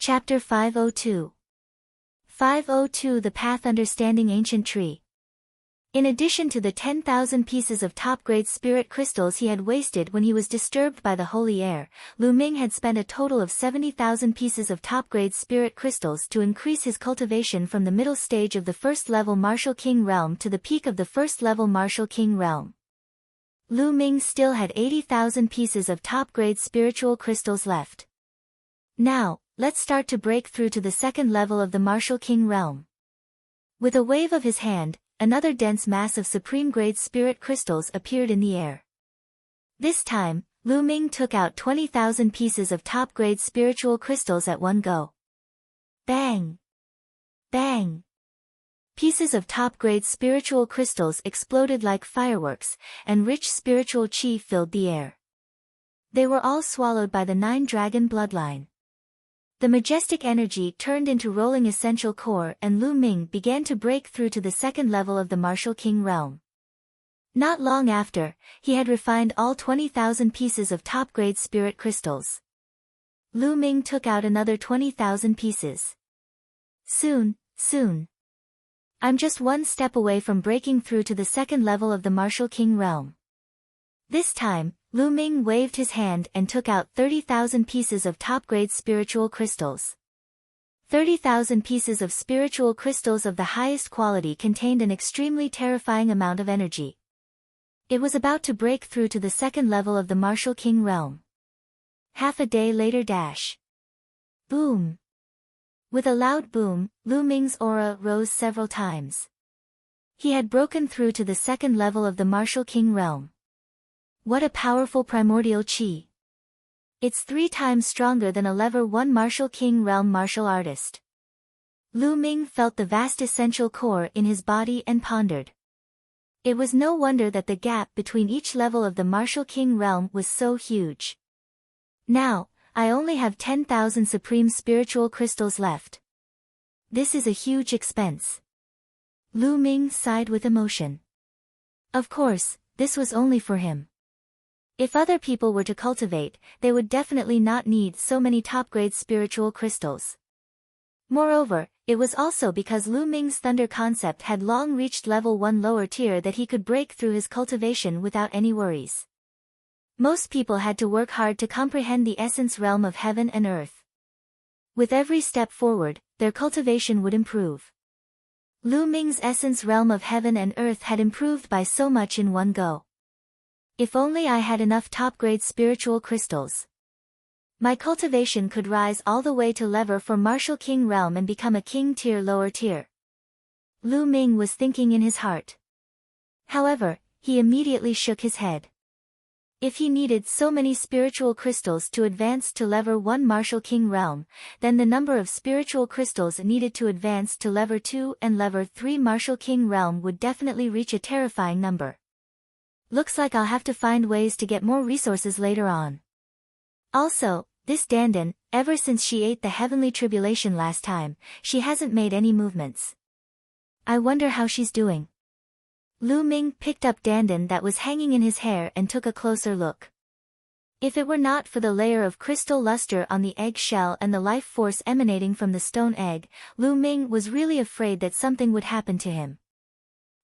Chapter 502. 502 The Path Understanding Ancient Tree. In addition to the 10,000 pieces of top-grade spirit crystals he had wasted when he was disturbed by the holy air, Lu Ming had spent a total of 70,000 pieces of top-grade spirit crystals to increase his cultivation from the middle stage of the first-level Martial King realm to the peak of the first-level Martial King realm. Lu Ming still had 80,000 pieces of top-grade spiritual crystals left. Now, let's start to break through to the second level of the Martial King realm. With a wave of his hand, another dense mass of supreme-grade spirit crystals appeared in the air. This time, Lu Ming took out 20,000 pieces of top-grade spiritual crystals at one go. Bang! Bang! Pieces of top-grade spiritual crystals exploded like fireworks, and rich spiritual chi filled the air. They were all swallowed by the nine-dragon bloodline. The majestic energy turned into rolling essential core and Lu Ming began to break through to the second level of the Martial King realm. Not long after, he had refined all 20,000 pieces of top-grade spirit crystals. Lu Ming took out another 20,000 pieces. Soon. I'm just one step away from breaking through to the second level of the Martial King realm. This time, Lu Ming waved his hand and took out 30,000 pieces of top-grade spiritual crystals. 30,000 pieces of spiritual crystals of the highest quality contained an extremely terrifying amount of energy. It was about to break through to the second level of the Martial King realm. Half a day later. Boom! With a loud boom, Lu Ming's aura rose several times. He had broken through to the second level of the Martial King realm. What a powerful primordial chi! It's 3 times stronger than a level 1 Martial King realm martial artist. Lu Ming felt the vast essential core in his body and pondered. It was no wonder that the gap between each level of the Martial King realm was so huge. Now, I only have 10,000 supreme spiritual crystals left. This is a huge expense. Lu Ming sighed with emotion. Of course, this was only for him. If other people were to cultivate, they would definitely not need so many top-grade spiritual crystals. Moreover, it was also because Lu Ming's thunder concept had long reached level 1 lower tier that he could break through his cultivation without any worries. Most people had to work hard to comprehend the essence realm of heaven and earth. With every step forward, their cultivation would improve. Lu Ming's essence realm of heaven and earth had improved by so much in one go. If only I had enough top-grade spiritual crystals. My cultivation could rise all the way to level 4 Martial King realm and become a king tier lower tier. Lu Ming was thinking in his heart. However, he immediately shook his head. If he needed so many spiritual crystals to advance to level 1 Martial King realm, then the number of spiritual crystals needed to advance to level 2 and level 3 Martial King realm would definitely reach a terrifying number. Looks like I'll have to find ways to get more resources later on. Also, this Dandan, ever since she ate the heavenly tribulation last time, she hasn't made any movements. I wonder how she's doing. Lu Ming picked up Dandan that was hanging in his hair and took a closer look. If it were not for the layer of crystal luster on the egg shell and the life force emanating from the stone egg, Lu Ming was really afraid that something would happen to him.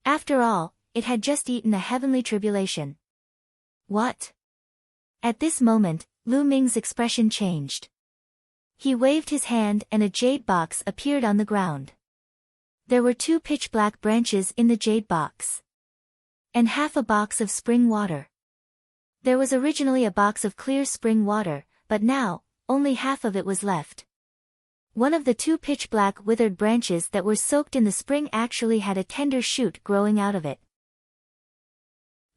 After all, it had just eaten a heavenly tribulation. What? At this moment, Lu Ming's expression changed. He waved his hand and a jade box appeared on the ground. There were 2 pitch-black branches in the jade box. And half a box of spring water. There was originally a box of clear spring water, but now, only half of it was left. One of the 2 pitch-black withered branches that were soaked in the spring actually had a tender shoot growing out of it.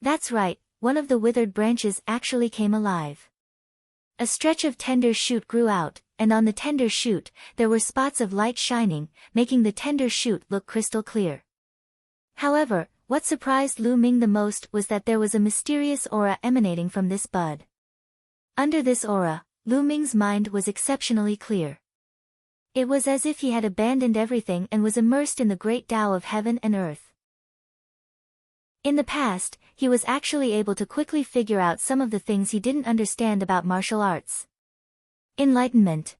That's right, one of the withered branches actually came alive. A stretch of tender shoot grew out, and on the tender shoot, there were spots of light shining, making the tender shoot look crystal clear. However, what surprised Lu Ming the most was that there was a mysterious aura emanating from this bud. Under this aura, Lu Ming's mind was exceptionally clear. It was as if he had abandoned everything and was immersed in the great Tao of heaven and earth. In the past, he was actually able to quickly figure out some of the things he didn't understand about martial arts. Enlightenment.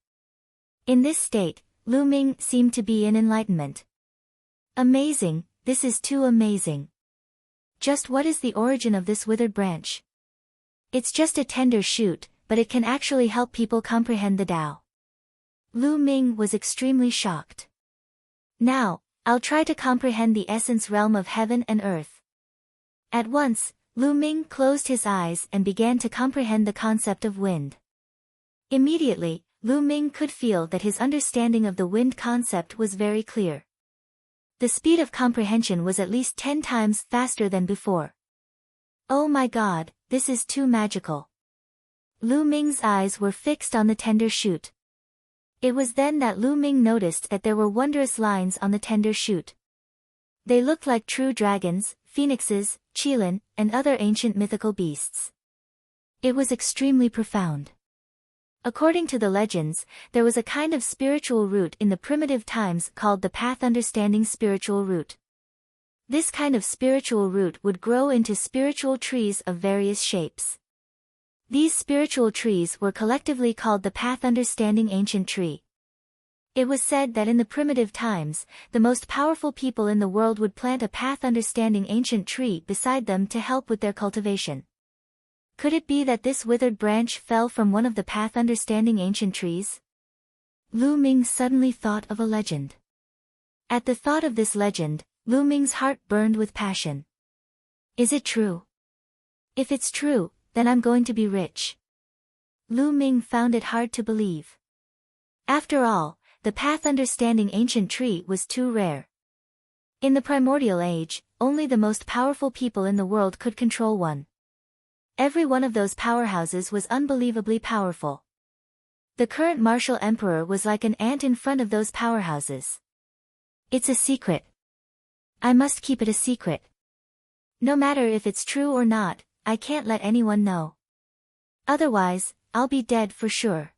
In this state, Lu Ming seemed to be in enlightenment. Amazing, this is too amazing. Just what is the origin of this withered branch? It's just a tender shoot, but it can actually help people comprehend the Tao. Lu Ming was extremely shocked. Now, I'll try to comprehend the essence realm of heaven and earth. At once, Lu Ming closed his eyes and began to comprehend the concept of wind. Immediately, Lu Ming could feel that his understanding of the wind concept was very clear. The speed of comprehension was at least 10 times faster than before. Oh my God, this is too magical. Lu Ming's eyes were fixed on the tender shoot. It was then that Lu Ming noticed that there were wondrous lines on the tender shoot. They looked like true dragons, phoenixes, qilin, and other ancient mythical beasts. It was extremely profound. According to the legends, there was a kind of spiritual root in the primitive times called the path understanding spiritual root. This kind of spiritual root would grow into spiritual trees of various shapes. These spiritual trees were collectively called the path understanding ancient tree. It was said that in the primitive times, the most powerful people in the world would plant a path understanding ancient tree beside them to help with their cultivation. Could it be that this withered branch fell from one of the path understanding ancient trees? Lu Ming suddenly thought of a legend. At the thought of this legend, Lu Ming's heart burned with passion. Is it true? If it's true, then I'm going to be rich. Lu Ming found it hard to believe. After all, the path understanding ancient tree was too rare. In the primordial age, only the most powerful people in the world could control one. Every one of those powerhouses was unbelievably powerful. The current martial emperor was like an ant in front of those powerhouses. It's a secret. I must keep it a secret. No matter if it's true or not, I can't let anyone know. Otherwise, I'll be dead for sure.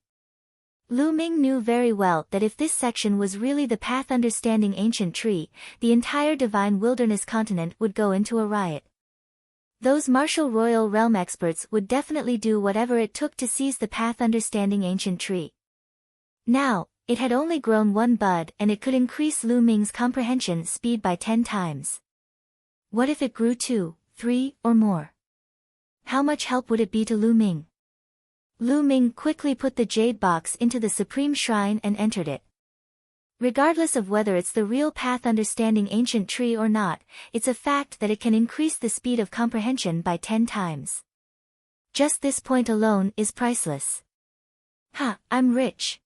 Lu Ming knew very well that if this section was really the path understanding ancient tree, the entire divine wilderness continent would go into a riot. Those martial royal realm experts would definitely do whatever it took to seize the path understanding ancient tree. Now, it had only grown one bud and it could increase Lu Ming's comprehension speed by 10 times. What if it grew 2, 3, or more? How much help would it be to Lu Ming? Lu Ming quickly put the jade box into the supreme shrine and entered it. Regardless of whether it's the real path understanding ancient tree or not, it's a fact that it can increase the speed of comprehension by 10 times. Just this point alone is priceless. Ha, I'm rich.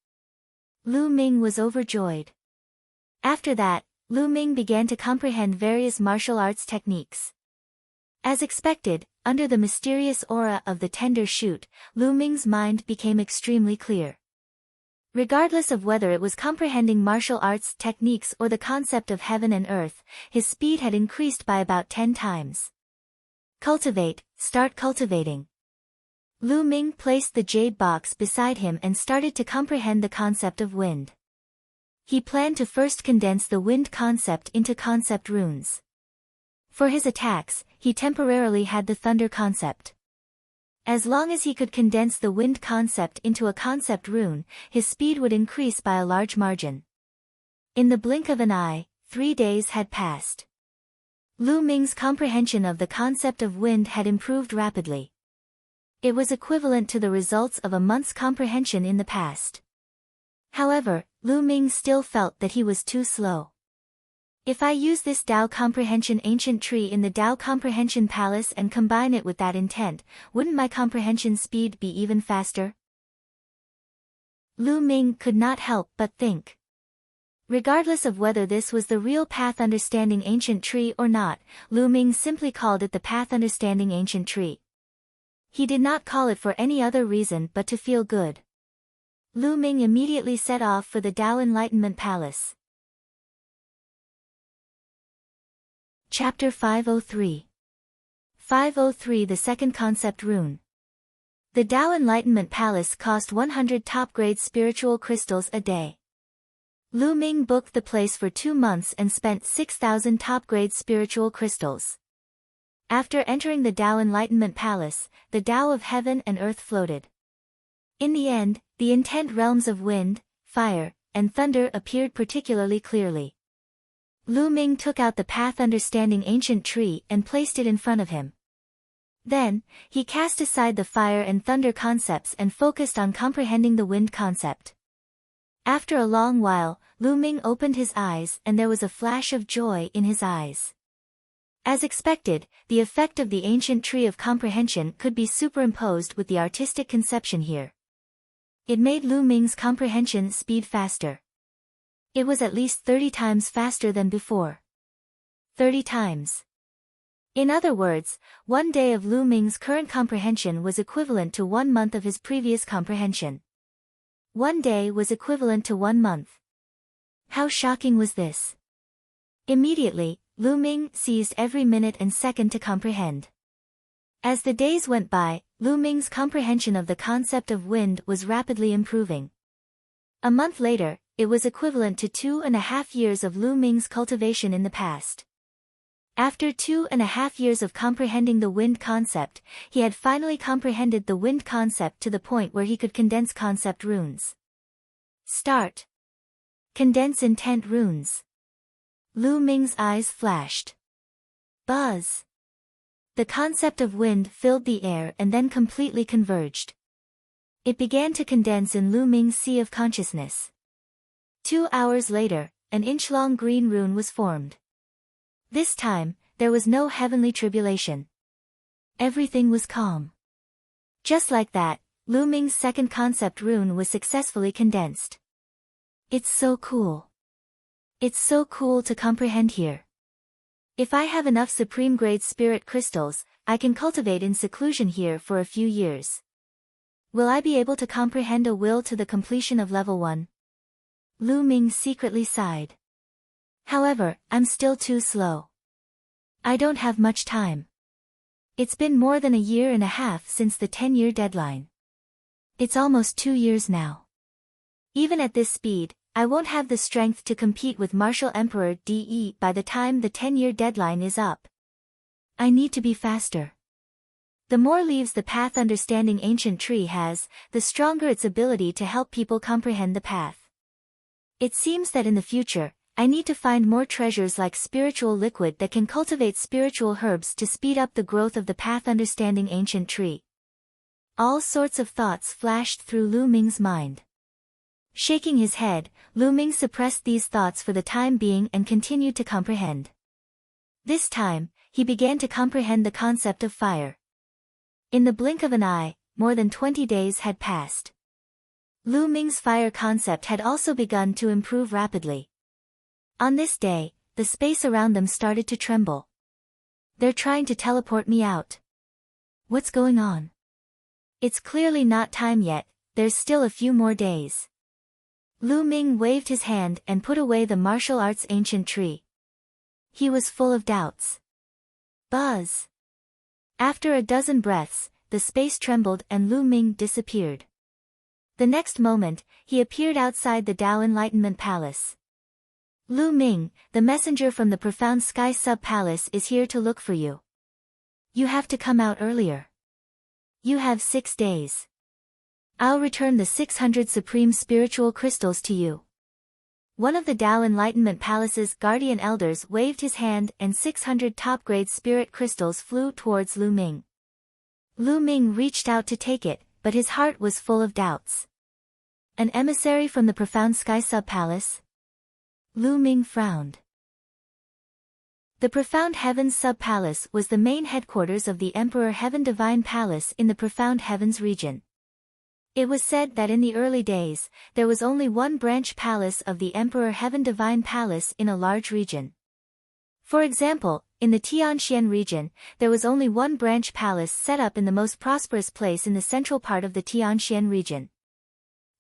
Lu Ming was overjoyed. After that, Lu Ming began to comprehend various martial arts techniques. As expected, under the mysterious aura of the tender shoot, Lu Ming's mind became extremely clear. Regardless of whether it was comprehending martial arts techniques or the concept of heaven and earth, his speed had increased by about 10 times. Cultivate, start cultivating. Lu Ming placed the jade box beside him and started to comprehend the concept of wind. He planned to first condense the wind concept into concept runes. For his attacks, he temporarily had the thunder concept. As long as he could condense the wind concept into a concept rune, his speed would increase by a large margin. In the blink of an eye, 3 days had passed. Lu Ming's comprehension of the concept of wind had improved rapidly. It was equivalent to the results of a month's comprehension in the past. However, Lu Ming still felt that he was too slow. If I use this Tao Comprehension ancient tree in the Tao Comprehension Palace and combine it with that intent, wouldn't my comprehension speed be even faster? Lu Ming could not help but think. Regardless of whether this was the real path understanding ancient tree or not, Lu Ming simply called it the path understanding ancient tree. He did not call it for any other reason but to feel good. Lu Ming immediately set off for the Tao Enlightenment Palace. Chapter 503. 503 The Second Concept Rune. The Tao Enlightenment Palace cost 100 top-grade spiritual crystals a day. Lu Ming booked the place for 2 months and spent 6,000 top-grade spiritual crystals. After entering the Tao Enlightenment Palace, the Tao of heaven and earth floated. In the end, the intent realms of wind, fire, and thunder appeared particularly clearly. Lu Ming took out the Path Understanding Ancient Tree and placed it in front of him. Then, he cast aside the fire and thunder concepts and focused on comprehending the wind concept. After a long while, Lu Ming opened his eyes and there was a flash of joy in his eyes. As expected, the effect of the ancient tree of comprehension could be superimposed with the artistic conception here. It made Lu Ming's comprehension speed faster. It was at least 30 times faster than before. 30 times. In other words, 1 day of Lu Ming's current comprehension was equivalent to 1 month of his previous comprehension. 1 day was equivalent to 1 month. How shocking was this? Immediately, Lu Ming seized every minute and second to comprehend. As the days went by, Lu Ming's comprehension of the concept of wind was rapidly improving. A month later, it was equivalent to 2.5 years of Lu Ming's cultivation in the past. After 2.5 years of comprehending the wind concept, he had finally comprehended the wind concept to the point where he could condense concept runes. Start. Condense intent runes. Lu Ming's eyes flashed. Buzz. The concept of wind filled the air and then completely converged. It began to condense in Lu Ming's sea of consciousness. 2 hours later, an inch-long green rune was formed. This time, there was no heavenly tribulation. Everything was calm. Just like that, Lu Ming's second concept rune was successfully condensed. It's so cool. It's so cool to comprehend here. If I have enough supreme-grade spirit crystals, I can cultivate in seclusion here for a few years. Will I be able to comprehend a will to the completion of level 1? Lu Ming secretly sighed. However, I'm still too slow. I don't have much time. It's been more than 1.5 years since the 10-year deadline. It's almost 2 years now. Even at this speed, I won't have the strength to compete with Martial Emperor DE by the time the 10-year deadline is up. I need to be faster. The more leaves the Path Understanding Ancient Tree has, the stronger its ability to help people comprehend the path. It seems that in the future, I need to find more treasures like spiritual liquid that can cultivate spiritual herbs to speed up the growth of the Path Understanding Ancient Tree. All sorts of thoughts flashed through Lu Ming's mind. Shaking his head, Lu Ming suppressed these thoughts for the time being and continued to comprehend. This time, he began to comprehend the concept of fire. In the blink of an eye, more than 20 days had passed. Lu Ming's fire concept had also begun to improve rapidly. On this day, the space around them started to tremble. They're trying to teleport me out. What's going on? It's clearly not time yet, there's still a few more days. Lu Ming waved his hand and put away the martial arts ancient tree. He was full of doubts. Buzz. After a dozen breaths, the space trembled and Lu Ming disappeared. The next moment, he appeared outside the Tao Enlightenment Palace. Lu Ming, the messenger from the Profound Sky Sub-Palace is here to look for you. You have to come out earlier. You have 6 days. I'll return the 600 supreme spiritual crystals to you. One of the Tao Enlightenment Palace's guardian elders waved his hand and 600 top-grade spirit crystals flew towards Lu Ming. Lu Ming reached out to take it, but his heart was full of doubts. An emissary from the Profound Sky Sub-Palace? Lu Ming frowned. The Profound Heavens Sub-Palace was the main headquarters of the Emperor Heaven Divine Palace in the Profound Heavens region. It was said that in the early days, there was only one branch palace of the Emperor Heaven Divine Palace in a large region. For example, in the Tianxian region, there was only one branch palace set up in the most prosperous place in the central part of the Tianxian region.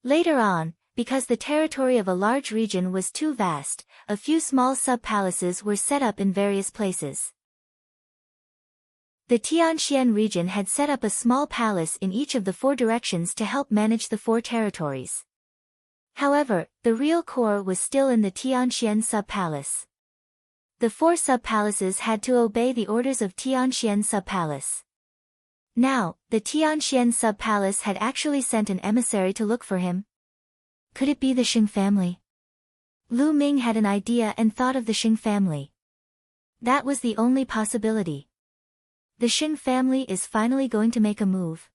Later on, because the territory of a large region was too vast, a few small sub-palaces were set up in various places. The Tianxian region had set up a small palace in each of the 4 directions to help manage the 4 territories. However, the real core was still in the Tianxian sub-palace. The 4 sub-palaces had to obey the orders of Tianxian sub-palace. Now, the Tianxian sub-palace had actually sent an emissary to look for him. Could it be the Shing family? Lu Ming had an idea and thought of the Xing family. That was the only possibility. The Xing family is finally going to make a move.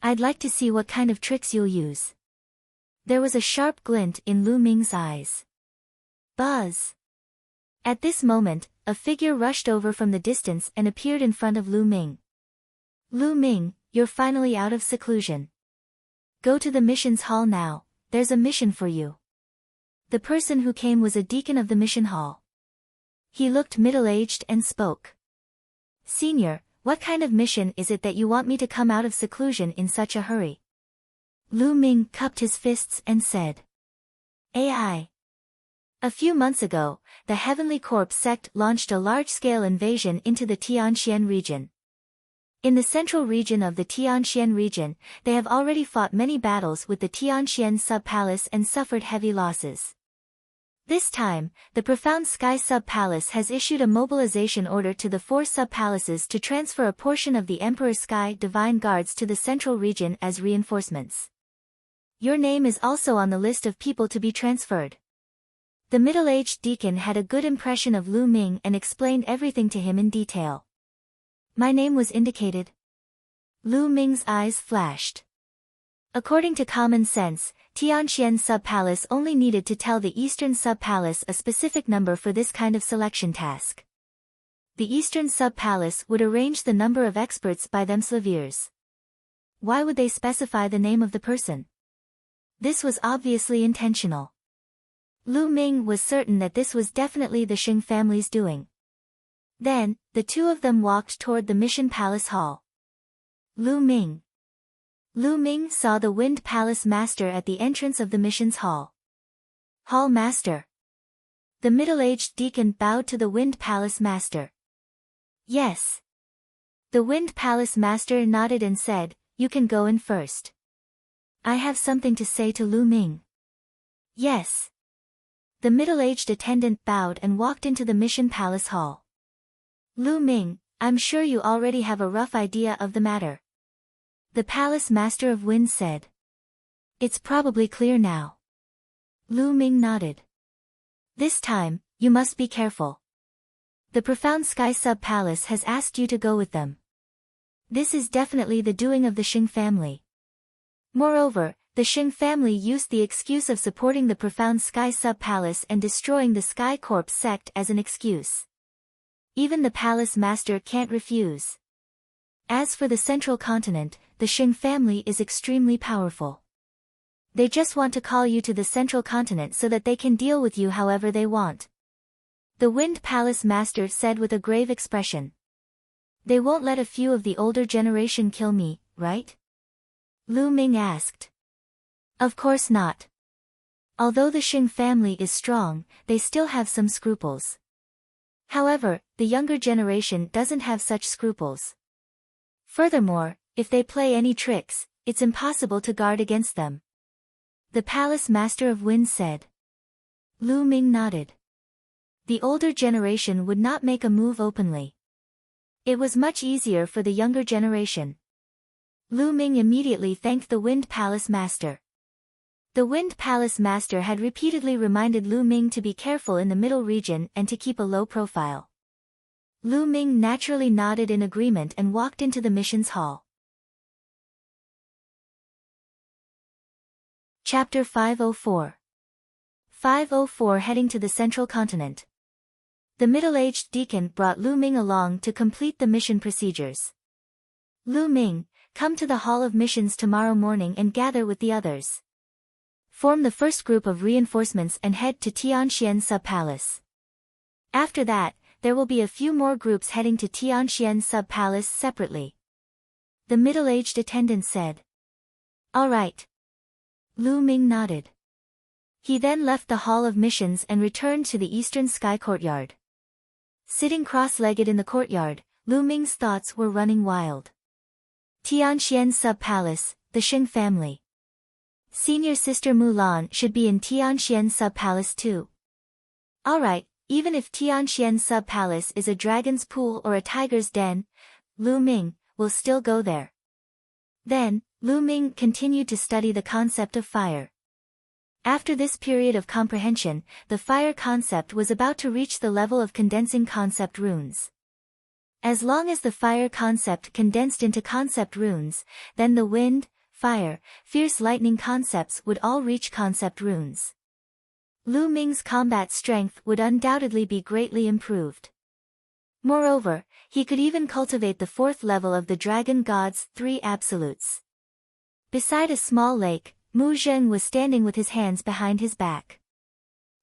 I'd like to see what kind of tricks you'll use. There was a sharp glint in Lu Ming's eyes. Buzz! At this moment, a figure rushed over from the distance and appeared in front of Lu Ming. Lu Ming, you're finally out of seclusion. Go to the missions hall now, there's a mission for you. The person who came was a deacon of the mission hall. He looked middle-aged and spoke. Senior, what kind of mission is it that you want me to come out of seclusion in such a hurry? Lu Ming cupped his fists and said. AI. A few months ago, the Heavenly Corpse sect launched a large-scale invasion into the Tianxian region. In the central region of the Tianxian region, they have already fought many battles with the Tianxian sub-palace and suffered heavy losses. This time, the Profound Sky Sub-Palace has issued a mobilization order to the 4 sub-palaces to transfer a portion of the Emperor Sky Divine Guards to the central region as reinforcements. Your name is also on the list of people to be transferred. The middle-aged deacon had a good impression of Lu Ming and explained everything to him in detail. My name was indicated. Lu Ming's eyes flashed. According to common sense, Tianxian Sub-Palace only needed to tell the Eastern Sub-Palace a specific number for this kind of selection task. The Eastern Sub-Palace would arrange the number of experts by themselves. Why would they specify the name of the person? This was obviously intentional. Lu Ming was certain that this was definitely the Xing family's doing. Then, the two of them walked toward the Mission Palace Hall. Lu Ming saw the Wind Palace Master at the entrance of the mission's hall. Hall Master. The middle-aged deacon bowed to the Wind Palace Master. Yes. The Wind Palace Master nodded and said, you can go in first. I have something to say to Lu Ming. Yes. The middle-aged attendant bowed and walked into the Mission Palace Hall. Lu Ming, I'm sure you already have a rough idea of the matter. The Palace Master of Wind said. It's probably clear now. Lu Ming nodded. This time, you must be careful. The Profound Sky Sub-Palace has asked you to go with them. This is definitely the doing of the Xing family. Moreover, the Xing family used the excuse of supporting the Profound Sky Sub-Palace and destroying the Sky Corps sect as an excuse. Even the Palace Master can't refuse. As for the Central Continent, the Xing family is extremely powerful. They just want to call you to the Central Continent so that they can deal with you however they want. The Wind Palace Master said with a grave expression. They won't let a few of the older generation kill me, right? Lu Ming asked. Of course not. Although the Xing family is strong, they still have some scruples. However, the younger generation doesn't have such scruples. Furthermore, if they play any tricks, it's impossible to guard against them. The Palace Master of Wind said. Lu Ming nodded. The older generation would not make a move openly. It was much easier for the younger generation. Lu Ming immediately thanked the Wind Palace Master. The Wind Palace Master had repeatedly reminded Lu Ming to be careful in the middle region and to keep a low profile. Lu Ming naturally nodded in agreement and walked into the mission's hall. Chapter 504. 504 Heading to the Central Continent. The middle-aged deacon brought Lu Ming along to complete the mission procedures. Lu Ming, come to the Hall of Missions tomorrow morning and gather with the others. Form the first group of reinforcements and head to Tianxian Sub-Palace. After that, there will be a few more groups heading to Tianxian Sub-Palace separately. The middle-aged attendant said. All right. Lu Ming nodded. He then left the Hall of Missions and returned to the Eastern Sky Courtyard. Sitting cross-legged in the courtyard, Lu Ming's thoughts were running wild. Tianxian Sub-Palace, the Xing family. Senior Sister Mulan should be in Tianxian Sub-Palace too. Alright, even if Tianxian Sub-Palace is a dragon's pool or a tiger's den, Lu Ming will still go there. Then, Lu Ming continued to study the concept of fire. After this period of comprehension, the fire concept was about to reach the level of condensing concept runes. As long as the fire concept condensed into concept runes, then the wind, fire, fierce lightning concepts would all reach concept runes. Lu Ming's combat strength would undoubtedly be greatly improved. Moreover, he could even cultivate the fourth level of the Dragon God's 3 absolutes. Beside a small lake, Mu Zheng was standing with his hands behind his back.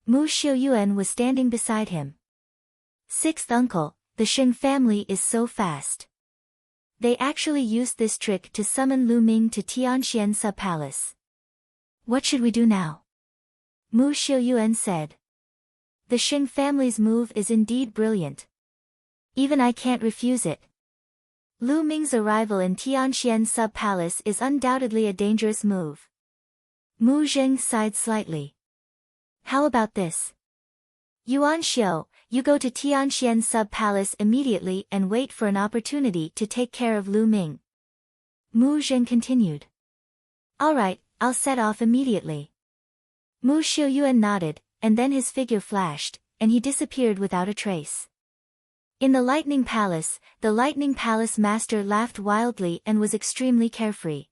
Mu Xiuyuan was standing beside him. Sixth uncle, the Sheng family is so fast. They actually used this trick to summon Lu Ming to Tianxian Sub-Palace. What should we do now? Mu Xiuyuan said. The Sheng family's move is indeed brilliant. Even I can't refuse it. Lu Ming's arrival in Tianxian Sub-Palace is undoubtedly a dangerous move. Mu Zheng sighed slightly. How about this? Yuan Xiu, you go to Tianxian Sub-Palace immediately and wait for an opportunity to take care of Lu Ming. Mu Zheng continued. All right, I'll set off immediately. Mu Xiuyuan nodded, and then his figure flashed, and he disappeared without a trace. In the Lightning Palace, the Lightning Palace master laughed wildly and was extremely carefree.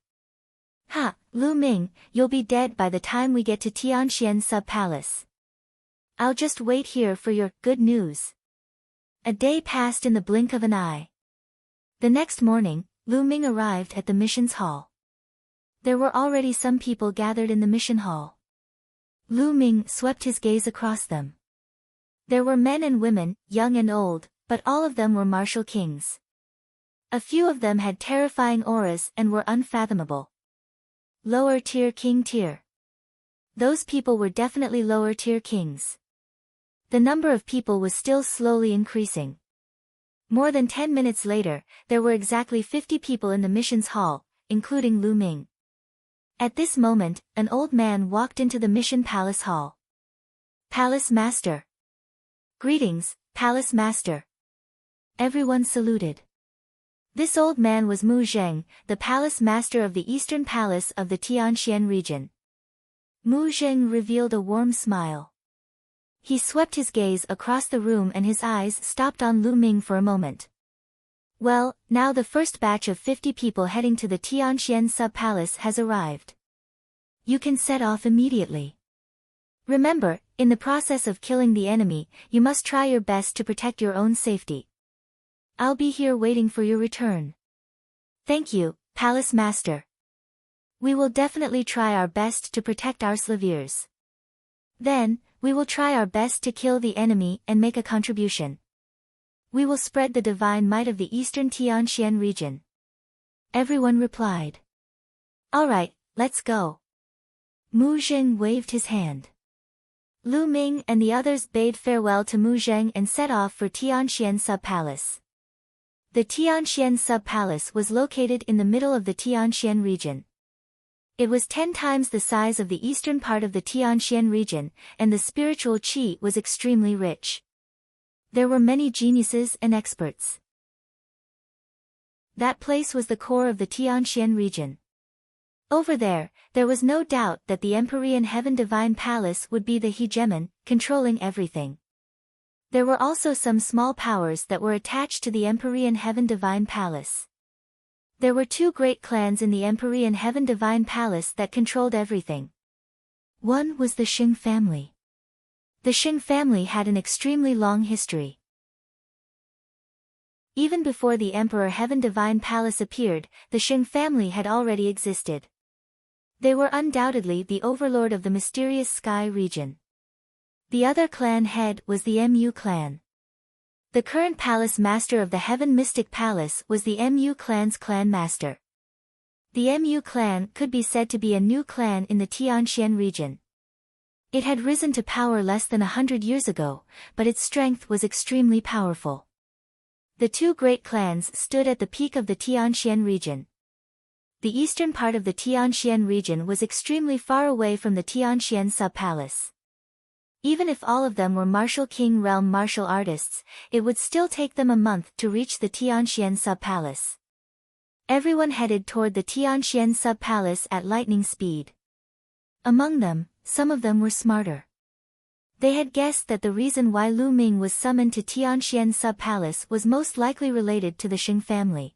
Ha, Lu Ming, you'll be dead by the time we get to Tianxian Sub-Palace. I'll just wait here for your good news. A day passed in the blink of an eye. The next morning, Lu Ming arrived at the missions hall. There were already some people gathered in the mission hall. Lu Ming swept his gaze across them. There were men and women, young and old, but all of them were martial kings. A few of them had terrifying auras and were unfathomable. Lower tier king tier. Those people were definitely lower tier kings. The number of people was still slowly increasing. More than 10 minutes later, there were exactly 50 people in the missions hall, including Lu Ming. At this moment, an old man walked into the mission palace hall. Palace Master. Greetings, Palace Master. Everyone saluted. This old man was Mu Zheng, the palace master of the Eastern Palace of the Tianxian region. Mu Zheng revealed a warm smile. He swept his gaze across the room and his eyes stopped on Lu Ming for a moment. Well, now the first batch of 50 people heading to the Tianxian Sub-Palace has arrived. You can set off immediately. Remember, in the process of killing the enemy, you must try your best to protect your own safety. I'll be here waiting for your return. Thank you, Palace Master. We will definitely try our best to protect our slaviers. Then, we will try our best to kill the enemy and make a contribution. We will spread the divine might of the Eastern Tianxian region. Everyone replied. All right, let's go. Mu Zheng waved his hand. Lu Ming and the others bade farewell to Mu Zheng and set off for Tianxian Sub-Palace. The Tianxian Sub-Palace was located in the middle of the Tianxian region. It was 10 times the size of the eastern part of the Tianxian region, and the spiritual qi was extremely rich. There were many geniuses and experts. That place was the core of the Tianxian region. Over there was no doubt that the Empyrean Heaven Divine Palace would be the hegemon, controlling everything. There were also some small powers that were attached to the Empyrean Heaven Divine Palace. There were 2 great clans in the Empyrean Heaven Divine Palace that controlled everything. One was the Sheng family. The Sheng family had an extremely long history. Even before the Emperor Heaven Divine Palace appeared, the Sheng family had already existed. They were undoubtedly the overlord of the mysterious sky region. The other clan head was the Mu clan. The current palace master of the Heaven Mystic Palace was the Mu clan's clan master. The Mu clan could be said to be a new clan in the Tianxian region. It had risen to power less than 100 years ago, but its strength was extremely powerful. The 2 great clans stood at the peak of the Tianxian region. The eastern part of the Tianxian region was extremely far away from the Tianxian Sub-Palace. Even if all of them were martial king realm martial artists, it would still take them a month to reach the Tianxian Sub-Palace. Everyone headed toward the Tianxian Sub-Palace at lightning speed. Among them, some of them were smarter. They had guessed that the reason why Lu Ming was summoned to Tianxian's sub-palace was most likely related to the Xing family.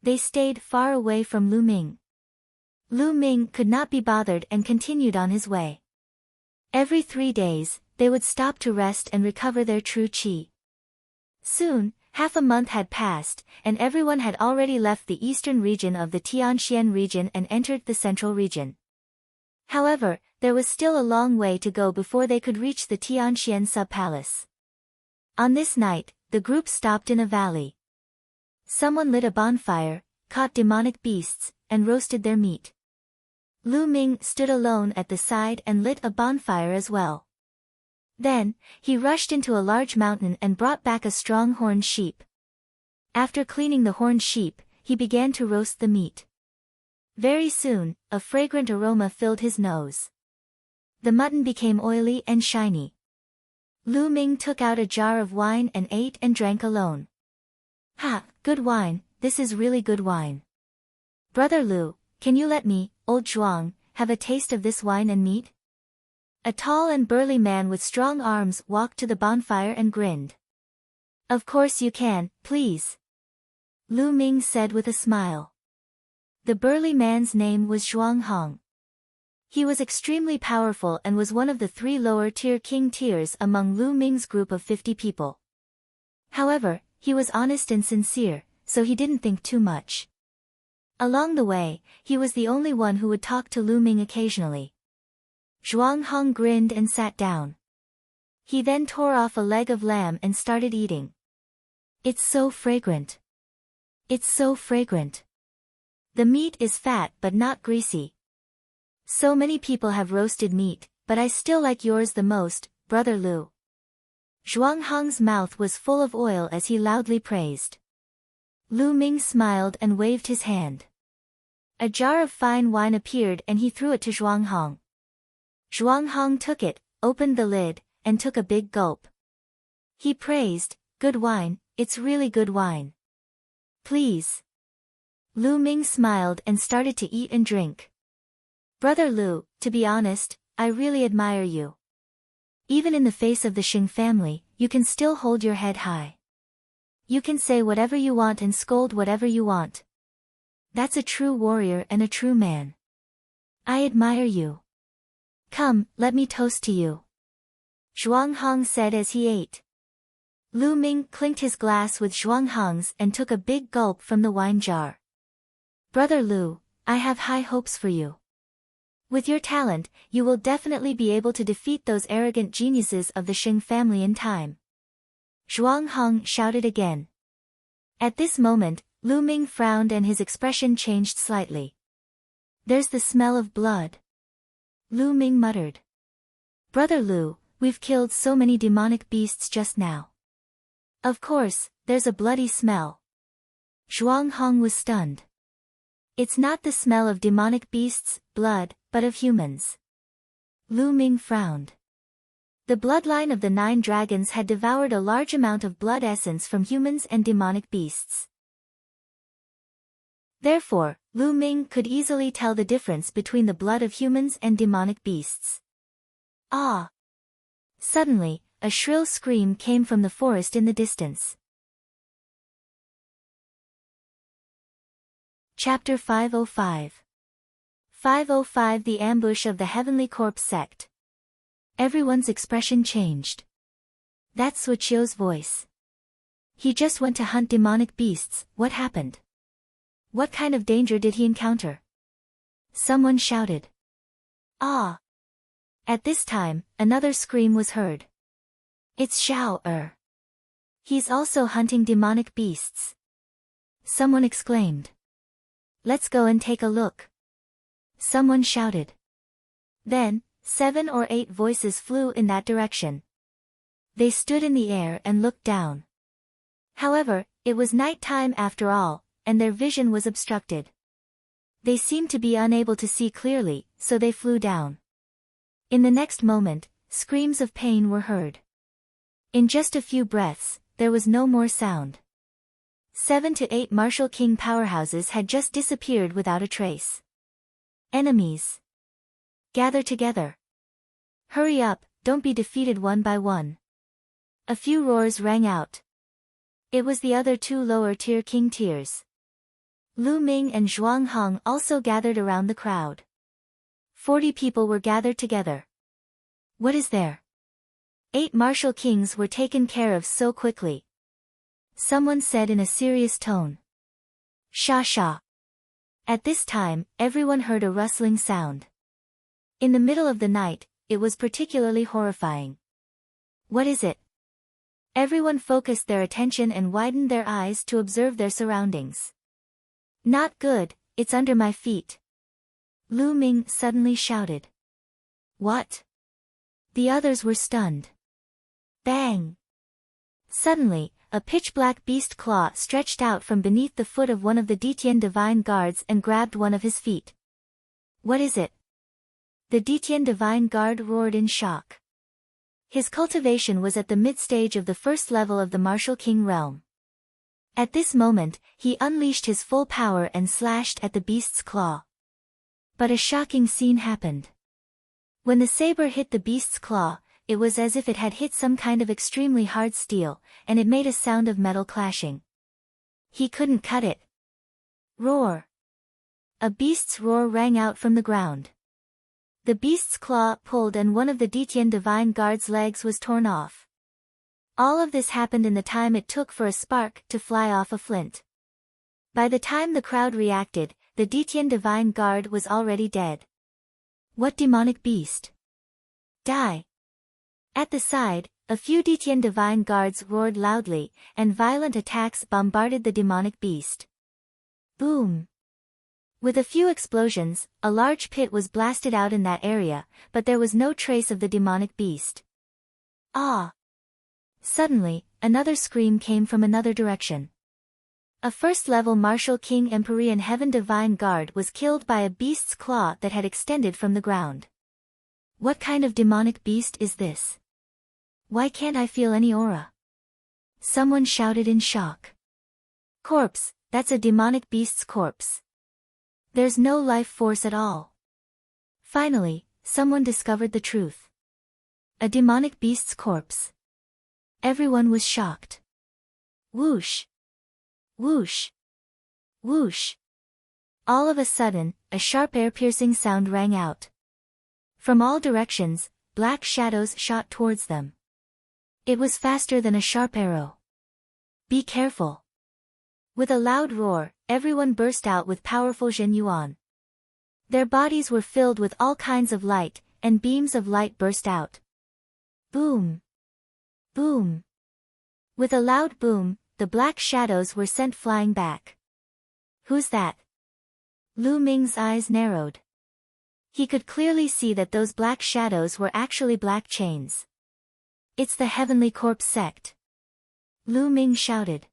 They stayed far away from Lu Ming. Lu Ming could not be bothered and continued on his way. Every 3 days, they would stop to rest and recover their true qi. Soon, half a month had passed, and everyone had already left the eastern region of the Tianxian region and entered the central region. However, there was still a long way to go before they could reach the Tianxian sub-palace. On this night, the group stopped in a valley. Someone lit a bonfire, caught demonic beasts, and roasted their meat. Lu Ming stood alone at the side and lit a bonfire as well. Then, he rushed into a large mountain and brought back a strong horned sheep. After cleaning the horned sheep, he began to roast the meat. Very soon, a fragrant aroma filled his nose. The mutton became oily and shiny. Lu Ming took out a jar of wine and ate and drank alone. Ha, good wine, this is really good wine. Brother Lu, can you let me, old Zhuang, have a taste of this wine and meat? A tall and burly man with strong arms walked to the bonfire and grinned. Of course you can, please. Lu Ming said with a smile. The burly man's name was Zhuang Hong. He was extremely powerful and was one of the 3 lower-tier king tiers among Lu Ming's group of 50 people. However, he was honest and sincere, so he didn't think too much. Along the way, he was the only one who would talk to Lu Ming occasionally. Zhuang Hong grinned and sat down. He then tore off a leg of lamb and started eating. It's so fragrant. It's so fragrant. The meat is fat but not greasy. So many people have roasted meat, but I still like yours the most, Brother Lu. Zhuang Hong's mouth was full of oil as he loudly praised. Lu Ming smiled and waved his hand. A jar of fine wine appeared and he threw it to Zhuang Hong. Zhuang Hong took it, opened the lid, and took a big gulp. He praised, good wine, it's really good wine. Please. Lu Ming smiled and started to eat and drink. Brother Lu, to be honest, I really admire you. Even in the face of the Xing family, you can still hold your head high. You can say whatever you want and scold whatever you want. That's a true warrior and a true man. I admire you. Come, let me toast to you. Zhuang Hong said as he ate. Lu Ming clinked his glass with Zhuang Hong's and took a big gulp from the wine jar. Brother Lu, I have high hopes for you. With your talent, you will definitely be able to defeat those arrogant geniuses of the Xing family in time. Zhuang Hong shouted again. At this moment, Lu Ming frowned and his expression changed slightly. There's the smell of blood. Lu Ming muttered. Brother Lu, we've killed so many demonic beasts just now. Of course, there's a bloody smell. Zhuang Hong was stunned. It's not the smell of demonic beasts, blood, but of humans. Lu Ming frowned. The bloodline of the 9 dragons had devoured a large amount of blood essence from humans and demonic beasts. Therefore, Lu Ming could easily tell the difference between the blood of humans and demonic beasts. Ah! Suddenly, a shrill scream came from the forest in the distance. Chapter 505. 505 The Ambush of the Heavenly Corpse Sect. Everyone's expression changed. That's Suqiu's voice. He just went to hunt demonic beasts, what happened? What kind of danger did he encounter? Someone shouted. Ah! At this time, another scream was heard. It's Xiao. He's also hunting demonic beasts. Someone exclaimed. Let's go and take a look. Someone shouted. Then, 7 or 8 voices flew in that direction. They stood in the air and looked down. However, it was night time after all, and their vision was obstructed. They seemed to be unable to see clearly, so they flew down. In the next moment, screams of pain were heard. In just a few breaths, there was no more sound. 7 to 8 martial king powerhouses had just disappeared without a trace. Enemies. Gather together. Hurry up, don't be defeated one by one. A few roars rang out. It was the other two lower-tier king tiers. Lu Ming and Zhuang Heng also gathered around the crowd. 40 people were gathered together. What is there? 8 martial kings were taken care of so quickly. Someone said in a serious tone. Sha sha. At this time, everyone heard a rustling sound. In the middle of the night, it was particularly horrifying. What is it? Everyone focused their attention and widened their eyes to observe their surroundings. Not good, it's under my feet. Lu Ming suddenly shouted. What? The others were stunned. Bang! Suddenly, a pitch-black beast claw stretched out from beneath the foot of one of the Detian divine guards and grabbed one of his feet. What is it? The Detian divine guard roared in shock. His cultivation was at the mid-stage of the first level of the martial king realm. At this moment, he unleashed his full power and slashed at the beast's claw. But a shocking scene happened. When the saber hit the beast's claw, it was as if it had hit some kind of extremely hard steel, and it made a sound of metal clashing. He couldn't cut it. Roar! A beast's roar rang out from the ground. The beast's claw pulled and one of the Detian divine guard's legs was torn off. All of this happened in the time it took for a spark to fly off a flint. By the time the crowd reacted, the Detian divine guard was already dead. What demonic beast? Die! At the side, a few Detian divine guards roared loudly, and violent attacks bombarded the demonic beast. Boom! With a few explosions, a large pit was blasted out in that area, but there was no trace of the demonic beast. Ah! Suddenly, another scream came from another direction. A first-level martial king Empyrean Heaven Divine Guard was killed by a beast's claw that had extended from the ground. What kind of demonic beast is this? Why can't I feel any aura? Someone shouted in shock. Corpse, that's a demonic beast's corpse. There's no life force at all. Finally, someone discovered the truth. A demonic beast's corpse. Everyone was shocked. Whoosh! Whoosh! Whoosh! All of a sudden, a sharp air-piercing sound rang out. From all directions, black shadows shot towards them. It was faster than a sharp arrow. Be careful! With a loud roar, everyone burst out with powerful Zhen Yuan. Their bodies were filled with all kinds of light, and beams of light burst out. Boom! Boom! With a loud boom, the black shadows were sent flying back. Who's that? Lu Ming's eyes narrowed. He could clearly see that those black shadows were actually black chains. It's the Heavenly Corpse sect. Lu Ming shouted.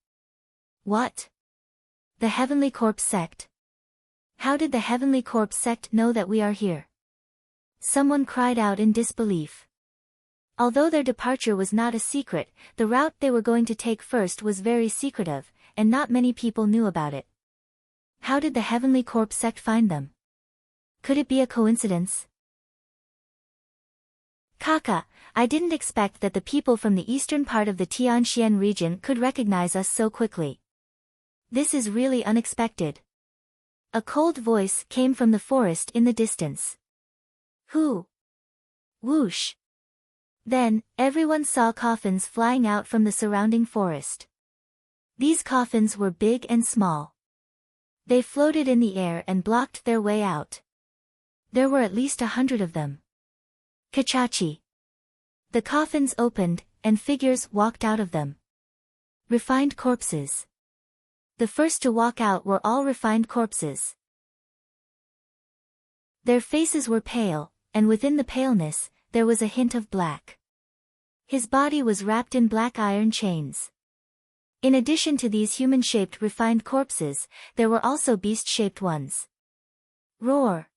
What? The Heavenly Corpse sect? How did the Heavenly Corpse sect know that we are here? Someone cried out in disbelief. Although their departure was not a secret, the route they were going to take first was very secretive, and not many people knew about it. How did the Heavenly Corpse sect find them? Could it be a coincidence? Kaka, I didn't expect that the people from the eastern part of the Tianxian region could recognize us so quickly. This is really unexpected. A cold voice came from the forest in the distance. Who? Whoosh! Then, everyone saw coffins flying out from the surrounding forest. These coffins were big and small. They floated in the air and blocked their way out. There were at least 100 of them. Kachachi! The coffins opened, and figures walked out of them. Refined corpses. The first to walk out were all refined corpses. Their faces were pale, and within the paleness, there was a hint of black. His body was wrapped in black iron chains. In addition to these human-shaped refined corpses, there were also beast-shaped ones. Roar!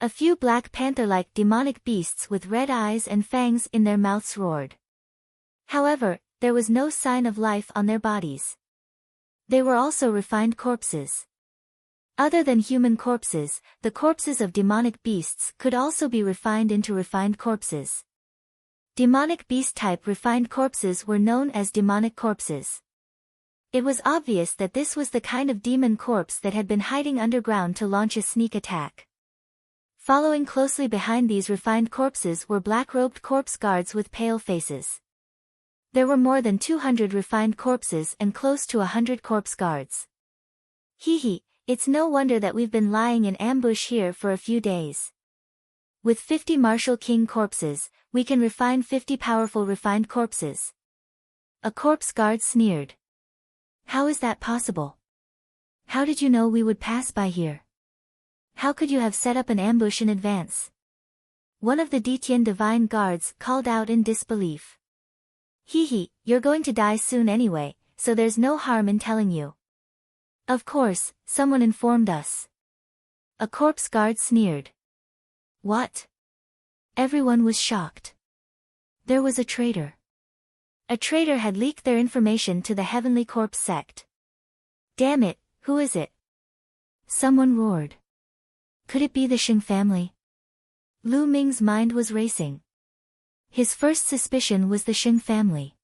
A few black panther-like demonic beasts with red eyes and fangs in their mouths roared. However, there was no sign of life on their bodies. They were also refined corpses. Other than human corpses, the corpses of demonic beasts could also be refined into refined corpses. Demonic beast-type refined corpses were known as demonic corpses. It was obvious that this was the kind of demon corpse that had been hiding underground to launch a sneak attack. Following closely behind these refined corpses were black-robed corpse guards with pale faces. There were more than 200 refined corpses and close to 100 corpse guards. Hee, it's no wonder that we've been lying in ambush here for a few days. With 50 martial king corpses, we can refine 50 powerful refined corpses. A corpse guard sneered. How is that possible? How did you know we would pass by here? How could you have set up an ambush in advance? One of the Detian divine guards called out in disbelief. Hee, you're going to die soon anyway, so there's no harm in telling you. Of course, someone informed us. A corpse guard sneered. What? Everyone was shocked. There was a traitor. A traitor had leaked their information to the Heavenly Corpse sect. Damn it, who is it? Someone roared. Could it be the Xing family? Lu Ming's mind was racing. His first suspicion was the Xing family.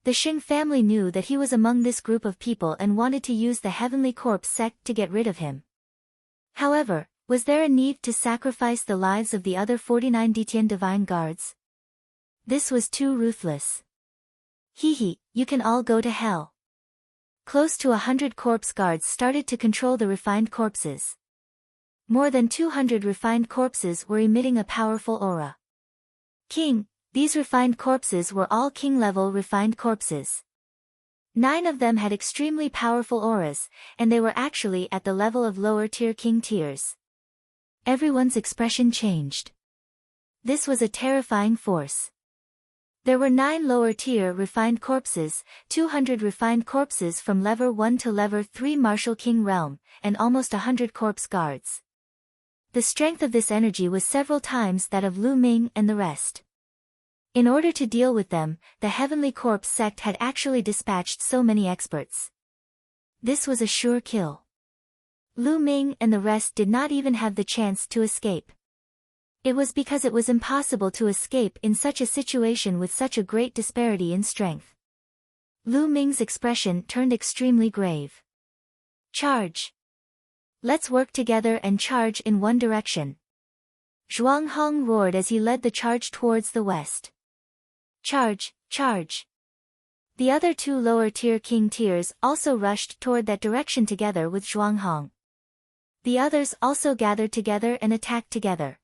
The Xing family knew that he was among this group of people and wanted to use the Heavenly Corpse sect to get rid of him. However, was there a need to sacrifice the lives of the other 49 Detian divine guards? This was too ruthless. Hee, you can all go to hell. Close to 100 corpse guards started to control the refined corpses. More than 200 refined corpses were emitting a powerful aura. King, these refined corpses were all king-level refined corpses. 9 of them had extremely powerful auras, and they were actually at the level of lower-tier king tiers. Everyone's expression changed. This was a terrifying force. There were 9 lower-tier refined corpses, 200 refined corpses from level 1 to level 3 martial king realm, and almost 100 corpse guards. The strength of this energy was several times that of Lu Ming and the rest. In order to deal with them, the Heavenly Corpse sect had actually dispatched so many experts. This was a sure kill. Lu Ming and the rest did not even have the chance to escape. It was because it was impossible to escape in such a situation with such a great disparity in strength. Lu Ming's expression turned extremely grave. Charge! Let's work together and charge in one direction. Zhuang Hong roared as he led the charge towards the west. Charge, charge! The other 2 lower-tier king tiers also rushed toward that direction together with Zhuang Hong. The others also gathered together and attacked together.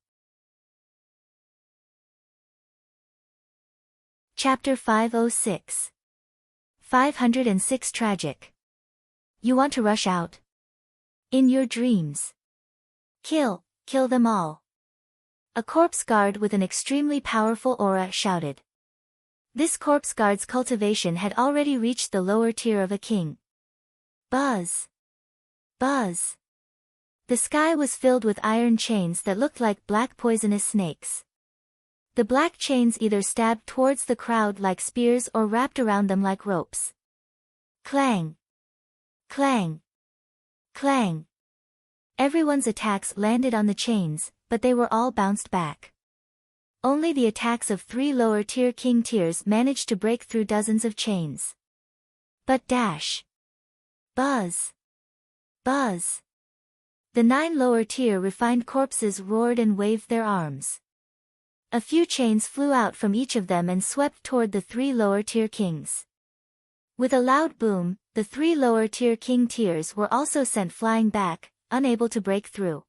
Chapter 506. 506 Tragic. You want to rush out? In your dreams. Kill them all. A corpse guard with an extremely powerful aura shouted. This corpse guard's cultivation had already reached the lower tier of a king. Buzz! Buzz! The sky was filled with iron chains that looked like black poisonous snakes. The black chains either stabbed towards the crowd like spears or wrapped around them like ropes. Clang! Clang! Clang! Everyone's attacks landed on the chains, but they were all bounced back. Only the attacks of 3 lower-tier king tiers managed to break through dozens of chains. But dash! Buzz! Buzz! The 9 lower-tier refined corpses roared and waved their arms. A few chains flew out from each of them and swept toward the 3 lower-tier kings. With a loud boom, the 3 lower-tier king tiers were also sent flying back, unable to break through.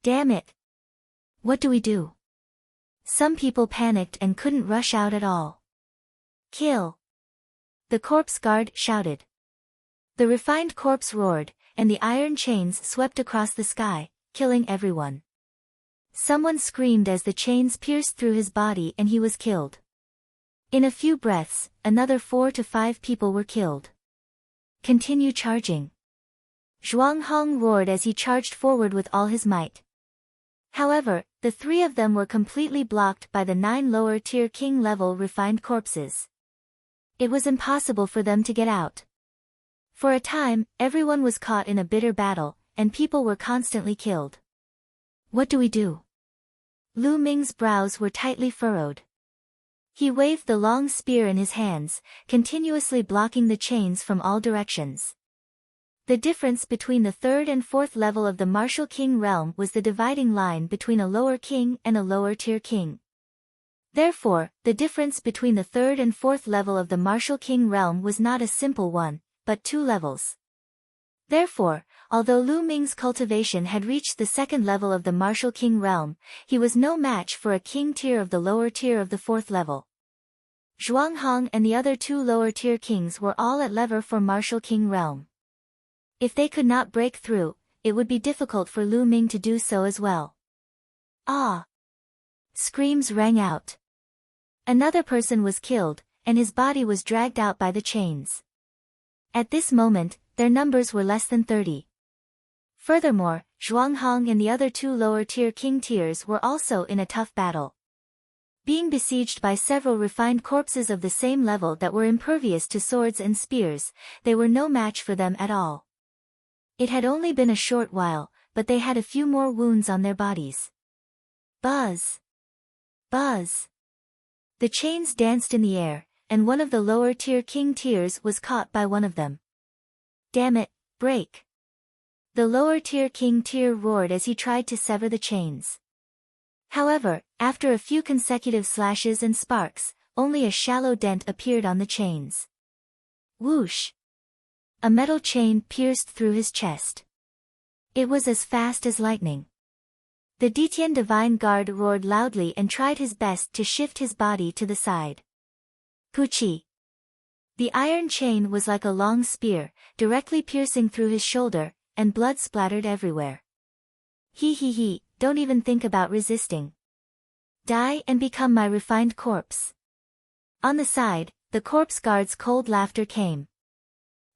Damn it! What do we do? Some people panicked and couldn't rush out at all. Kill! The corpse guard shouted. The refined corpse roared, and the iron chains swept across the sky, killing everyone. Someone screamed as the chains pierced through his body and he was killed. In a few breaths, another 4 to 5 people were killed. Continue charging. Zhuang Hong roared as he charged forward with all his might. However, the 3 of them were completely blocked by the 9 lower-tier king-level refined corpses. It was impossible for them to get out. For a time, everyone was caught in a bitter battle, and people were constantly killed. What do we do? Lu Ming's brows were tightly furrowed. He waved the long spear in his hands, continuously blocking the chains from all directions. The difference between the third and fourth level of the martial king realm was the dividing line between a lower king and a lower-tier king. Therefore, the difference between the third and fourth level of the martial king realm was not a simple one, but 2 levels. Therefore, although Lu Ming's cultivation had reached the second level of the martial king realm, he was no match for a king tier of the lower tier of the fourth level. Zhuanghang and the other 2 lower-tier kings were all at lever for martial king realm. If they could not break through, it would be difficult for Lu Ming to do so as well. Ah! Screams rang out. Another person was killed, and his body was dragged out by the chains. At this moment, their numbers were less than 30. Furthermore, Zhuanghang and the other 2 lower-tier king tiers were also in a tough battle. Being besieged by several refined corpses of the same level that were impervious to swords and spears, they were no match for them at all. It had only been a short while, but they had a few more wounds on their bodies. Buzz! Buzz! The chains danced in the air, and one of the lower-tier king tiers was caught by one of them. Damn it, break! The lower-tier king tier roared as he tried to sever the chains. However, after a few consecutive slashes and sparks, only a shallow dent appeared on the chains. Whoosh! A metal chain pierced through his chest. It was as fast as lightning. The Detian Divine Guard roared loudly and tried his best to shift his body to the side. Puchi! The iron chain was like a long spear, directly piercing through his shoulder, and blood splattered everywhere. He, don't even think about resisting. Die and become my refined corpse. On the side, the corpse guard's cold laughter came.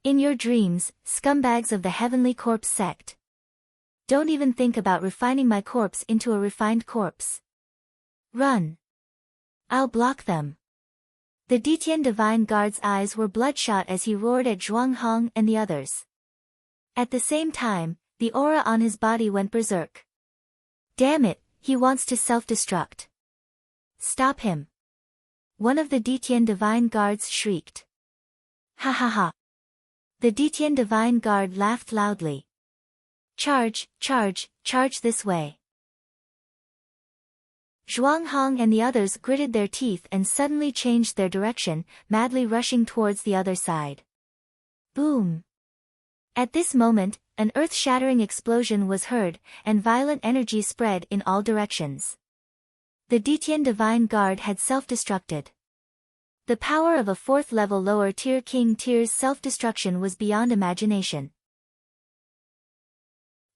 In your dreams, scumbags of the Heavenly Corpse sect. Don't even think about refining my corpse into a refined corpse. Run. I'll block them. The Detian Divine Guard's eyes were bloodshot as he roared at Zhuanghang and the others. At the same time, the aura on his body went berserk. Damn it, he wants to self-destruct. Stop him. One of the Detian Divine Guards shrieked. Ha ha ha. The Detian Divine Guard laughed loudly. Charge, charge, charge this way. Zhuanghang and the others gritted their teeth and suddenly changed their direction, madly rushing towards the other side. Boom! At this moment, an earth-shattering explosion was heard, and violent energy spread in all directions. The Detian Divine Guard had self-destructed. The power of a fourth-level lower-tier king tier's self-destruction was beyond imagination.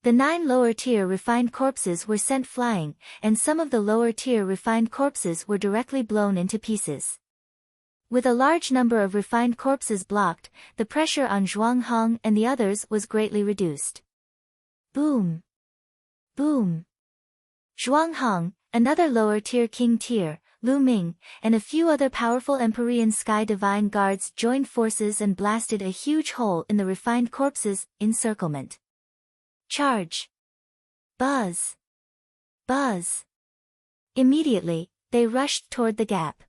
The 9 lower-tier refined corpses were sent flying, and some of the lower-tier refined corpses were directly blown into pieces. With a large number of refined corpses blocked, the pressure on Zhuanghang and the others was greatly reduced. Boom! Boom! Zhuanghang, another lower-tier king tier, Lu Ming, and a few other powerful Empyrean Sky Divine Guards joined forces and blasted a huge hole in the refined corpses' encirclement. Charge! Buzz! Buzz! Immediately, they rushed toward the gap.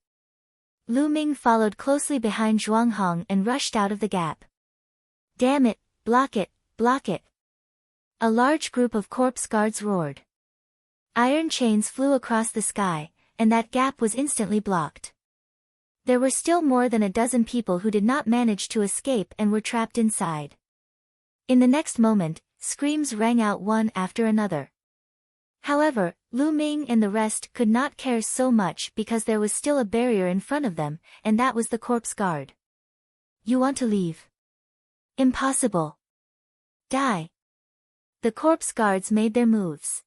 Lu Ming followed closely behind Zhuanghang and rushed out of the gap. Damn it, block it, block it! A large group of corpse guards roared. Iron chains flew across the sky, and that gap was instantly blocked. There were still more than a dozen people who did not manage to escape and were trapped inside. In the next moment, screams rang out one after another. However, Lu Ming and the rest could not care so much because there was still a barrier in front of them, and that was the corpse guard. You want to leave? Impossible. Die. The corpse guards made their moves.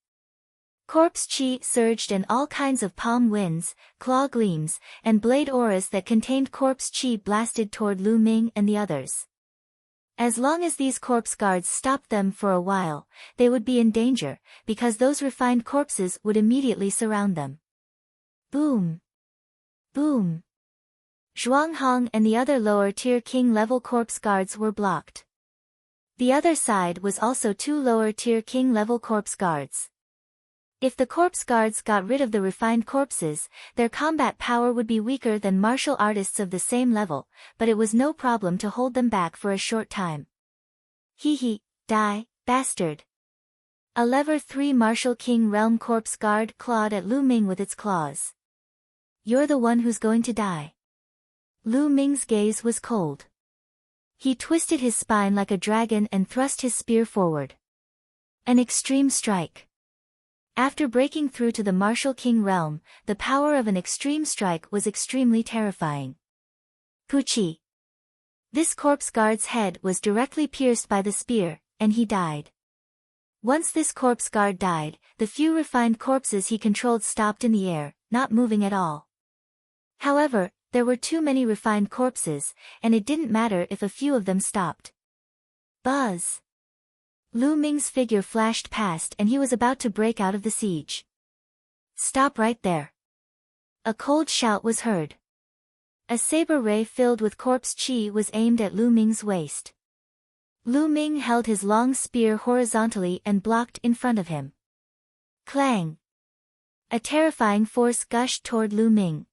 Corpse chi surged and all kinds of palm winds, claw gleams, and blade auras that contained corpse chi blasted toward Lu Ming and the others. As long as these corpse guards stopped them for a while, they would be in danger, because those refined corpses would immediately surround them. Boom! Boom! Zhuanghang and the other lower-tier king-level corpse guards were blocked. The other side was also 2 lower-tier king-level corpse guards. If the corpse guards got rid of the refined corpses, their combat power would be weaker than martial artists of the same level, but it was no problem to hold them back for a short time. Hee, die, bastard. A lever 3 Martial King Realm corpse guard clawed at Lu Ming with its claws. You're the one who's going to die. Lu Ming's gaze was cold. He twisted his spine like a dragon and thrust his spear forward. An extreme strike. After breaking through to the Martial King realm, the power of an extreme strike was extremely terrifying. Puchi. This corpse guard's head was directly pierced by the spear, and he died. Once this corpse guard died, the few refined corpses he controlled stopped in the air, not moving at all. However, there were too many refined corpses, and it didn't matter if a few of them stopped. Buzz. Lu Ming's figure flashed past and he was about to break out of the siege. Stop right there. A cold shout was heard. A saber ray filled with corpse chi was aimed at Lu Ming's waist. Lu Ming held his long spear horizontally and blocked in front of him. Clang. A terrifying force gushed toward Lu Ming.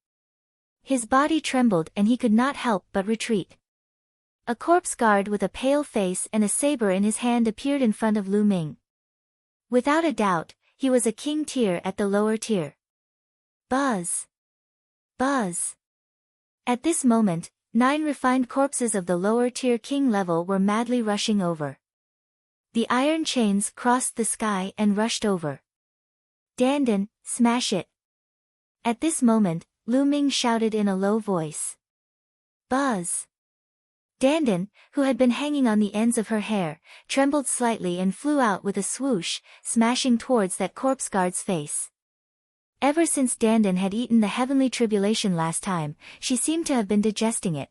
His body trembled and he could not help but retreat. A corpse guard with a pale face and a saber in his hand appeared in front of Lu Ming. Without a doubt, he was a king tier at the lower tier. Buzz. Buzz. At this moment, 9 refined corpses of the lower tier king level were madly rushing over. The iron chains crossed the sky and rushed over. Dandan, smash it. At this moment, Lu Ming shouted in a low voice. Buzz. Dandan, who had been hanging on the ends of her hair, trembled slightly and flew out with a swoosh, smashing towards that corpse guard's face. Ever since Dandan had eaten the heavenly tribulation last time, she seemed to have been digesting it.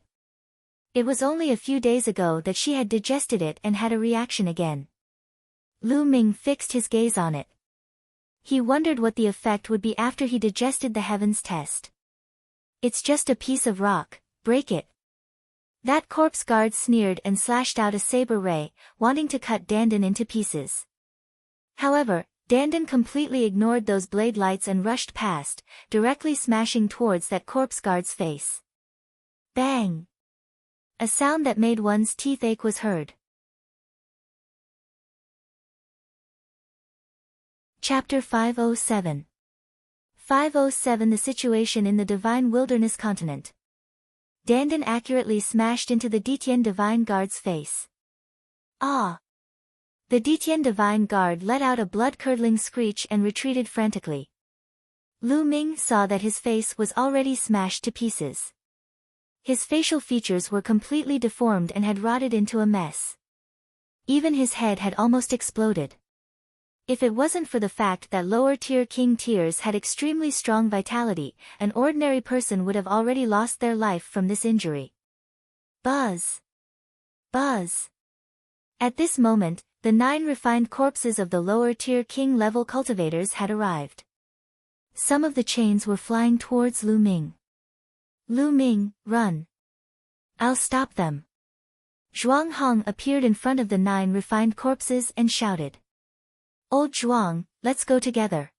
It was only a few days ago that she had digested it and had a reaction again. Lu Ming fixed his gaze on it. He wondered what the effect would be after he digested the heavens test. It's just a piece of rock, break it. That corpse guard sneered and slashed out a saber ray, wanting to cut Dandan into pieces. However, Dandan completely ignored those blade lights and rushed past, directly smashing towards that corpse guard's face. Bang! A sound that made one's teeth ache was heard. Chapter 507. 507 The situation in the Divine Wilderness Continent. Dandan accurately smashed into the Ditien Divine Guard's face. Ah! The Ditien Divine Guard let out a blood-curdling screech and retreated frantically. Lu Ming saw that his face was already smashed to pieces. His facial features were completely deformed and had rotted into a mess. Even his head had almost exploded. If it wasn't for the fact that lower-tier king tiers had extremely strong vitality, an ordinary person would have already lost their life from this injury. Buzz! Buzz! At this moment, the 9 refined corpses of the lower-tier king-level cultivators had arrived. Some of the chains were flying towards Lu Ming. Lu Ming, run! I'll stop them. Zhuang Hong appeared in front of the 9 refined corpses and shouted. Old Zhuang, let's go together.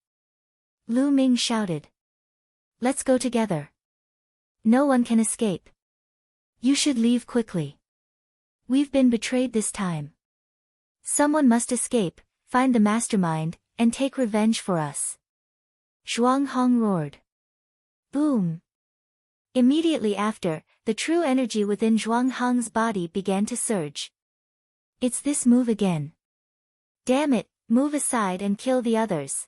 Lu Ming shouted. Let's go together. No one can escape. You should leave quickly. We've been betrayed this time. Someone must escape, find the mastermind, and take revenge for us. Zhuang Hong roared. Boom! Immediately after, the true energy within Zhuang Hong's body began to surge. It's this move again. Damn it! Move aside and kill the others.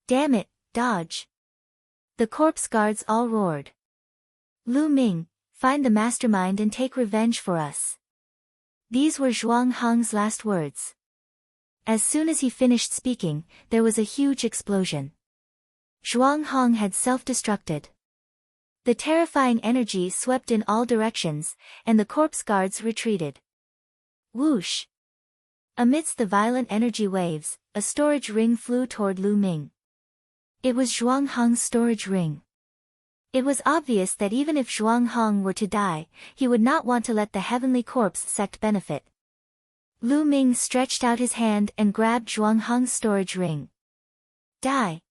Damn it, dodge. The corpse guards all roared. Lu Ming, find the mastermind and take revenge for us. These were Zhuang Hong's last words. As soon as he finished speaking, there was a huge explosion. Zhuang Hong had self-destructed. The terrifying energy swept in all directions, and the corpse guards retreated. Whoosh! Amidst the violent energy waves, a storage ring flew toward Lu Ming. It was Zhuang Hong's storage ring. It was obvious that even if Zhuang Hong were to die, he would not want to let the heavenly corpse sect benefit. Lu Ming stretched out his hand and grabbed Zhuang Hong's storage ring. Die.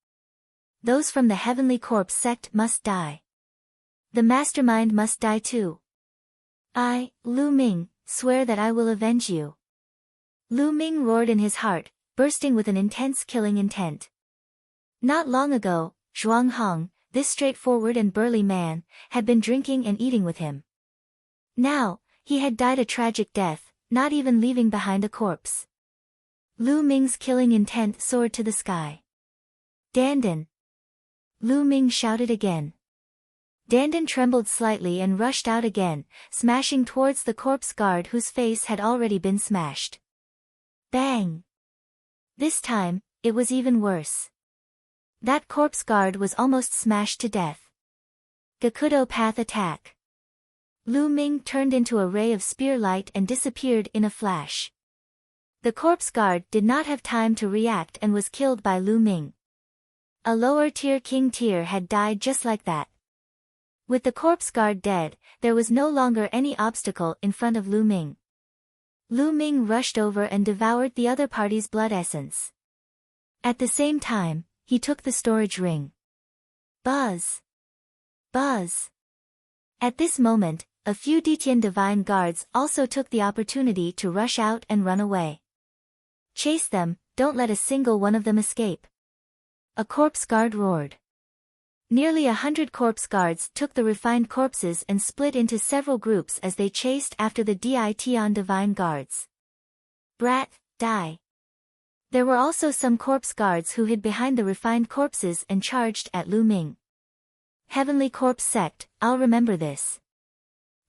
Those from the Heavenly Corpse sect must die. The mastermind must die too. I, Lu Ming, swear that I will avenge you. Lu Ming roared in his heart, bursting with an intense killing intent. Not long ago, Zhuang Hong, this straightforward and burly man, had been drinking and eating with him. Now, he had died a tragic death, not even leaving behind a corpse. Lu Ming's killing intent soared to the sky. Dandan! Lu Ming shouted again. Dandan trembled slightly and rushed out again, smashing towards the corpse guard whose face had already been smashed. Bang! This time, it was even worse. That corpse guard was almost smashed to death. Gakudo Path Attack. Lu Ming turned into a ray of spear light and disappeared in a flash. The corpse guard did not have time to react and was killed by Lu Ming. A lower-tier king tier had died just like that. With the corpse guard dead, there was no longer any obstacle in front of Lu Ming. Lu Ming rushed over and devoured the other party's blood essence. At the same time, he took the storage ring. Buzz! Buzz! At this moment, a few Detian divine guards also took the opportunity to rush out and run away. Chase them, don't let a single one of them escape. A corpse guard roared. Nearly 100 corpse guards took the refined corpses and split into several groups as they chased after the Ditian divine guards. Brat, die! There were also some corpse guards who hid behind the refined corpses and charged at Lu Ming. Heavenly Corpse Sect, I'll remember this.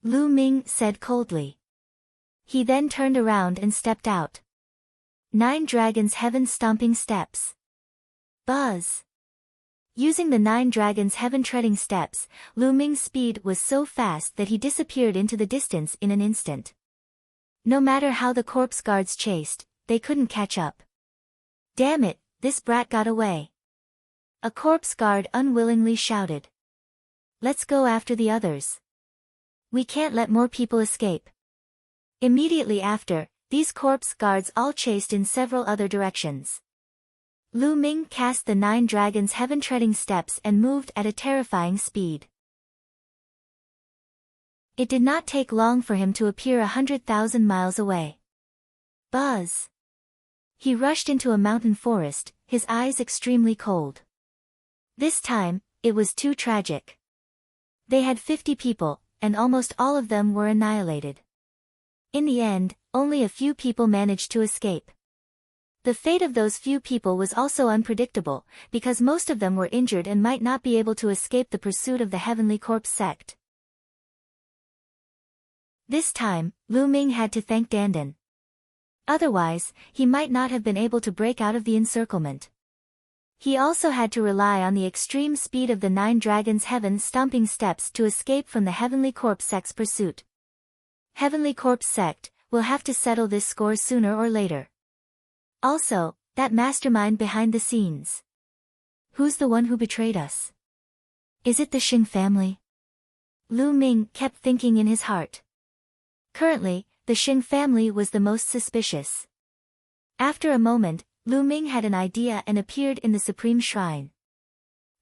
Lu Ming said coldly. He then turned around and stepped out. 9 Dragons Heaven Stomping Steps. Buzz! Using the 9 Dragons Heaven Treading Steps, Lu Ming's speed was so fast that he disappeared into the distance in an instant. No matter how the corpse guards chased, they couldn't catch up. Damn it, this brat got away. A corpse guard unwillingly shouted. Let's go after the others. We can't let more people escape. Immediately after, these corpse guards all chased in several other directions. Lu Ming cast the 9 Dragons Heaven Treading Steps and moved at a terrifying speed. It did not take long for him to appear 100,000 miles away. Buzz! He rushed into a mountain forest, his eyes extremely cold. This time, it was too tragic. They had 50 people, and almost all of them were annihilated. In the end, only a few people managed to escape. The fate of those few people was also unpredictable, because most of them were injured and might not be able to escape the pursuit of the Heavenly Corpse Sect. This time, Lu Ming had to thank Dandan. Otherwise, he might not have been able to break out of the encirclement. He also had to rely on the extreme speed of the 9 Dragons Heaven Stomping Steps to escape from the Heavenly Corpse Sect's pursuit. Heavenly Corpse Sect will have to settle this score sooner or later. Also, that mastermind behind the scenes. Who's the one who betrayed us? Is it the Xing family? Lu Ming kept thinking in his heart. Currently, the Xing family was the most suspicious. After a moment, Lu Ming had an idea and appeared in the Supreme Shrine.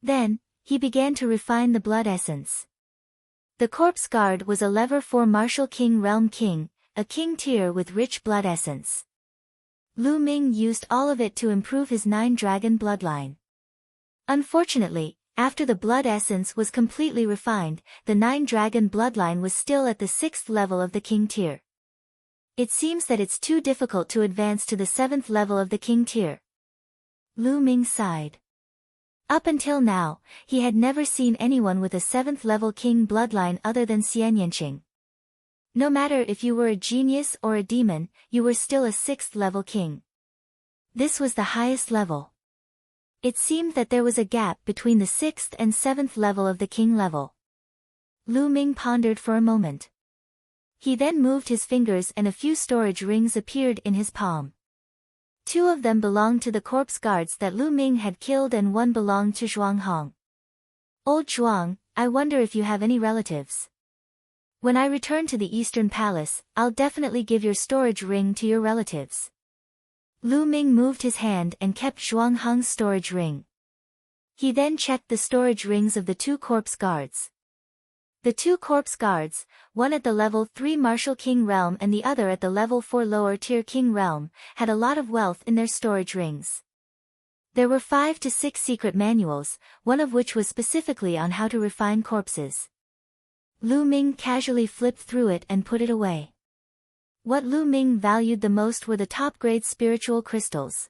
Then, he began to refine the blood essence. The corpse guard was a lever 4 Martial King Realm King, a king tier with rich blood essence. Lu Ming used all of it to improve his 9 dragon bloodline. Unfortunately, after the blood essence was completely refined, the 9 dragon bloodline was still at the 6th level of the king tier. It seems that it's too difficult to advance to the 7th level of the king tier. Lu Ming sighed. Up until now, he had never seen anyone with a 7th level king bloodline other than Xian Yanqing. No matter if you were a genius or a demon, you were still a 6th level king. This was the highest level. It seemed that there was a gap between the 6th and 7th level of the king level. Lu Ming pondered for a moment. He then moved his fingers and a few storage rings appeared in his palm. 2 of them belonged to the corpse guards that Lu Ming had killed and 1 belonged to Zhuang Hong. Old Zhuang, I wonder if you have any relatives. When I return to the Eastern Palace, I'll definitely give your storage ring to your relatives. Lu Ming moved his hand and kept Zhuang Heng's storage ring. He then checked the storage rings of the two corpse guards. The two corpse guards, one at the level 3 Martial King realm and the other at the level 4 lower tier King realm, had a lot of wealth in their storage rings. There were 5 to 6 secret manuals, one of which was specifically on how to refine corpses. Lu Ming casually flipped through it and put it away. What Lu Ming valued the most were the top-grade spiritual crystals.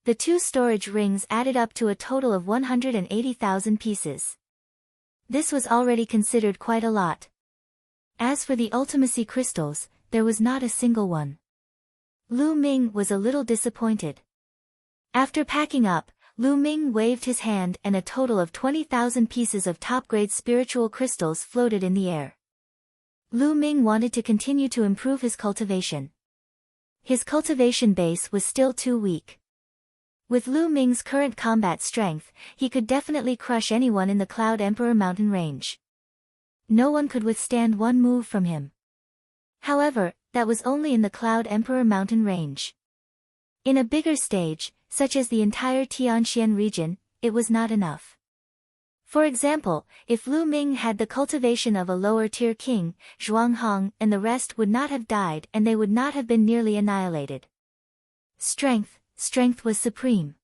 The two storage rings added up to a total of 180,000 pieces. This was already considered quite a lot. As for the ultimacy crystals, there was not a single one. Lu Ming was a little disappointed. After packing up, Lu Ming waved his hand and a total of 20,000 pieces of top-grade spiritual crystals floated in the air. Lu Ming wanted to continue to improve his cultivation. His cultivation base was still too weak. With Lu Ming's current combat strength, he could definitely crush anyone in the Cloud Emperor mountain range. No one could withstand one move from him. However, that was only in the Cloud Emperor mountain range. In a bigger stage, such as the entire Tianxian region, it was not enough. For example, if Lu Ming had the cultivation of a lower-tier king, Zhuang Heng and the rest would not have died and they would not have been nearly annihilated. Strength was supreme.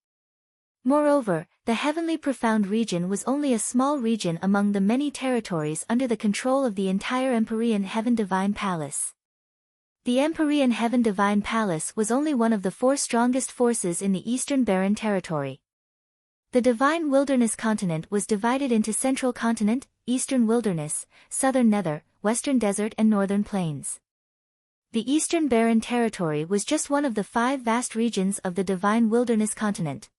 Moreover, the heavenly profound region was only a small region among the many territories under the control of the entire Empyrean Heaven Divine Palace. The Empyrean Heaven Divine Palace was only one of the 4 strongest forces in the Eastern Barren Territory. The Divine Wilderness Continent was divided into Central Continent, Eastern Wilderness, Southern Nether, Western Desert and Northern Plains. The Eastern Barren Territory was just one of the 5 vast regions of the Divine Wilderness Continent.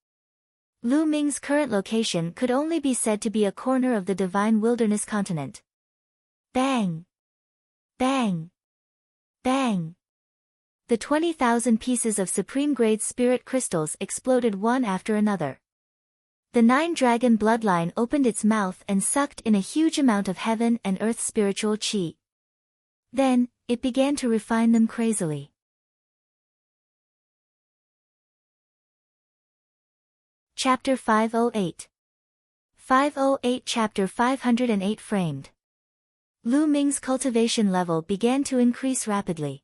Lu Ming's current location could only be said to be a corner of the Divine Wilderness Continent. Bang! Bang! Bang! The 20,000 pieces of supreme-grade spirit crystals exploded one after another. The 9-dragon bloodline opened its mouth and sucked in a huge amount of heaven and earth spiritual qi. Then, it began to refine them crazily. Chapter 508. 508 Chapter 508 Framed. Lu Ming's cultivation level began to increase rapidly.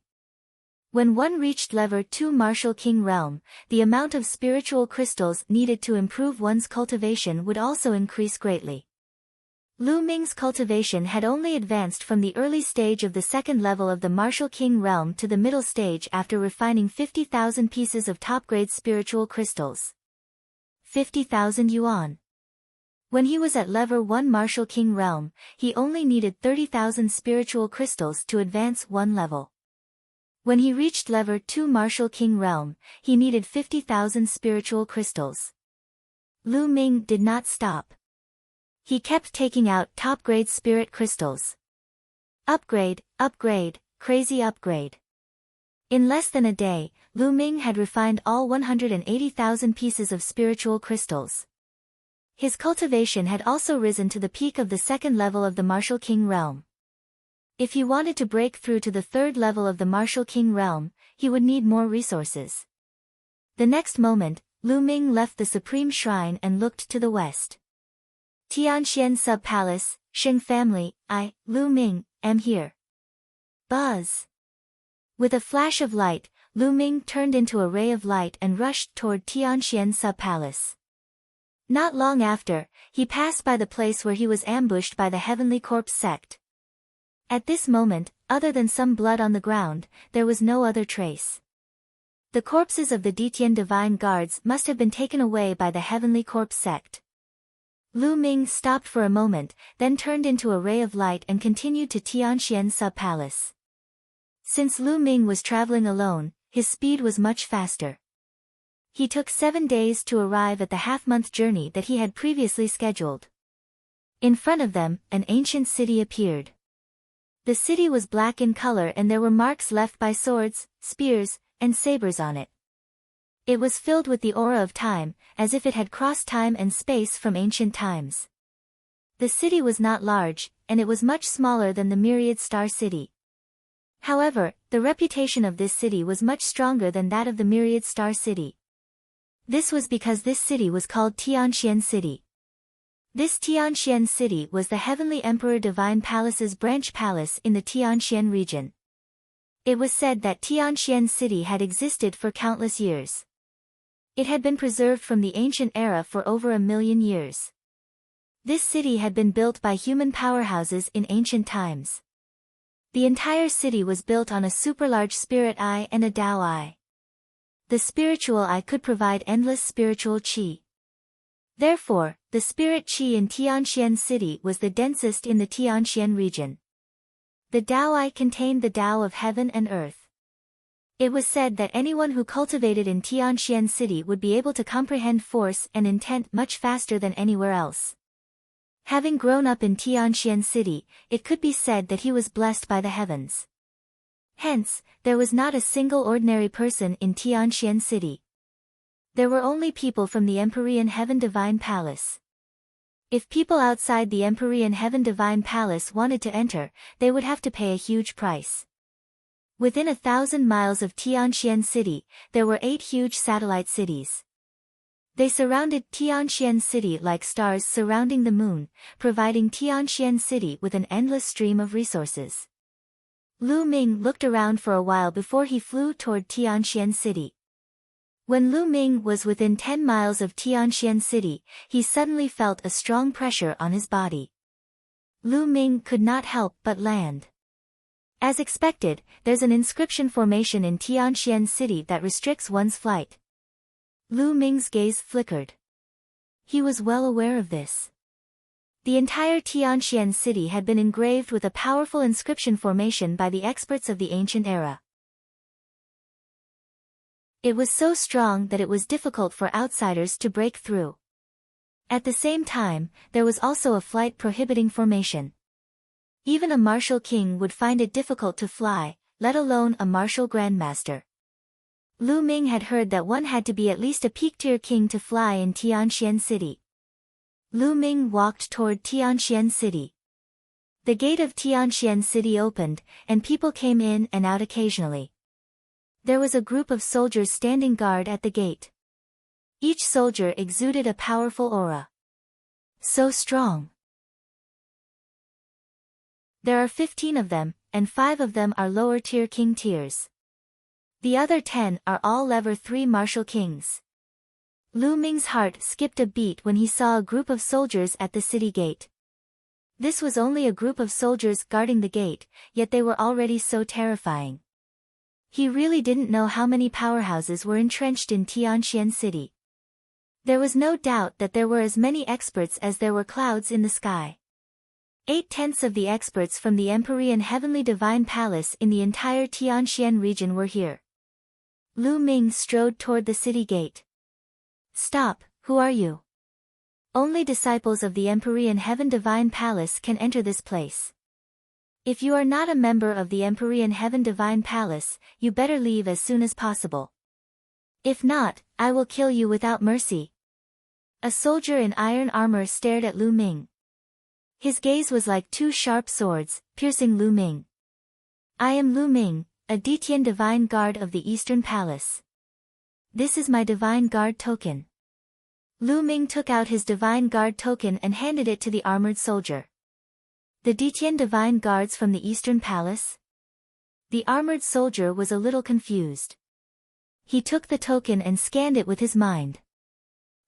When one reached level 2 Martial King realm, the amount of spiritual crystals needed to improve one's cultivation would also increase greatly. Lu Ming's cultivation had only advanced from the early stage of the second level of the Martial King realm to the middle stage after refining 50,000 pieces of top-grade spiritual crystals. 50,000 yuan. When he was at level 1 Martial King realm, he only needed 30,000 spiritual crystals to advance one level. When he reached level 2 Martial King realm, he needed 50,000 spiritual crystals. Lu Ming did not stop. He kept taking out top-grade spirit crystals. Upgrade, crazy upgrade. In less than a day, Lu Ming had refined all 180,000 pieces of spiritual crystals. His cultivation had also risen to the peak of the second level of the Martial King realm. If he wanted to break through to the third level of the Martial King realm, he would need more resources. The next moment, Lu Ming left the Supreme Shrine and looked to the west. Tianxian Sub-Palace, Sheng family, I, Lu Ming, am here. Buzz. With a flash of light, Lu Ming turned into a ray of light and rushed toward Tianxian Sub-Palace. Not long after, he passed by the place where he was ambushed by the Heavenly Corpse sect. At this moment, other than some blood on the ground, there was no other trace. The corpses of the Detian Divine Guards must have been taken away by the Heavenly Corpse sect. Lu Ming stopped for a moment, then turned into a ray of light and continued to Tianxian Sub-Palace. Since Lu Ming was traveling alone, his speed was much faster. He took 7 days to arrive at the half-month journey that he had previously scheduled. In front of them, an ancient city appeared. The city was black in color and there were marks left by swords, spears, and sabers on it. It was filled with the aura of time, as if it had crossed time and space from ancient times. The city was not large, and it was much smaller than the Myriad Star City. However, the reputation of this city was much stronger than that of the Myriad Star City. This was because this city was called Tianxian City. This Tianxian City was the Heavenly Emperor Divine Palace's branch palace in the Tianxian region. It was said that Tianxian City had existed for countless years. It had been preserved from the ancient era for over 1,000,000 years. This city had been built by human powerhouses in ancient times. The entire city was built on a super-large spirit eye and a Tao eye. The spiritual eye could provide endless spiritual qi. Therefore, the spirit qi in Tianxian City was the densest in the Tianxian region. The Tao eye contained the Tao of heaven and earth. It was said that anyone who cultivated in Tianxian City would be able to comprehend force and intent much faster than anywhere else. Having grown up in Tianxian City, it could be said that he was blessed by the heavens. Hence, there was not a single ordinary person in Tianxian City. There were only people from the Empyrean Heaven Divine Palace. If people outside the Empyrean Heaven Divine Palace wanted to enter, they would have to pay a huge price. Within 1,000 miles of Tianxian City, there were 8 huge satellite cities. They surrounded Tianxian City like stars surrounding the moon, providing Tianxian City with an endless stream of resources. Lu Ming looked around for a while before he flew toward Tianxian City. When Lu Ming was within 10 miles of Tianxian City, he suddenly felt a strong pressure on his body. Lu Ming could not help but land. As expected, there's an inscription formation in Tianxian City that restricts one's flight. Lu Ming's gaze flickered. He was well aware of this. The entire Tianxian City had been engraved with a powerful inscription formation by the experts of the ancient era. It was so strong that it was difficult for outsiders to break through. At the same time, there was also a flight prohibiting formation. Even a martial king would find it difficult to fly, let alone a martial grandmaster. Lu Ming had heard that one had to be at least a peak-tier king to fly in Tianxian City. Lu Ming walked toward Tianxian City. The gate of Tianxian City opened, and people came in and out occasionally. There was a group of soldiers standing guard at the gate. Each soldier exuded a powerful aura. So strong. There are 15 of them, and 5 of them are lower-tier king tiers. The other 10 are all level 3 martial kings. Lu Ming's heart skipped a beat when he saw a group of soldiers at the city gate. This was only a group of soldiers guarding the gate, yet they were already so terrifying. He really didn't know how many powerhouses were entrenched in Tianxian City. There was no doubt that there were as many experts as there were clouds in the sky. 8/10 of the experts from the Empyrean Heavenly Divine Palace in the entire Tianxian region were here. Lu Ming strode toward the city gate. Stop, who are you? Only disciples of the Empyrean Heaven Divine Palace can enter this place. If you are not a member of the Empyrean Heaven Divine Palace, you better leave as soon as possible. If not, I will kill you without mercy. A soldier in iron armor stared at Lu Ming. His gaze was like 2 sharp swords, piercing Lu Ming. I am Lu Ming, a Detian Divine Guard of the Eastern Palace. This is my Divine Guard token. Lu Ming took out his Divine Guard token and handed it to the armored soldier. The Detian Divine Guards from the Eastern Palace? The armored soldier was a little confused. He took the token and scanned it with his mind.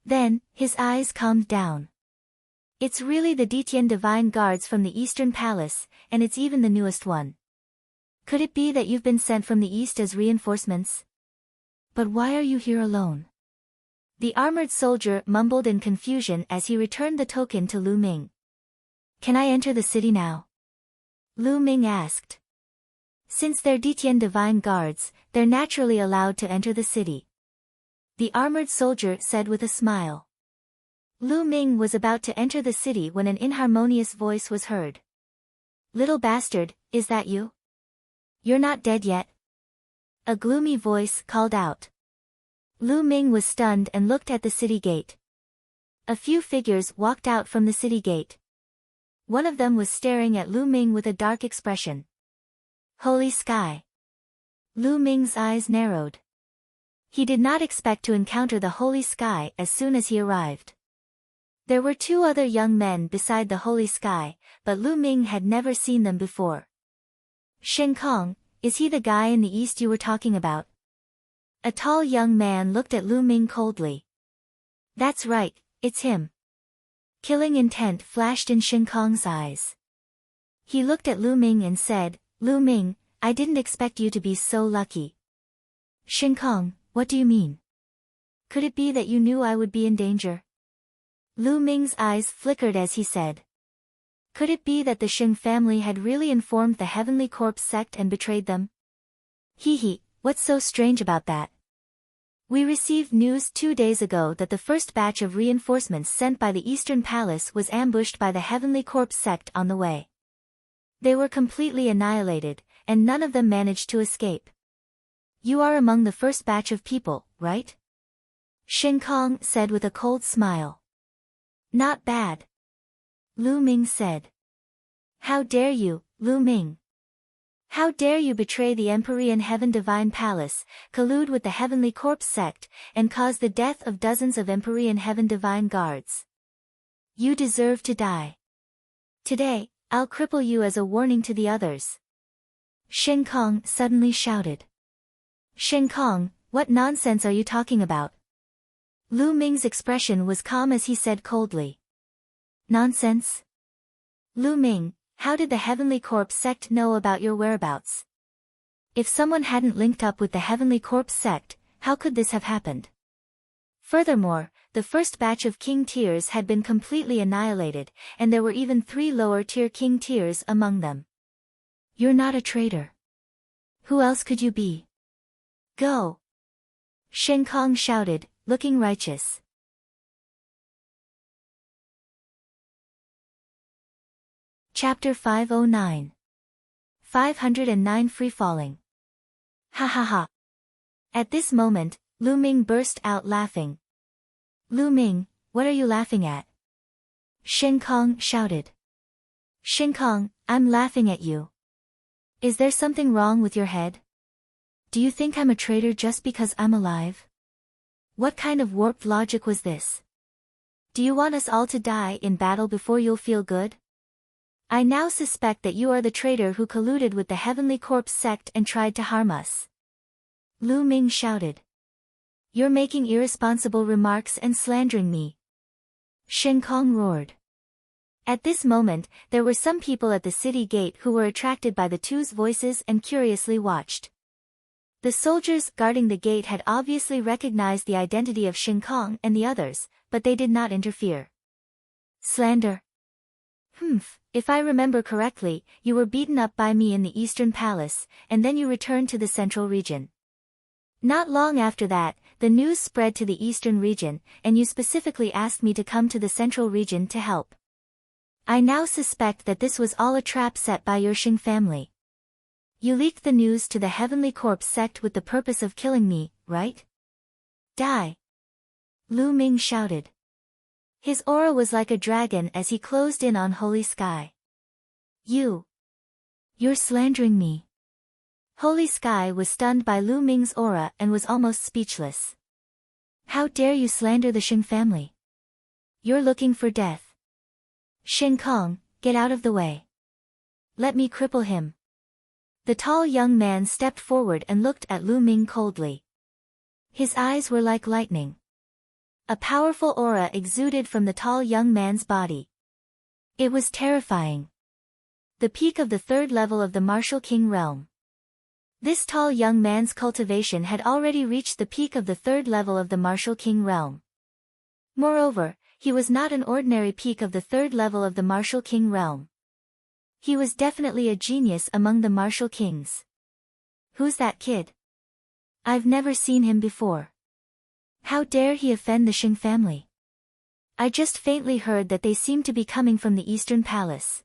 Then, his eyes calmed down. It's really the Detian Divine Guards from the Eastern Palace, and it's even the newest one. Could it be that you've been sent from the East as reinforcements? But why are you here alone? The armored soldier mumbled in confusion as he returned the token to Lu Ming. Can I enter the city now? Lu Ming asked. Since they're Detian Divine Guards, they're naturally allowed to enter the city. The armored soldier said with a smile. Lu Ming was about to enter the city when an inharmonious voice was heard. Little bastard, is that you? You're not dead yet? A gloomy voice called out. Lu Ming was stunned and looked at the city gate. A few figures walked out from the city gate. One of them was staring at Lu Ming with a dark expression. Holy sky! Lu Ming's eyes narrowed. He did not expect to encounter the holy sky as soon as he arrived. There were two other young men beside the holy sky, but Lu Ming had never seen them before. Shen Kong, is he the guy in the east you were talking about? A tall young man looked at Lu Ming coldly. That's right, it's him. Killing intent flashed in Shen Kong's eyes. He looked at Lu Ming and said, Lu Ming, I didn't expect you to be so lucky. Shen Kong, what do you mean? Could it be that you knew I would be in danger? Lu Ming's eyes flickered as he said. Could it be that the Sheng family had really informed the Heavenly Corpse sect and betrayed them? Hee, what's so strange about that? We received news 2 days ago that the first batch of reinforcements sent by the Eastern Palace was ambushed by the Heavenly Corpse sect on the way. They were completely annihilated, and none of them managed to escape. You are among the first batch of people, right? Shen Kong said with a cold smile. Not bad. Lu Ming said. How dare you, Lu Ming? How dare you betray the Empyrean Heaven Divine Palace, collude with the Heavenly Corpse sect, and cause the death of dozens of Empyrean Heaven Divine Guards? You deserve to die. Today, I'll cripple you as a warning to the others. Shen Kong suddenly shouted. Shen Kong, what nonsense are you talking about? Lu Ming's expression was calm as he said coldly. Nonsense? Lu Ming, how did the Heavenly Corpse sect know about your whereabouts? If someone hadn't linked up with the Heavenly Corpse sect, how could this have happened? Furthermore, the first batch of King Tiers had been completely annihilated, and there were even 3 lower-tier King Tiers among them. You're not a traitor. Who else could you be? Go! Shen Kong shouted, looking righteous. Chapter 509. 509 Free Falling. Ha ha ha. At this moment, Lu Ming burst out laughing. Lu Ming, what are you laughing at? Shen Kong shouted. Shen Kong, I'm laughing at you. Is there something wrong with your head? Do you think I'm a traitor just because I'm alive? What kind of warped logic was this? Do you want us all to die in battle before you'll feel good? I now suspect that you are the traitor who colluded with the Heavenly Corpse sect and tried to harm us. Lu Ming shouted. You're making irresponsible remarks and slandering me. Shen Kong roared. At this moment, there were some people at the city gate who were attracted by the two's voices and curiously watched. The soldiers guarding the gate had obviously recognized the identity of Shen Kong and the others, but they did not interfere. Slander. If I remember correctly, you were beaten up by me in the Eastern Palace, and then you returned to the Central Region. Not long after that, the news spread to the Eastern Region, and you specifically asked me to come to the Central Region to help. I now suspect that this was all a trap set by your Sheng family. You leaked the news to the Heavenly Corpse sect with the purpose of killing me, right? Die! Lu Ming shouted. His aura was like a dragon as he closed in on Holy Sky. You're slandering me. Holy Sky was stunned by Lu Ming's aura and was almost speechless. How dare you slander the Sheng family? You're looking for death. Shen Kong, get out of the way. Let me cripple him. The tall young man stepped forward and looked at Lu Ming coldly. His eyes were like lightning. A powerful aura exuded from the tall young man's body. It was terrifying. The peak of the 3rd level of the Martial King realm. This tall young man's cultivation had already reached the peak of the 3rd level of the Martial King realm. Moreover, he was not an ordinary peak of the 3rd level of the Martial King realm. He was definitely a genius among the Martial Kings. Who's that kid? I've never seen him before. How dare he offend the Sheng family? I just faintly heard that they seem to be coming from the Eastern Palace.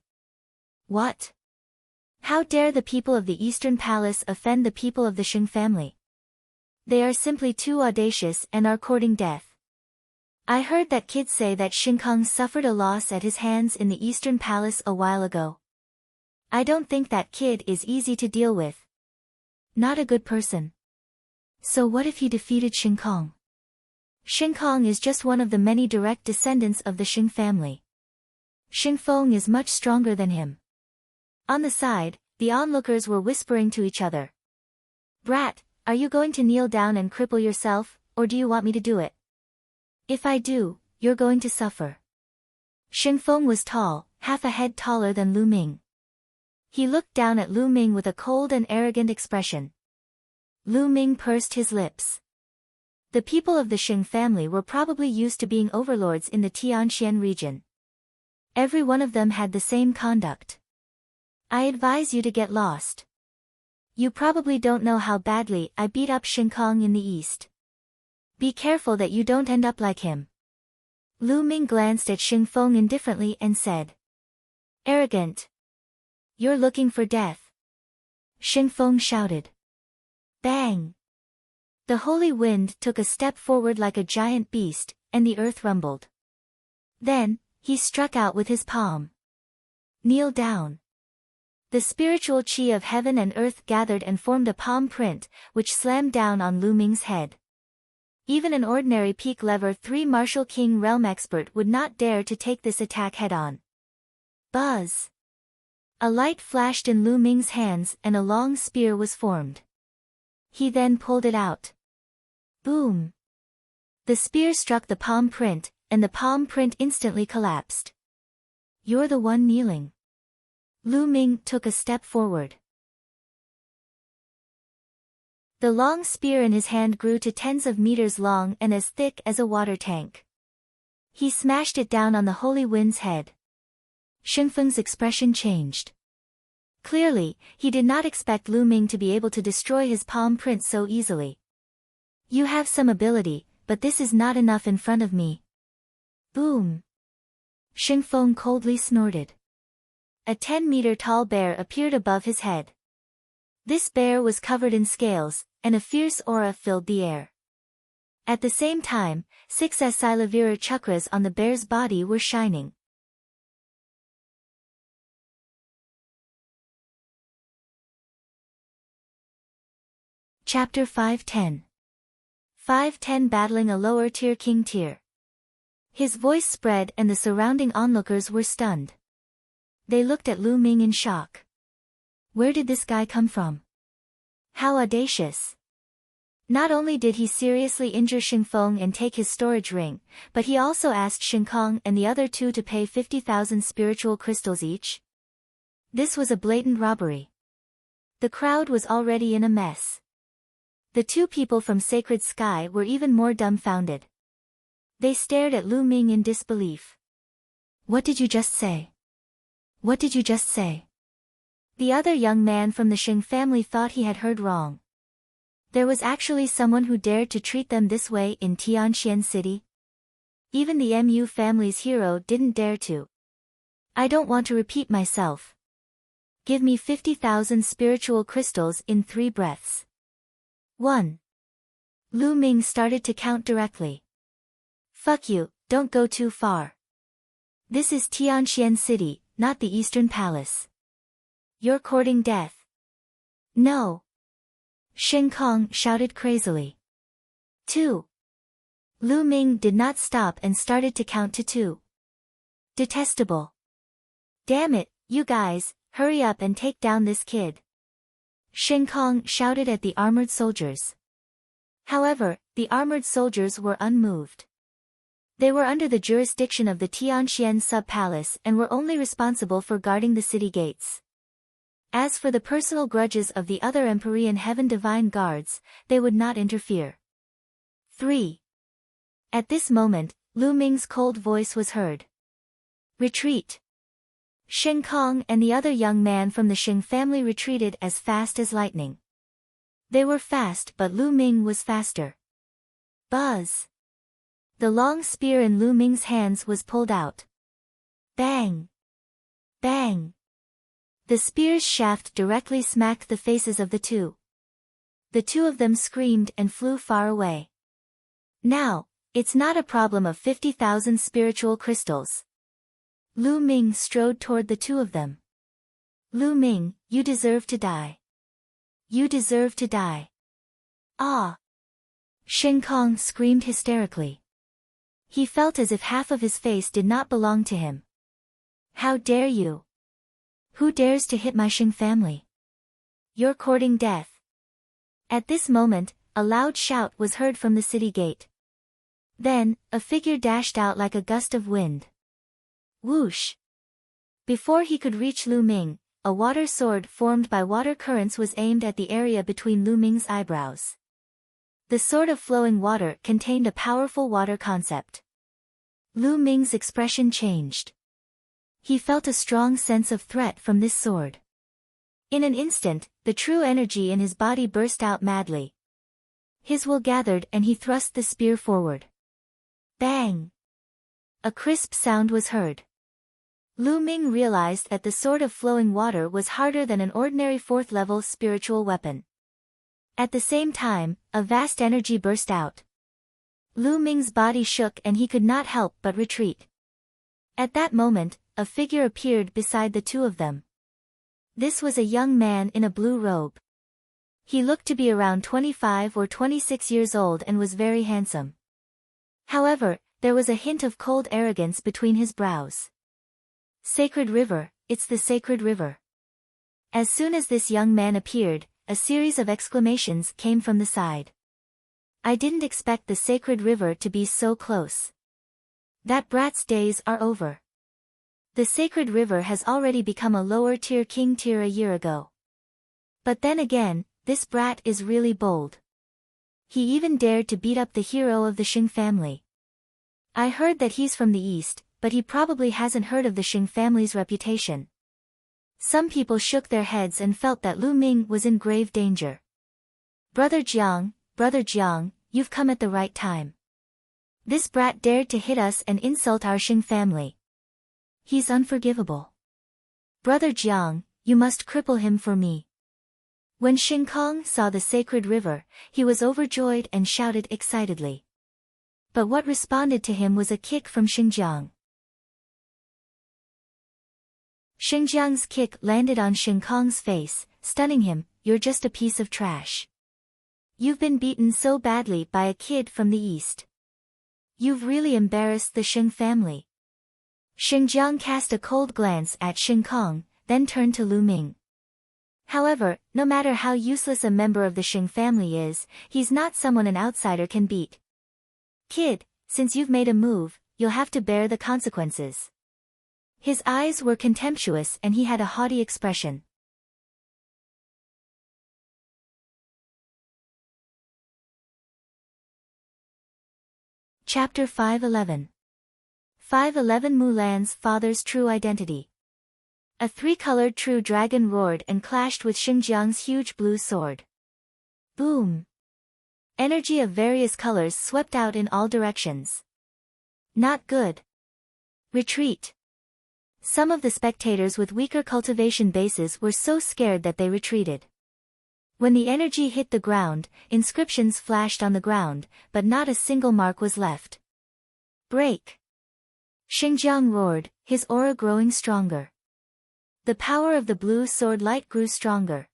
What? How dare the people of the Eastern Palace offend the people of the Sheng family? They are simply too audacious and are courting death. I heard that kid say that Shinkong suffered a loss at his hands in the Eastern Palace a while ago. I don't think that kid is easy to deal with. Not a good person. So what if he defeated Shinkong? Shinkong is just one of the many direct descendants of the Shing family. Shingfeng is much stronger than him. On the side, the onlookers were whispering to each other. Brat, are you going to kneel down and cripple yourself, or do you want me to do it? If I do, you're going to suffer. Shingfeng was tall, half a head taller than Lu Ming. He looked down at Lu Ming with a cold and arrogant expression. Lu Ming pursed his lips. The people of the Shing family were probably used to being overlords in the Tianxian region. Every one of them had the same conduct. I advise you to get lost. You probably don't know how badly I beat up Shinkong in the east. Be careful that you don't end up like him. Lu Ming glanced at Shingfeng indifferently and said. Arrogant. You're looking for death. Shingfeng shouted. Bang! The holy wind took a step forward like a giant beast, and the earth rumbled. Then, he struck out with his palm. Kneel down. The spiritual chi of heaven and earth gathered and formed a palm print, which slammed down on Lu Ming's head. Even an ordinary peak lever 3 Martial King realm expert would not dare to take this attack head-on. Buzz! A light flashed in Lu Ming's hands and a long spear was formed. He then pulled it out. Boom! The spear struck the palm print, and the palm print instantly collapsed. You're the one kneeling. Lu Ming took a step forward. The long spear in his hand grew to tens of meters long and as thick as a water tank. He smashed it down on the holy wind's head. Shingfeng's expression changed. Clearly, he did not expect Lu Ming to be able to destroy his palm print so easily. You have some ability, but this is not enough in front of me. Boom! Shingfeng coldly snorted. A 10-meter-tall bear appeared above his head. This bear was covered in scales, and a fierce aura filled the air. At the same time, 6 Silavira chakras on the bear's body were shining. Chapter 510. 510 Battling a lower-tier king tier. His voice spread and the surrounding onlookers were stunned. They looked at Lu Ming in shock. Where did this guy come from? How audacious! Not only did he seriously injure Shingfeng and take his storage ring, but he also asked Shinkong and the other two to pay 50,000 spiritual crystals each. This was a blatant robbery. The crowd was already in a mess. The two people from Sacred Sky were even more dumbfounded. They stared at Lu Ming in disbelief. What did you just say? What did you just say? The other young man from the Shing family thought he had heard wrong. There was actually someone who dared to treat them this way in Tianxian City? Even the Mu family's hero didn't dare to. I don't want to repeat myself. Give me 50,000 spiritual crystals in 3 breaths. 1. Lu Ming started to count directly. Fuck you, don't go too far. This is Tianxian City, not the Eastern Palace. You're courting death. No. Shinkong shouted crazily. 2. Lu Ming did not stop and started to count to 2. Detestable. Damn it, you guys, hurry up and take down this kid. Shinkong shouted at the armored soldiers. However, the armored soldiers were unmoved. They were under the jurisdiction of the Tianxian sub-palace and were only responsible for guarding the city gates. As for the personal grudges of the other Empyrean Heaven Divine Guards, they would not interfere. 3. At this moment, Lu Ming's cold voice was heard. Retreat. Shinkong and the other young man from the Shing family retreated as fast as lightning. They were fast, but Lu Ming was faster. Buzz. The long spear in Lu Ming's hands was pulled out. Bang! Bang! The spear's shaft directly smacked the faces of the two. The two of them screamed and flew far away. Now, It's not a problem of 50,000 spiritual crystals. Lu Ming strode toward the two of them. Lu Ming, you deserve to die. You deserve to die. Ah! Shin Kong screamed hysterically. He felt as if half of his face did not belong to him. How dare you? Who dares to hit my Xing family? You're courting death. At this moment, a loud shout was heard from the city gate. Then, a figure dashed out like a gust of wind. Whoosh! Before he could reach Lu Ming, a water sword formed by water currents was aimed at the area between Lu Ming's eyebrows. The sword of flowing water contained a powerful water concept. Lu Ming's expression changed. He felt a strong sense of threat from this sword. In an instant, the true energy in his body burst out madly. His will gathered and he thrust the spear forward. Bang! A crisp sound was heard. Lu Ming realized that the sword of flowing water was harder than an ordinary fourth-level spiritual weapon. At the same time, a vast energy burst out. Lu Ming's body shook and he could not help but retreat. At that moment, a figure appeared beside the two of them. This was a young man in a blue robe. He looked to be around 25 or 26 years old and was very handsome. However, there was a hint of cold arrogance between his brows. Sacred River, it's the Sacred River. As soon as this young man appeared, a series of exclamations came from the side. I didn't expect the Sacred River to be so close. That brat's days are over. The Sacred River has already become a lower-tier king tier a year ago. But then again, this brat is really bold. He even dared to beat up the hero of the Xing family. I heard that he's from the east, but he probably hasn't heard of the Xing family's reputation. Some people shook their heads and felt that Lu Ming was in grave danger. Brother Jiang, you've come at the right time. This brat dared to hit us and insult our Xing family. He's unforgivable. Brother Jiang, you must cripple him for me. When Shin Kong saw the Sacred River, he was overjoyed and shouted excitedly. But what responded to him was a kick from Xinjiang. Xinjiang's kick landed on Shin Kong's face, stunning him. You're just a piece of trash. You've been beaten so badly by a kid from the east. You've really embarrassed the Xing family. Xinjiang cast a cold glance at Shin Kong, then turned to Lu Ming. However, no matter how useless a member of the Xing family is, he's not someone an outsider can beat. Kid, since you've made a move, you'll have to bear the consequences. His eyes were contemptuous and he had a haughty expression. Chapter 511. 511 Mulan's father's true identity. A three-colored true dragon roared and clashed with Xinjiang's huge blue sword. Boom! Energy of various colors swept out in all directions. Not good. Retreat. Some of the spectators with weaker cultivation bases were so scared that they retreated. When the energy hit the ground, inscriptions flashed on the ground, but not a single mark was left. Break! Xinjiang roared, his aura growing stronger. The power of the blue sword light grew stronger.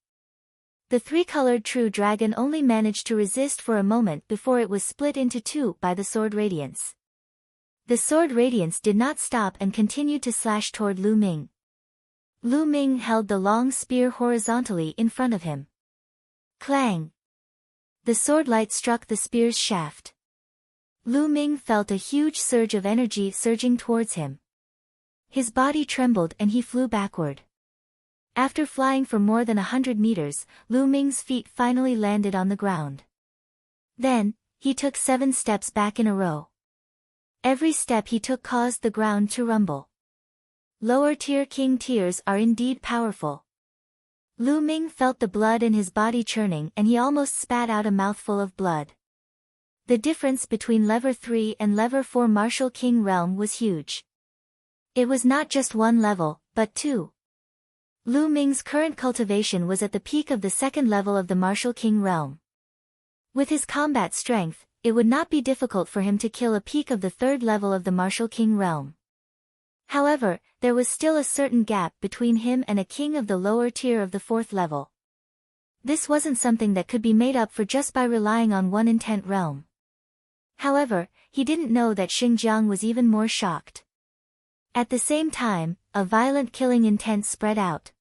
The three-colored true dragon only managed to resist for a moment before it was split into two by the sword radiance. The sword radiance did not stop and continued to slash toward Lu Ming. Lu Ming held the long spear horizontally in front of him. Clang! The sword light struck the spear's shaft. Lu Ming felt a huge surge of energy surging towards him. His body trembled and he flew backward. After flying for more than 100 meters, Lu Ming's feet finally landed on the ground. Then, he took 7 steps back in a row. Every step he took caused the ground to rumble. Lower-tier king tiers are indeed powerful. Lu Ming felt the blood in his body churning and he almost spat out a mouthful of blood. The difference between Level 3 and Level 4 Martial King realm was huge. It was not just one level, but 2. Lu Ming's current cultivation was at the peak of the second level of the Martial King realm. With his combat strength, it would not be difficult for him to kill a peak of the 3rd level of the martial king realm. However, there was still a certain gap between him and a king of the lower tier of the 4th level. This wasn't something that could be made up for just by relying on one intent realm. However, he didn't know that Xinjiang was even more shocked. At the same time, a violent killing intent spread out.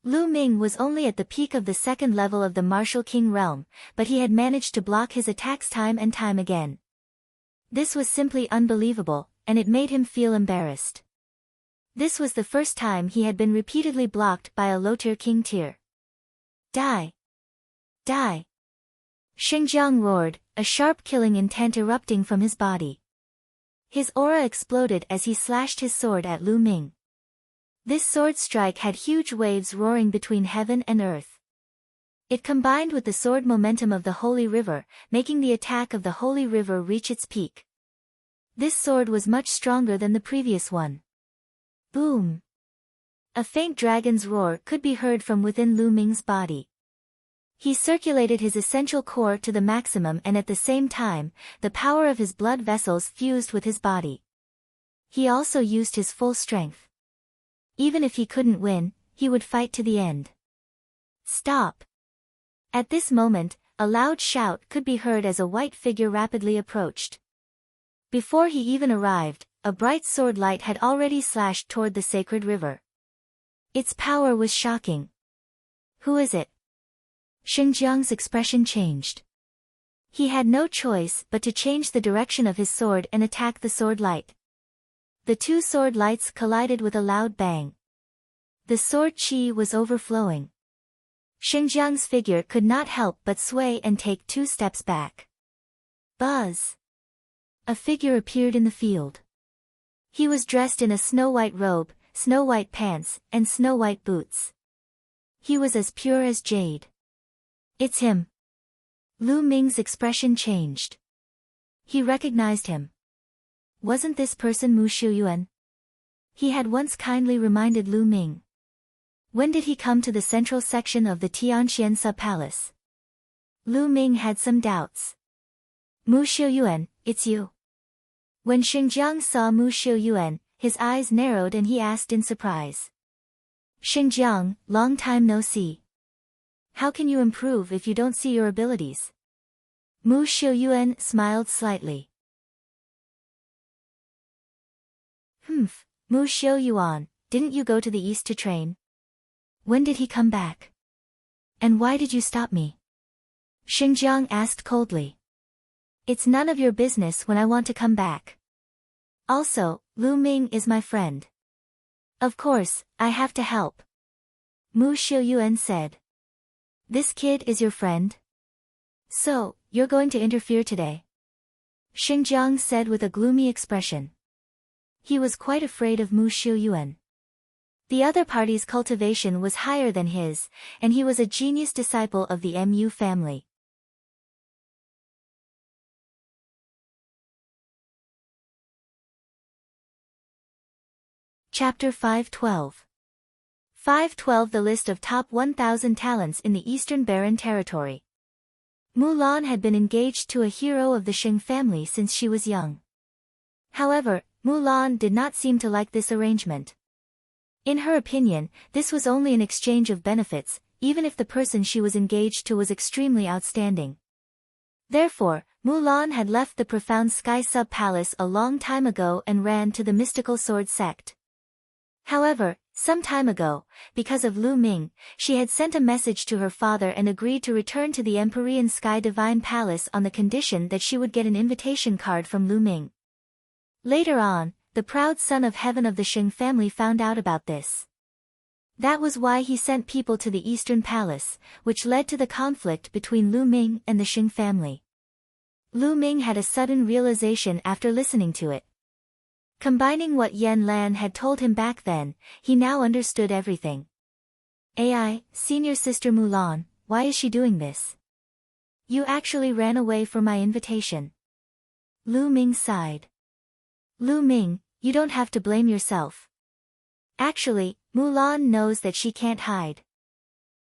Lu Ming was only at the peak of the 2nd level of the martial king realm, but he had managed to block his attacks time and time again. This was simply unbelievable, and it made him feel embarrassed. This was the first time he had been repeatedly blocked by a low-tier king tier. Die! Die! Xinjiang roared, a sharp killing intent erupting from his body. His aura exploded as he slashed his sword at Lu Ming. This sword strike had huge waves roaring between heaven and earth. It combined with the sword momentum of the Holy River, making the attack of the Holy River reach its peak. This sword was much stronger than the previous one. Boom! A faint dragon's roar could be heard from within Lu Ming's body. He circulated his essential core to the maximum, and at the same time, the power of his blood vessels fused with his body. He also used his full strength. Even if he couldn't win, he would fight to the end. Stop! At this moment, a loud shout could be heard as a white figure rapidly approached. Before he even arrived, a bright sword light had already slashed toward the sacred river. Its power was shocking. Who is it? Xinjiang's expression changed. He had no choice but to change the direction of his sword and attack the sword light. The two sword lights collided with a loud bang. The sword chi was overflowing. Xinjiang's figure could not help but sway and take 2 steps back. Buzz! A figure appeared in the field. He was dressed in a snow-white robe, snow-white pants, and snow-white boots. He was as pure as jade. It's him. Lu Ming's expression changed. He recognized him. Wasn't this person Mu Xiuyuan? He had once kindly reminded Lu Ming. When did he come to the central section of the Tianxian sub-palace? Lu Ming had some doubts. Mu Xiuyuan, it's you. When Xinjiang saw Mu Xiuyuan, his eyes narrowed and he asked in surprise. Xinjiang, long time no see. How can you improve if you don't see your abilities? Mu Xiuyuan smiled slightly. Mu Xiuyuan, didn't you go to the east to train? When did he come back? And why did you stop me? Xinjiang asked coldly. It's none of your business when I want to come back. Also, Lu Ming is my friend. Of course, I have to help. Mu Xiuyuan said. This kid is your friend? So, you're going to interfere today? Xinjiang said with a gloomy expression. He was quite afraid of Mu Xiuyuan. The other party's cultivation was higher than his, and he was a genius disciple of the Mu family. Chapter 512. 512 The list of top 1,000 talents in the Eastern Barren Territory. Mulan had been engaged to a hero of the Shing family since she was young. However, Mulan did not seem to like this arrangement. In her opinion, this was only an exchange of benefits, even if the person she was engaged to was extremely outstanding. Therefore, Mulan had left the profound Sky Sub-Palace a long time ago and ran to the mystical sword sect. However, some time ago, because of Lu Ming, she had sent a message to her father and agreed to return to the Empyrean Sky Divine Palace on the condition that she would get an invitation card from Lu Ming. Later on, the proud son of heaven of the Shing family found out about this. That was why he sent people to the Eastern Palace, which led to the conflict between Lu Ming and the Shing family. Lu Ming had a sudden realization after listening to it. Combining what Yan Lan had told him back then, he now understood everything. AI, senior sister Mulan, why is she doing this? You actually ran away for my invitation. Lu Ming sighed. Lu Ming, you don't have to blame yourself. Actually, Mulan knows that she can't hide.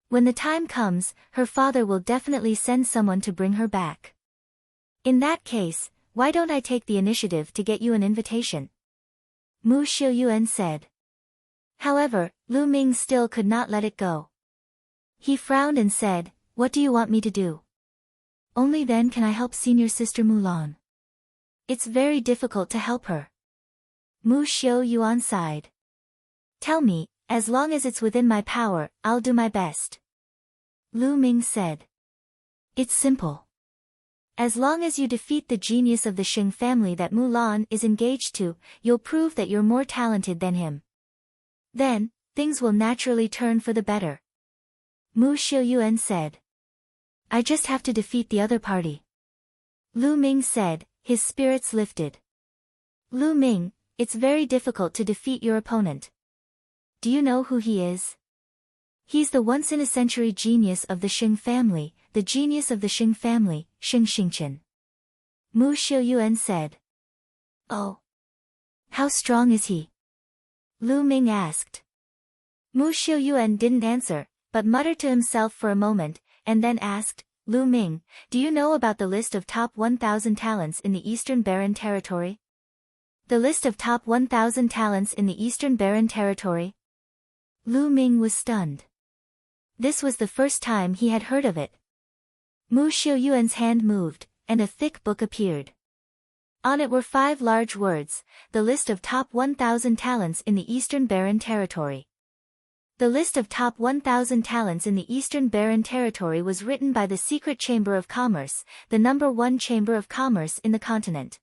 When the time comes, her father will definitely send someone to bring her back. In that case, why don't I take the initiative to get you an invitation? Mu Xiuyuan said. However, Lu Ming still could not let it go. He frowned and said, "What do you want me to do? Only then can I help senior sister Mulan. It's very difficult to help her." Mu Xiuyuan sighed. "Tell me, as long as it's within my power, I'll do my best." Lu Ming said. "It's simple. As long as you defeat the genius of the Sheng family that Mulan is engaged to, you'll prove that you're more talented than him. Then, things will naturally turn for the better." Mu Xiuyuan said. "I just have to defeat the other party." Lu Ming said, his spirits lifted. "Lu Ming, it's very difficult to defeat your opponent. Do you know who he is? He's the once-in-a-century genius of the Sheng family, the genius of the Sheng family, Sheng Xingqian." Mu Xiuyuan said. "Oh. How strong is he?" Lu Ming asked. Mu Xiuyuan didn't answer, but muttered to himself for a moment, and then asked, "Lu Ming, do you know about the list of top 1,000 talents in the Eastern Barren Territory?" The list of top 1,000 talents in the Eastern Barren Territory? Lu Ming was stunned. This was the first time he had heard of it. Mu Xiuyuan's hand moved, and a thick book appeared. On it were 5 large words, the list of top 1,000 talents in the Eastern Barren Territory. The list of top 1,000 talents in the Eastern Barren Territory was written by the Secret Chamber of Commerce, the #1 chamber of commerce in the continent.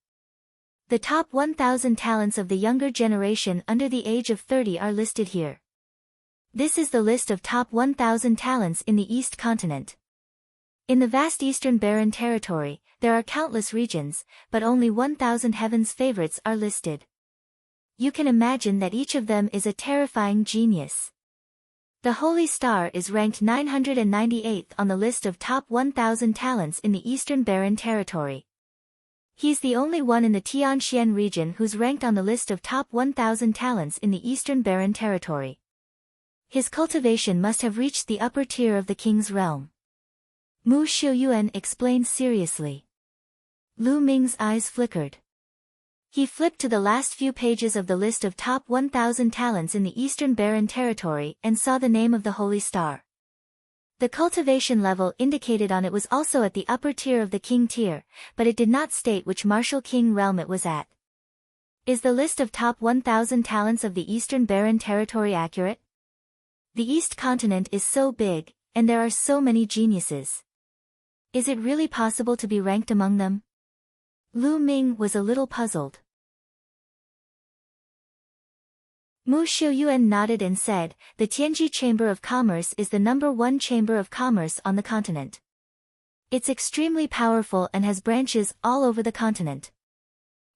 The top 1,000 talents of the younger generation under the age of 30 are listed here. This is the list of top 1,000 talents in the East continent. In the vast Eastern Barren Territory, there are countless regions, but only 1,000 heaven's favorites are listed. You can imagine that each of them is a terrifying genius. The Holy Star is ranked 998th on the list of top 1,000 talents in the Eastern Barren Territory. He's the only one in the Tianxian region who's ranked on the list of top 1,000 talents in the Eastern Barren Territory. His cultivation must have reached the upper tier of the king's realm. Mu Xiuyuan explained seriously. Lu Ming's eyes flickered. He flipped to the last few pages of the list of top 1,000 talents in the Eastern Barren Territory and saw the name of the Holy Star. The cultivation level indicated on it was also at the upper tier of the king tier, but it did not state which martial king realm it was at. Is the list of top 1,000 talents of the Eastern Barren Territory accurate? The East continent is so big, and there are so many geniuses. Is it really possible to be ranked among them? Lu Ming was a little puzzled. Mu Xiuyuan nodded and said, "The Tianji Chamber of Commerce is the #1 chamber of commerce on the continent. It's extremely powerful and has branches all over the continent.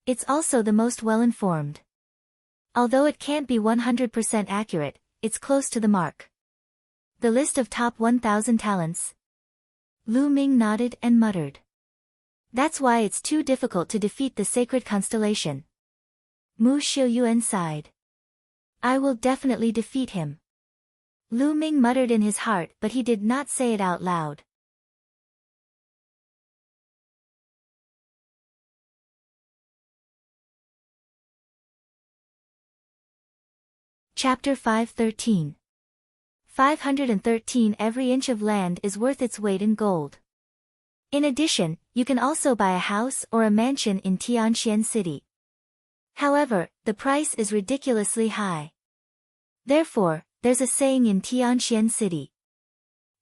It's also the most well-informed. Although it can't be 100% accurate, it's close to the mark." The list of top 1,000 talents? Lu Ming nodded and muttered. "That's why it's too difficult to defeat the sacred constellation." Mu Xiuyuan sighed. "I will definitely defeat him." Lu Ming muttered in his heart, but he did not say it out loud. Chapter 513. 513 Every inch of land is worth its weight in gold. In addition, you can also buy a house or a mansion in Tianxian City. However, the price is ridiculously high. Therefore, there's a saying in Tianxian City.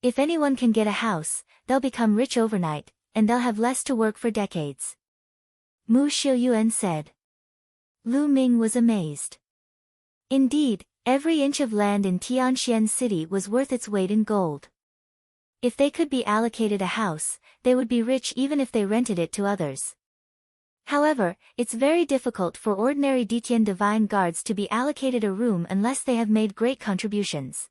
If anyone can get a house, they'll become rich overnight, and they'll have less to work for decades. Mu Xiuyuan said. Lu Ming was amazed. Indeed, every inch of land in Tianxian City was worth its weight in gold. If they could be allocated a house, they would be rich even if they rented it to others. However, it's very difficult for ordinary Ditian divine guards to be allocated a room unless they have made great contributions.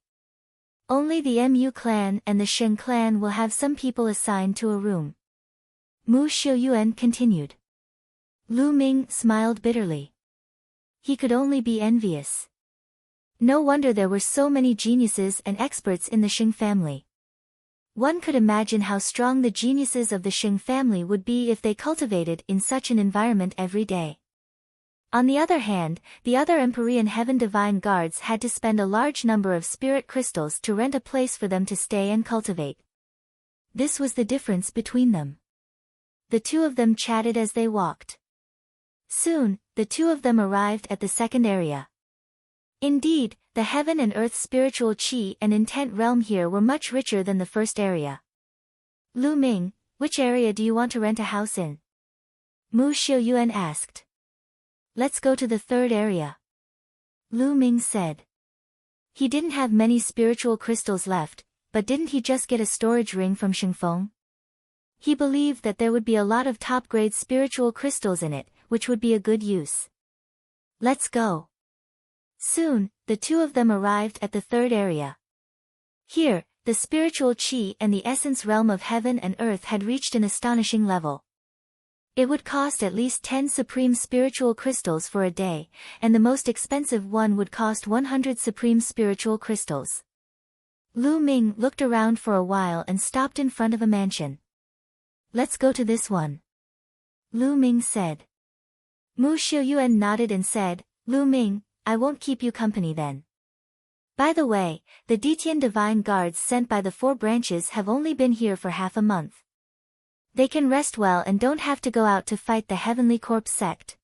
Only the Mu clan and the Sheng clan will have some people assigned to a room. Mu Xiuyuan continued. Lu Ming smiled bitterly. He could only be envious. No wonder there were so many geniuses and experts in the Sheng family. One could imagine how strong the geniuses of the Shing family would be if they cultivated in such an environment every day. On the other hand, the other Empyrean Heaven Divine Guards had to spend a large number of spirit crystals to rent a place for them to stay and cultivate. This was the difference between them. The two of them chatted as they walked. Soon, the two of them arrived at the second area. Indeed, the heaven and earth spiritual chi and intent realm here were much richer than the first area. Lu Ming, which area do you want to rent a house in? Mu Xiuyuan asked. Let's go to the third area. Lu Ming said. He didn't have many spiritual crystals left, but didn't he just get a storage ring from Xingfeng? He believed that there would be a lot of top-grade spiritual crystals in it, which would be a good use. Let's go. Soon, the two of them arrived at the third area. Here, the spiritual chi and the essence realm of heaven and earth had reached an astonishing level. It would cost at least 10 supreme spiritual crystals for a day, and the most expensive one would cost 100 supreme spiritual crystals. Lu Ming looked around for a while and stopped in front of a mansion. Let's go to this one. Lu Ming said. Mu Xiuyuan nodded and said, Lu Ming, I won't keep you company then. By the way, the Detian Divine Guards sent by the 4 branches have only been here for half a month. They can rest well and don't have to go out to fight the Heavenly Corpse sect.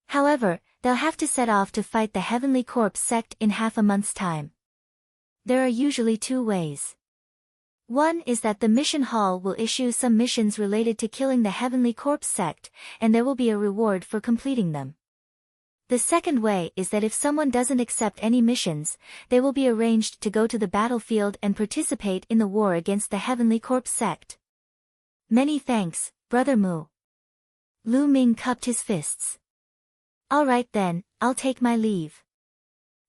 However, they'll have to set off to fight the Heavenly Corpse sect in half a month's time. There are usually 2 ways. One is that the mission hall will issue some missions related to killing the Heavenly Corpse sect, and there will be a reward for completing them. The second way is that if someone doesn't accept any missions, they will be arranged to go to the battlefield and participate in the war against the Heavenly Corpse sect. Many thanks, Brother Mu. Lu Ming cupped his fists. All right then, I'll take my leave.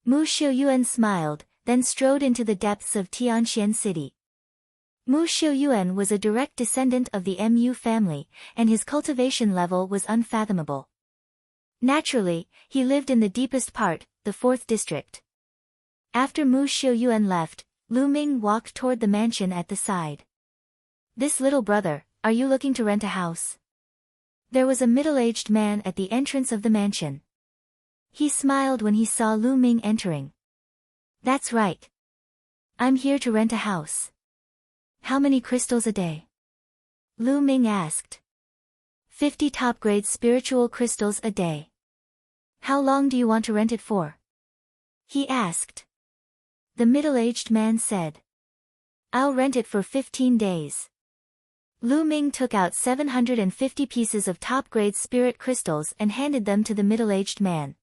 Mu Xiuyuan smiled, then strode into the depths of Tianxian City. Mu Xiuyuan was a direct descendant of the Mu family, and his cultivation level was unfathomable. Naturally, he lived in the deepest part, the 4th district. After Mu Xiuyuan left, Lu Ming walked toward the mansion at the side. This little brother, are you looking to rent a house? There was a middle-aged man at the entrance of the mansion. He smiled when he saw Lu Ming entering. That's right. I'm here to rent a house. How many crystals a day? Lu Ming asked. 50 top-grade spiritual crystals a day. How long do you want to rent it for? He asked. The middle-aged man said. I'll rent it for 15 days. Lu Ming took out 750 pieces of top-grade spirit crystals and handed them to the middle-aged man.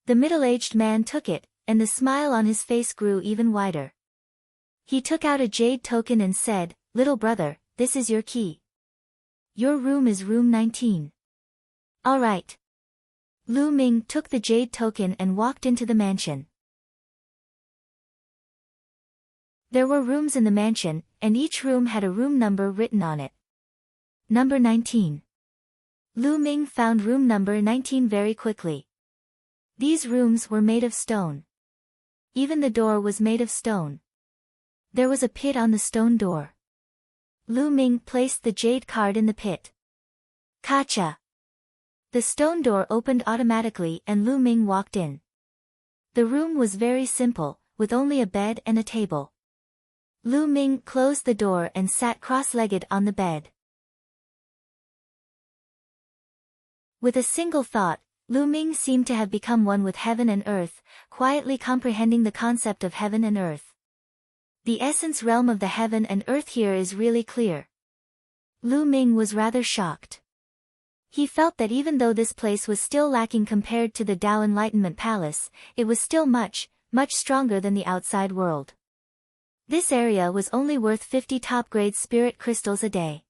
The middle-aged man took it, and the smile on his face grew even wider. He took out a jade token and said, Little brother, this is your key. Your room is room 19. All right. Lu Ming took the jade token and walked into the mansion. There were rooms in the mansion, and each room had a room number written on it. Number 19. Lu Ming found room number 19 very quickly. These rooms were made of stone. Even the door was made of stone. There was a pit on the stone door. Lu Ming placed the jade card in the pit. Kacha! The stone door opened automatically and Lu Ming walked in. The room was very simple, with only a bed and a table. Lu Ming closed the door and sat cross-legged on the bed. With a single thought, Lu Ming seemed to have become one with heaven and earth, quietly comprehending the concept of heaven and earth. The essence realm of the heaven and earth here is really clear. Lu Ming was rather shocked. He felt that even though this place was still lacking compared to the Tao Enlightenment Palace, it was still much, much stronger than the outside world. This area was only worth 50 top-grade spirit crystals a day.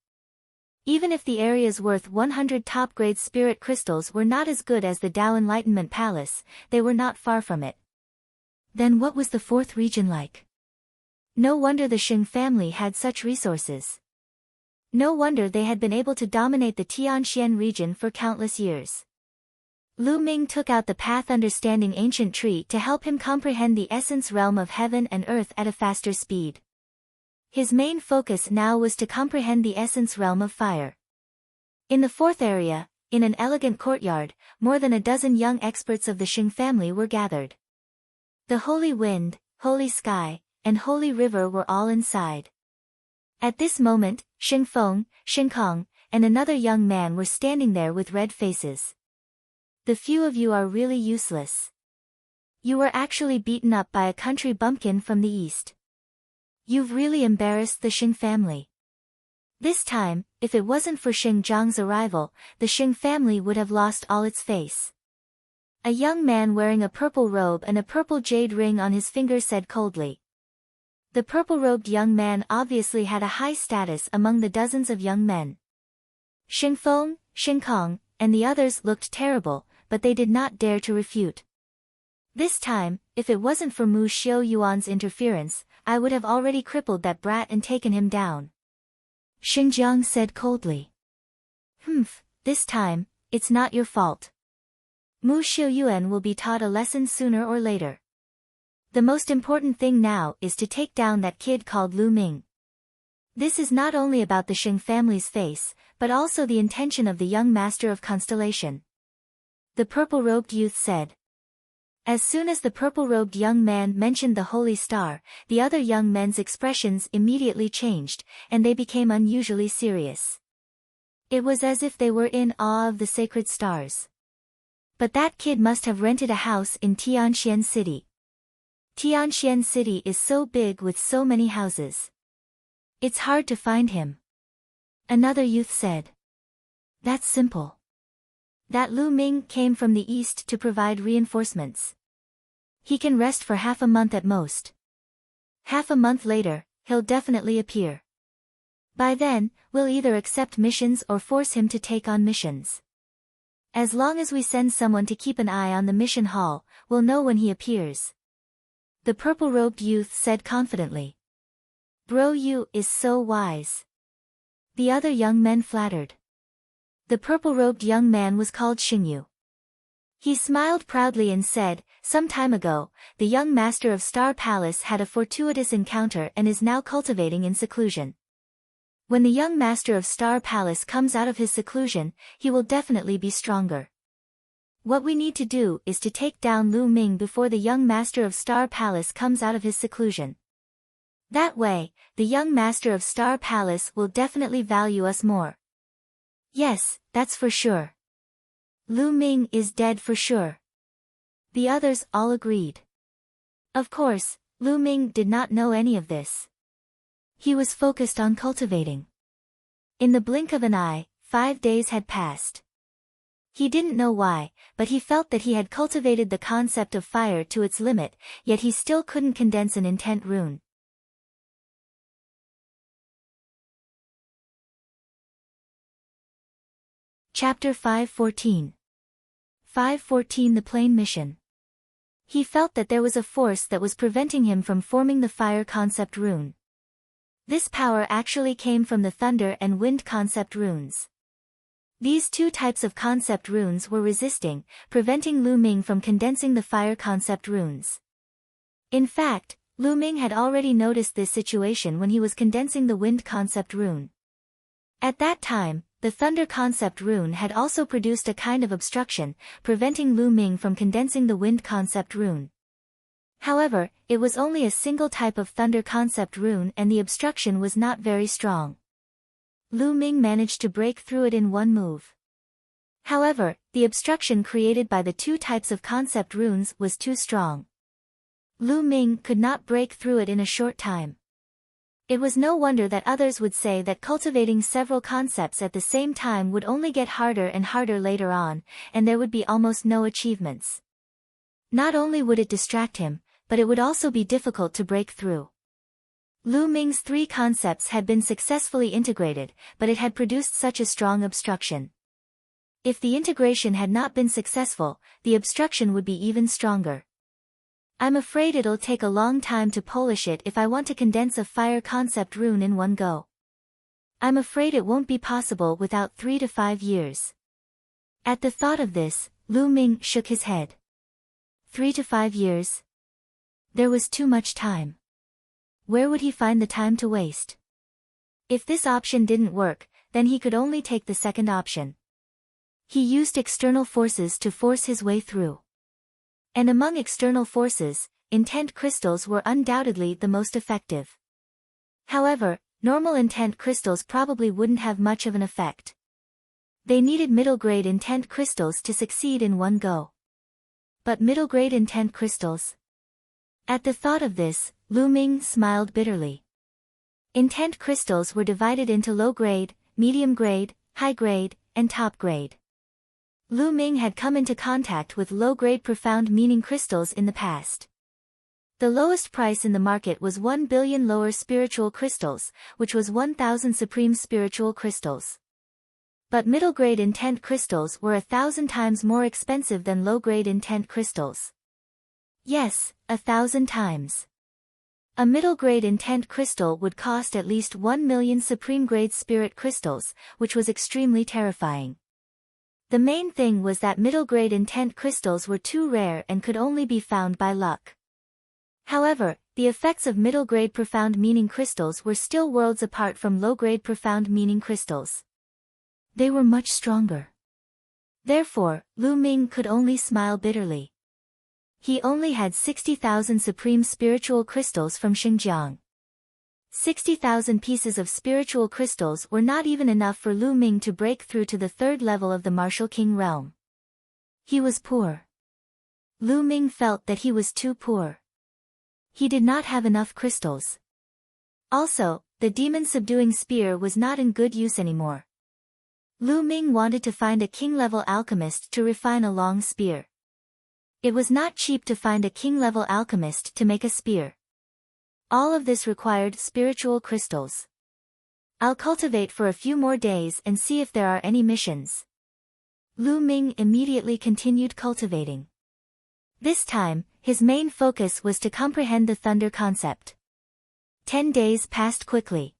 Even if the areas worth 100 top-grade spirit crystals were not as good as the Tao Enlightenment Palace, they were not far from it. Then what was the 4th region like? No wonder the Shing family had such resources. No wonder they had been able to dominate the Tianxian region for countless years. Lu Ming took out the Path Understanding Ancient Tree to help him comprehend the essence realm of heaven and earth at a faster speed. His main focus now was to comprehend the essence realm of fire. In the fourth area, in an elegant courtyard, more than a dozen young experts of the Xing family were gathered. The holy wind, holy sky, and holy river were all inside. At this moment, Xing Feng, Xing Kong, and another young man were standing there with red faces. The few of you are really useless. You were actually beaten up by a country bumpkin from the east. You've really embarrassed the Xing family. This time, if it wasn't for Xing Zhang's arrival, the Xing family would have lost all its face. A young man wearing a purple robe and a purple jade ring on his finger said coldly. The purple-robed young man obviously had a high status among the dozens of young men. Xing Feng, Xing Kong, and the others looked terrible, but they did not dare to refute. This time, if it wasn't for Mu Xiu Yuan's interference, I would have already crippled that brat and taken him down. Xinjiang said coldly. This time, it's not your fault. Mu Xiu Yuan will be taught a lesson sooner or later. The most important thing now is to take down that kid called Lu Ming. This is not only about the Xing family's face, but also the intention of the young master of constellation. The purple-robed youth said. As soon as the purple-robed young man mentioned the holy star, the other young men's expressions immediately changed, and they became unusually serious. It was as if they were in awe of the sacred stars. But that kid must have rented a house in Tianxian City. Tianxian City is so big with so many houses. It's hard to find him. Another youth said. That's simple. That Lu Ming came from the east to provide reinforcements. He can rest for half a month at most. Half a month later, he'll definitely appear. By then, we'll either accept missions or force him to take on missions. As long as we send someone to keep an eye on the mission hall, we'll know when he appears. The purple-robed youth said confidently. Bro Yu is so wise. The other young men flattered. The purple-robed young man was called Xingyu. He smiled proudly and said, some time ago, the young master of Star Palace had a fortuitous encounter and is now cultivating in seclusion. When the young master of Star Palace comes out of his seclusion, he will definitely be stronger. What we need to do is to take down Lu Ming before the young master of Star Palace comes out of his seclusion. That way, the young master of Star Palace will definitely value us more. Yes, that's for sure. Lu Ming is dead for sure. The others all agreed. Of course, Lu Ming did not know any of this. He was focused on cultivating. In the blink of an eye, 5 days had passed. He didn't know why, but he felt that he had cultivated the concept of fire to its limit, yet he still couldn't condense an intent rune. Chapter 514. 514 The Plane Mission. He felt that there was a force that was preventing him from forming the fire concept rune. This power actually came from the thunder and wind concept runes. These two types of concept runes were resisting, preventing Lu Ming from condensing the fire concept runes. In fact, Lu Ming had already noticed this situation when he was condensing the wind concept rune. At that time, the thunder concept rune had also produced a kind of obstruction, preventing Lu Ming from condensing the wind concept rune. However, it was only a single type of thunder concept rune and the obstruction was not very strong. Lu Ming managed to break through it in one move. However, the obstruction created by the two types of concept runes was too strong. Lu Ming could not break through it in a short time. It was no wonder that others would say that cultivating several concepts at the same time would only get harder and harder later on, and there would be almost no achievements. Not only would it distract him, but it would also be difficult to break through. Lu Ming's 3 concepts had been successfully integrated, but it had produced such a strong obstruction. If the integration had not been successful, the obstruction would be even stronger. I'm afraid it'll take a long time to polish it if I want to condense a fire concept rune in one go. I'm afraid it won't be possible without 3 to 5 years. At the thought of this, Lu Ming shook his head. 3 to 5 years? There was too much time. where would he find the time to waste? If this option didn't work, then he could only take the second option. He used external forces to force his way through. And among external forces, intent crystals were undoubtedly the most effective. However, normal intent crystals probably wouldn't have much of an effect. They needed middle-grade intent crystals to succeed in one go. But middle-grade intent crystals? At the thought of this, Lu Ming smiled bitterly. Intent crystals were divided into low-grade, medium-grade, high-grade, and top-grade. Lu Ming had come into contact with low-grade profound meaning crystals in the past. The lowest price in the market was 1 billion lower spiritual crystals, which was 1,000 supreme spiritual crystals. But middle-grade intent crystals were 1,000 times more expensive than low-grade intent crystals. Yes, 1,000 times. A middle-grade intent crystal would cost at least 1 million supreme-grade spirit crystals, which was extremely terrifying. The main thing was that middle-grade intent crystals were too rare and could only be found by luck. However, the effects of middle-grade profound meaning crystals were still worlds apart from low-grade profound meaning crystals. They were much stronger. Therefore, Lu Ming could only smile bitterly. He only had 60,000 supreme spiritual crystals from Xinjiang. 60,000 pieces of spiritual crystals were not even enough for Lu Ming to break through to the third level of the martial king realm. He was poor. Lu Ming felt that he was too poor. He did not have enough crystals. Also, the demon-subduing spear was not in good use anymore. Lu Ming wanted to find a king-level alchemist to refine a long spear. It was not cheap to find a king-level alchemist to make a spear. All of this required spiritual crystals. I'll cultivate for a few more days and see if there are any missions. Lu Ming immediately continued cultivating. This time, his main focus was to comprehend the thunder concept. 10 days passed quickly.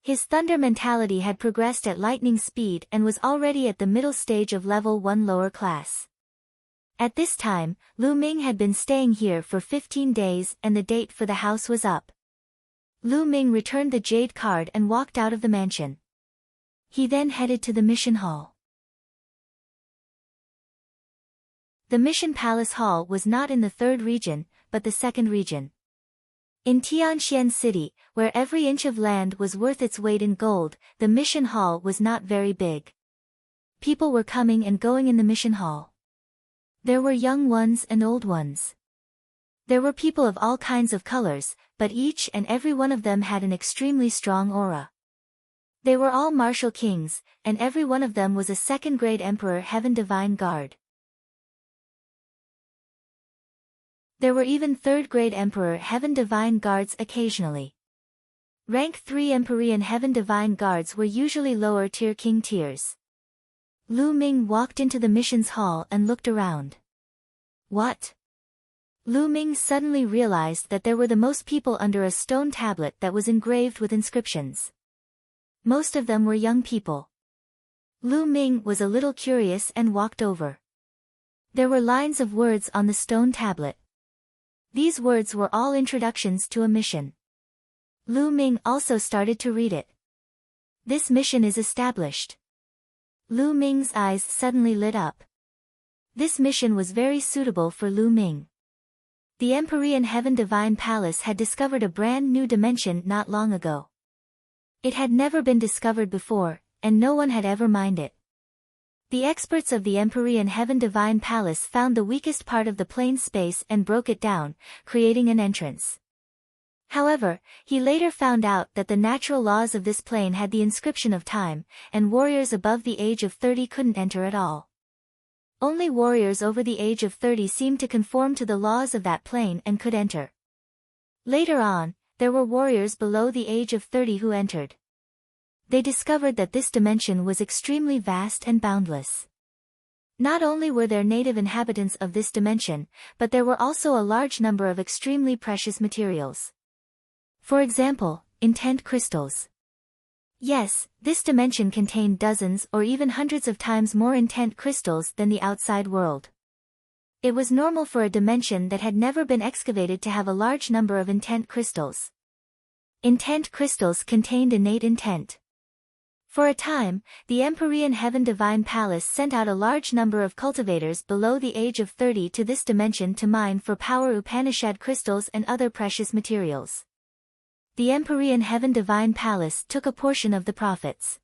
His thunder mentality had progressed at lightning speed and was already at the middle stage of level 1 lower class. At this time, Lu Ming had been staying here for 15 days and the date for the house was up. Lu Ming returned the jade card and walked out of the mansion. He then headed to the mission hall. The mission palace hall was not in the third region, but the second region. In Tianxian City, where every inch of land was worth its weight in gold, the mission hall was not very big. People were coming and going in the mission hall. There were young ones and old ones. There were people of all kinds of colors, but each and every one of them had an extremely strong aura. They were all martial kings, and every one of them was a second-grade Emperor Heaven Divine Guard. There were even third-grade Emperor Heaven Divine Guards occasionally. Rank 3 Empyrean Heaven Divine Guards were usually lower-tier king tiers. Lu Ming walked into the missions hall and looked around. What? Lu Ming suddenly realized that there were the most people under a stone tablet that was engraved with inscriptions. Most of them were young people. Lu Ming was a little curious and walked over. There were lines of words on the stone tablet. These words were all introductions to a mission. Lu Ming also started to read it. This mission is established. Lu Ming's eyes suddenly lit up. This mission was very suitable for Lu Ming. The Empyrean Heaven Divine Palace had discovered a brand new dimension not long ago. It had never been discovered before, and no one had ever mined it. The experts of the Empyrean Heaven Divine Palace found the weakest part of the plane space and broke it down, creating an entrance. However, he later found out that the natural laws of this plane had the inscription of time, and warriors above the age of 30 couldn't enter at all. Only warriors over the age of 30 seemed to conform to the laws of that plane and could enter. Later on, there were warriors below the age of 30 who entered. They discovered that this dimension was extremely vast and boundless. Not only were there native inhabitants of this dimension, but there were also a large number of extremely precious materials. For example, intent crystals. Yes, this dimension contained dozens or even hundreds of times more intent crystals than the outside world. It was normal for a dimension that had never been excavated to have a large number of intent crystals. Intent crystals contained innate intent. For a time, the Empyrean Heaven Divine Palace sent out a large number of cultivators below the age of 30 to this dimension to mine for power Upanishad crystals and other precious materials. The Empyrean Heaven Divine Palace took a portion of the profits.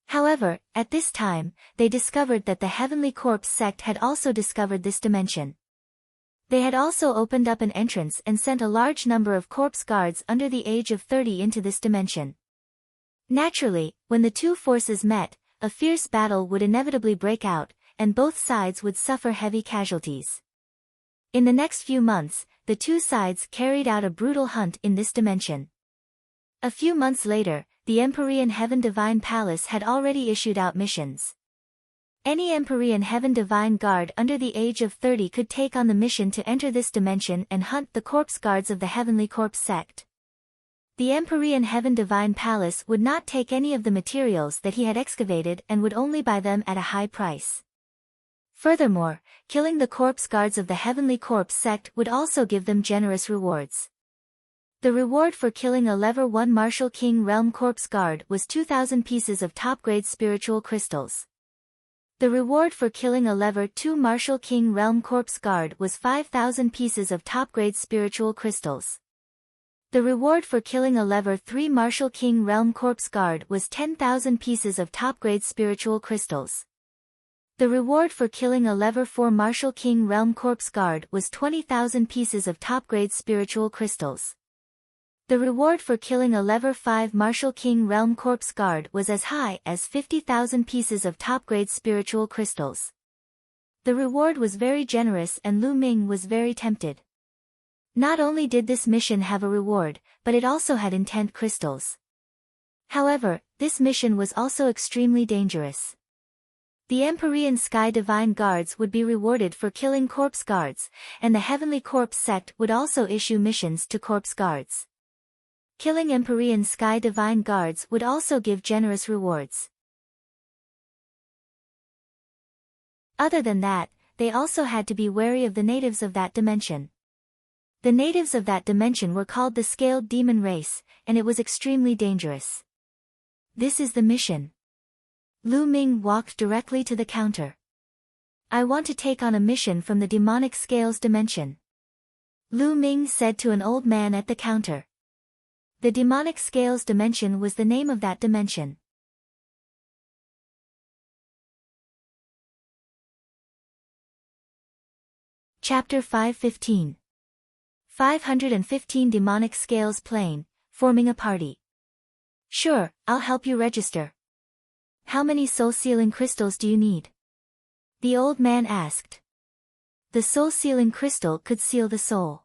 However, at this time, they discovered that the Heavenly Corpse sect had also discovered this dimension. They had also opened up an entrance and sent a large number of corpse guards under the age of 30 into this dimension. Naturally, when the two forces met, a fierce battle would inevitably break out, and both sides would suffer heavy casualties. In the next few months, the two sides carried out a brutal hunt in this dimension. A few months later, the Empyrean Heaven Divine Palace had already issued out missions. Any Empyrean Heaven Divine Guard under the age of 30 could take on the mission to enter this dimension and hunt the corpse guards of the Heavenly Corpse sect. The Empyrean Heaven Divine Palace would not take any of the materials that he had excavated and would only buy them at a high price. Furthermore, killing the corpse guards of the Heavenly Corpse sect would also give them generous rewards. The reward for killing a Level 1 Martial King Realm Corpse Guard was 2,000 pieces of top-grade spiritual crystals. The reward for killing a Level 2 Martial King Realm Corpse Guard was 5,000 pieces of top-grade spiritual crystals. The reward for killing a Level 3 Martial King Realm Corpse Guard was 10,000 pieces of top-grade spiritual crystals. The reward for killing a Level 4 Martial King Realm Corpse Guard was 20,000 pieces of top-grade spiritual crystals. The reward for killing a Level 5 Martial King Realm Corpse Guard was as high as 50,000 pieces of top-grade spiritual crystals. The reward was very generous and Lu Ming was very tempted. Not only did this mission have a reward, but it also had intent crystals. However, this mission was also extremely dangerous. The Empyrean Sky Divine Guards would be rewarded for killing corpse guards, and the Heavenly Corpse sect would also issue missions to corpse guards. Killing Empyrean Sky Divine Guards would also give generous rewards. Other than that, they also had to be wary of the natives of that dimension. The natives of that dimension were called the Scaled Demon Race, and it was extremely dangerous. This is the mission. Lu Ming walked directly to the counter. I want to take on a mission from the demonic scales dimension. Lu Ming said to an old man at the counter. The demonic scales dimension was the name of that dimension. Chapter 515. 515 Demonic Scales Plane, forming a party. Sure, I'll help you register. How many soul-sealing crystals do you need? The old man asked. The soul-sealing crystal could seal the soul.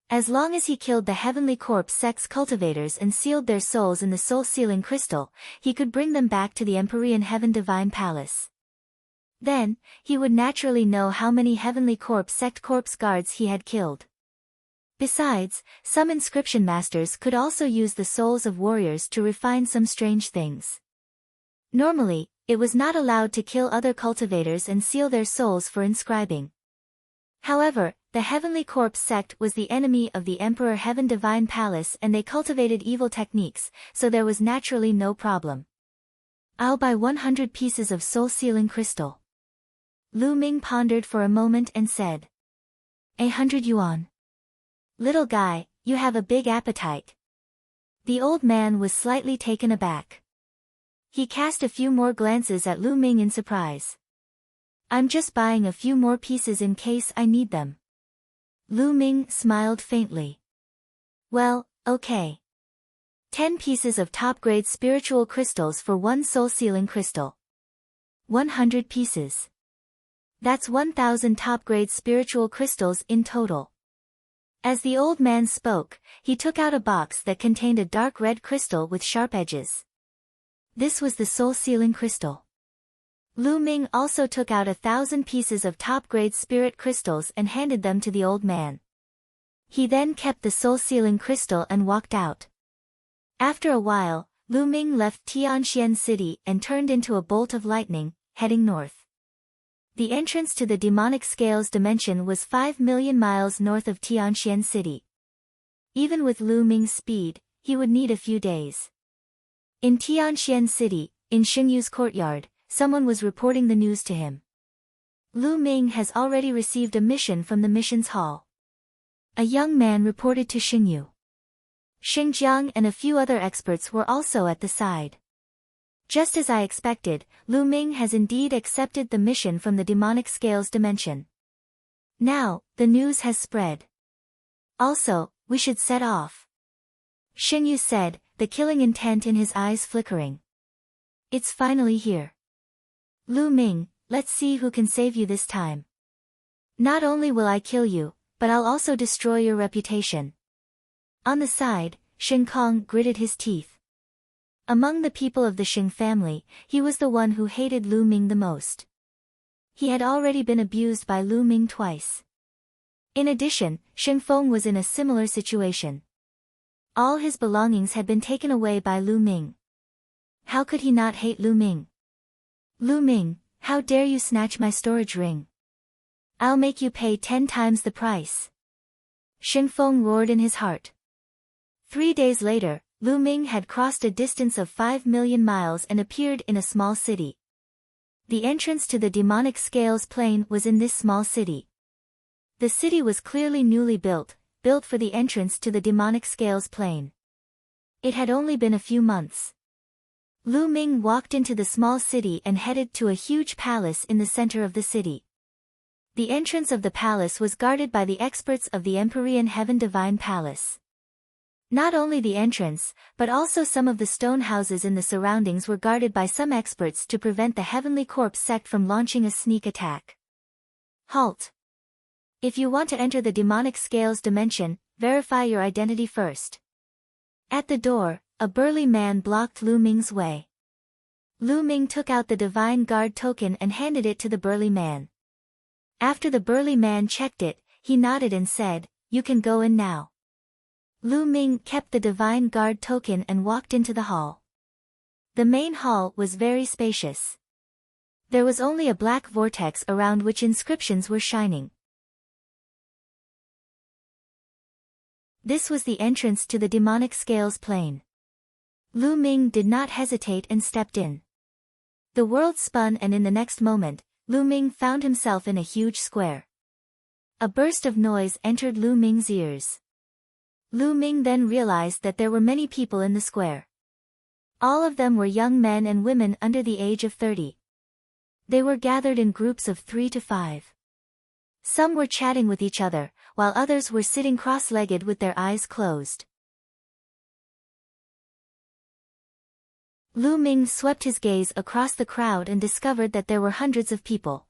As long as he killed the Heavenly Corpse sect's cultivators and sealed their souls in the soul-sealing crystal, he could bring them back to the Empyrean Heaven Divine Palace. Then, he would naturally know how many Heavenly Corpse sect corpse guards he had killed. Besides, some inscription masters could also use the souls of warriors to refine some strange things. Normally, it was not allowed to kill other cultivators and seal their souls for inscribing. However, the Heavenly Corpse sect was the enemy of the Emperor Heaven Divine Palace and they cultivated evil techniques, so there was naturally no problem. I'll buy 100 pieces of soul-sealing crystal. Lu Ming pondered for a moment and said. 100 yuan. Little guy, you have a big appetite. The old man was slightly taken aback. He cast a few more glances at Lu Ming in surprise. I'm just buying a few more pieces in case I need them. Lu Ming smiled faintly. Well, okay. 10 pieces of top-grade spiritual crystals for one soul-sealing crystal. 100 pieces. That's 1,000 top-grade spiritual crystals in total. As the old man spoke, he took out a box that contained a dark red crystal with sharp edges. This was the soul-sealing crystal. Lu Ming also took out 1,000 pieces of top-grade spirit crystals and handed them to the old man. He then kept the soul-sealing crystal and walked out. After a while, Lu Ming left Tianxian City and turned into a bolt of lightning, heading north. The entrance to the demonic scales dimension was 5 million miles north of Tianxian City. Even with Lu Ming's speed, he would need a few days. In Tianxian City, in Xingyu's courtyard, someone was reporting the news to him. Lu Ming has already received a mission from the missions hall. A young man reported to Xingyu. Xingjiang and a few other experts were also at the side. Just as I expected, Lu Ming has indeed accepted the mission from the demonic scales dimension. Now, the news has spread. Also, we should set off. Xingyu said, the killing intent in his eyes flickering. It's finally here. Lu Ming, let's see who can save you this time. Not only will I kill you, but I'll also destroy your reputation. On the side, Xing Kong gritted his teeth. Among the people of the Xing family, he was the one who hated Lu Ming the most. He had already been abused by Lu Ming twice. In addition, Xing Feng was in a similar situation. All his belongings had been taken away by Lu Ming. How could he not hate Lu Ming? Lu Ming, how dare you snatch my storage ring? I'll make you pay 10 times the price. Xing Feng roared in his heart. 3 days later, Lu Ming had crossed a distance of 5 million miles and appeared in a small city. The entrance to the demonic scales plane was in this small city. The city was clearly newly built for the entrance to the demonic scales plane. It had only been a few months. Lu Ming walked into the small city and headed to a huge palace in the center of the city. The entrance of the palace was guarded by the experts of the Empyrean Heaven Divine Palace. Not only the entrance, but also some of the stone houses in the surroundings were guarded by some experts to prevent the Heavenly Corpse sect from launching a sneak attack. Halt! If you want to enter the demonic scales dimension, verify your identity first. At the door, a burly man blocked Lu Ming's way. Lu Ming took out the Divine Guard token and handed it to the burly man. After the burly man checked it, he nodded and said, "You can go in now." Lu Ming kept the Divine Guard token and walked into the hall. The main hall was very spacious. There was only a black vortex around which inscriptions were shining. This was the entrance to the demonic scales plane. Lu Ming did not hesitate and stepped in. The world spun and in the next moment, Lu Ming found himself in a huge square. A burst of noise entered Lu Ming's ears. Lu Ming then realized that there were many people in the square. All of them were young men and women under the age of 30. They were gathered in groups of 3 to 5. Some were chatting with each other, while others were sitting cross-legged with their eyes closed. Lu Ming swept his gaze across the crowd and discovered that there were hundreds of people.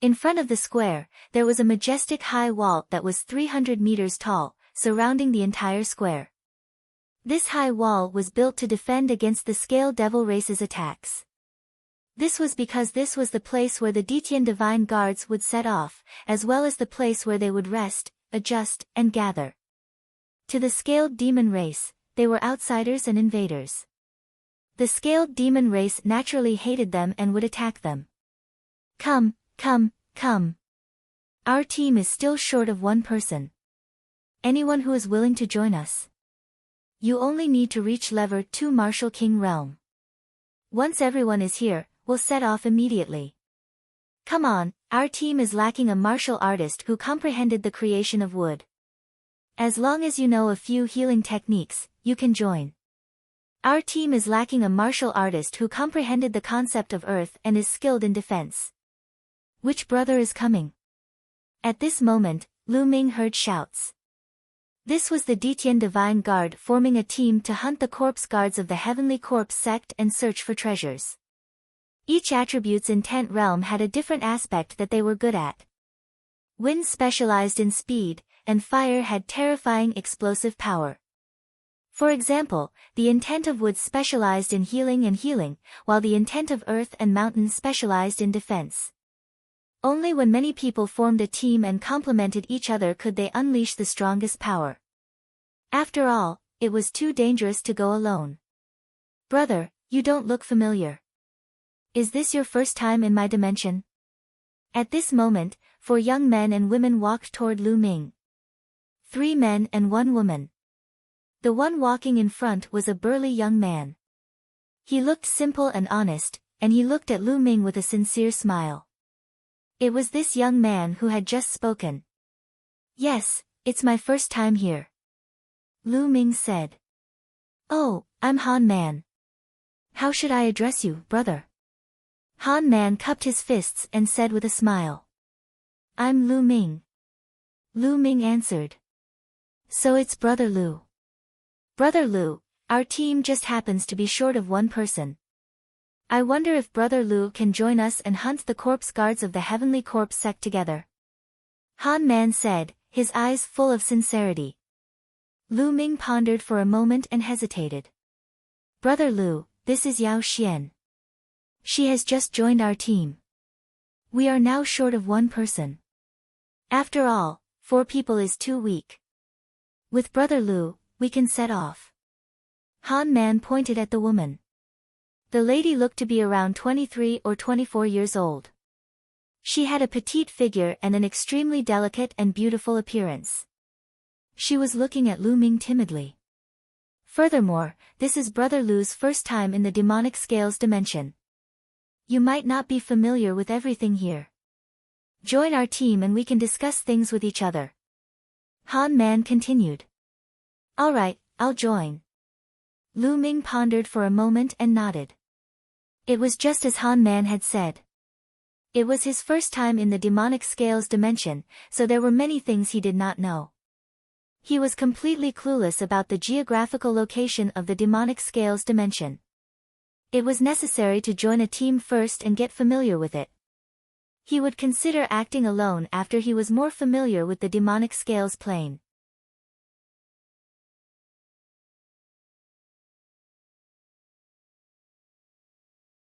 In front of the square, there was a majestic high wall that was 300 meters tall, surrounding the entire square. This high wall was built to defend against the Scale Devil race's attacks. This was because this was the place where the Detian Divine Guards would set off, as well as the place where they would rest, adjust, and gather. To the Scaled Demon race, they were outsiders and invaders. The Scaled Demon race naturally hated them and would attack them. Come, come, come. Our team is still short of one person. Anyone who is willing to join us? You only need to reach level 2 Martial King Realm. Once everyone is here, we'll set off immediately. Come on, our team is lacking a martial artist who comprehended the creation of wood. As long as you know a few healing techniques, you can join. Our team is lacking a martial artist who comprehended the concept of earth and is skilled in defense. Which brother is coming? At this moment, Lu Ming heard shouts. This was the Detian Divine Guard forming a team to hunt the corpse guards of the Heavenly Corpse sect and search for treasures. Each attribute's intent realm had a different aspect that they were good at. Wind specialized in speed, and fire had terrifying explosive power. For example, the intent of wood specialized in healing, while the intent of earth and mountain specialized in defense. Only when many people formed a team and complemented each other could they unleash the strongest power. After all, it was too dangerous to go alone. Brother, you don't look familiar. Is this your first time in my dimension? At this moment, 4 young men and women walked toward Lu Ming. 3 men and 1 woman. The one walking in front was a burly young man. He looked simple and honest, and he looked at Lu Ming with a sincere smile. It was this young man who had just spoken. "Yes, it's my first time here," Lu Ming said. "Oh, I'm Han Man. How should I address you, brother?" Han Man cupped his fists and said with a smile. "I'm Lu Ming." Lu Ming answered. "So it's Brother Lu." "Brother Lu, our team just happens to be short of one person. I wonder if Brother Lu can join us and hunt the corpse guards of the Heavenly Corpse sect together," Han Man said, his eyes full of sincerity. Lu Ming pondered for a moment and hesitated. "Brother Lu, this is Yao Xian. She has just joined our team. We are now short of one person. After all, 4 people is too weak. With Brother Lu, we can set off." Han Man pointed at the woman. The lady looked to be around 23 or 24 years old. She had a petite figure and an extremely delicate and beautiful appearance. She was looking at Lu Ming timidly. Furthermore, this is Brother Lu's first time in the demonic scales dimension. You might not be familiar with everything here. Join our team and we can discuss things with each other," Han Man continued. "All right, I'll join." Lu Ming pondered for a moment and nodded. It was just as Han Man had said. It was his first time in the demonic scales dimension, so there were many things he did not know. He was completely clueless about the geographical location of the demonic scales dimension. It was necessary to join a team first and get familiar with it. He would consider acting alone after he was more familiar with the demonic scales plane.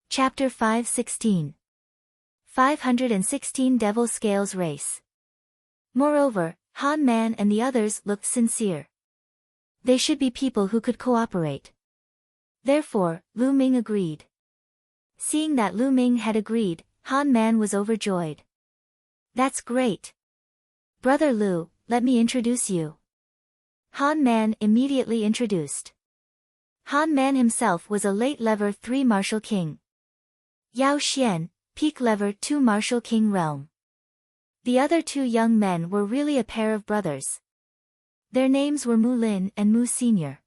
Chapter 516. 516 Devil Scales Race. Moreover, Han Man and the others looked sincere. They should be people who could cooperate. Therefore, Lu Ming agreed. Seeing that Lu Ming had agreed, Han Man was overjoyed. "That's great. Brother Lu, let me introduce you." Han Man immediately introduced. Han Man himself was a late level 3 martial king. Yao Xian, peak level 2 martial king realm. The other 2 young men were really a pair of brothers. Their names were Mu Lin and Mu Senior.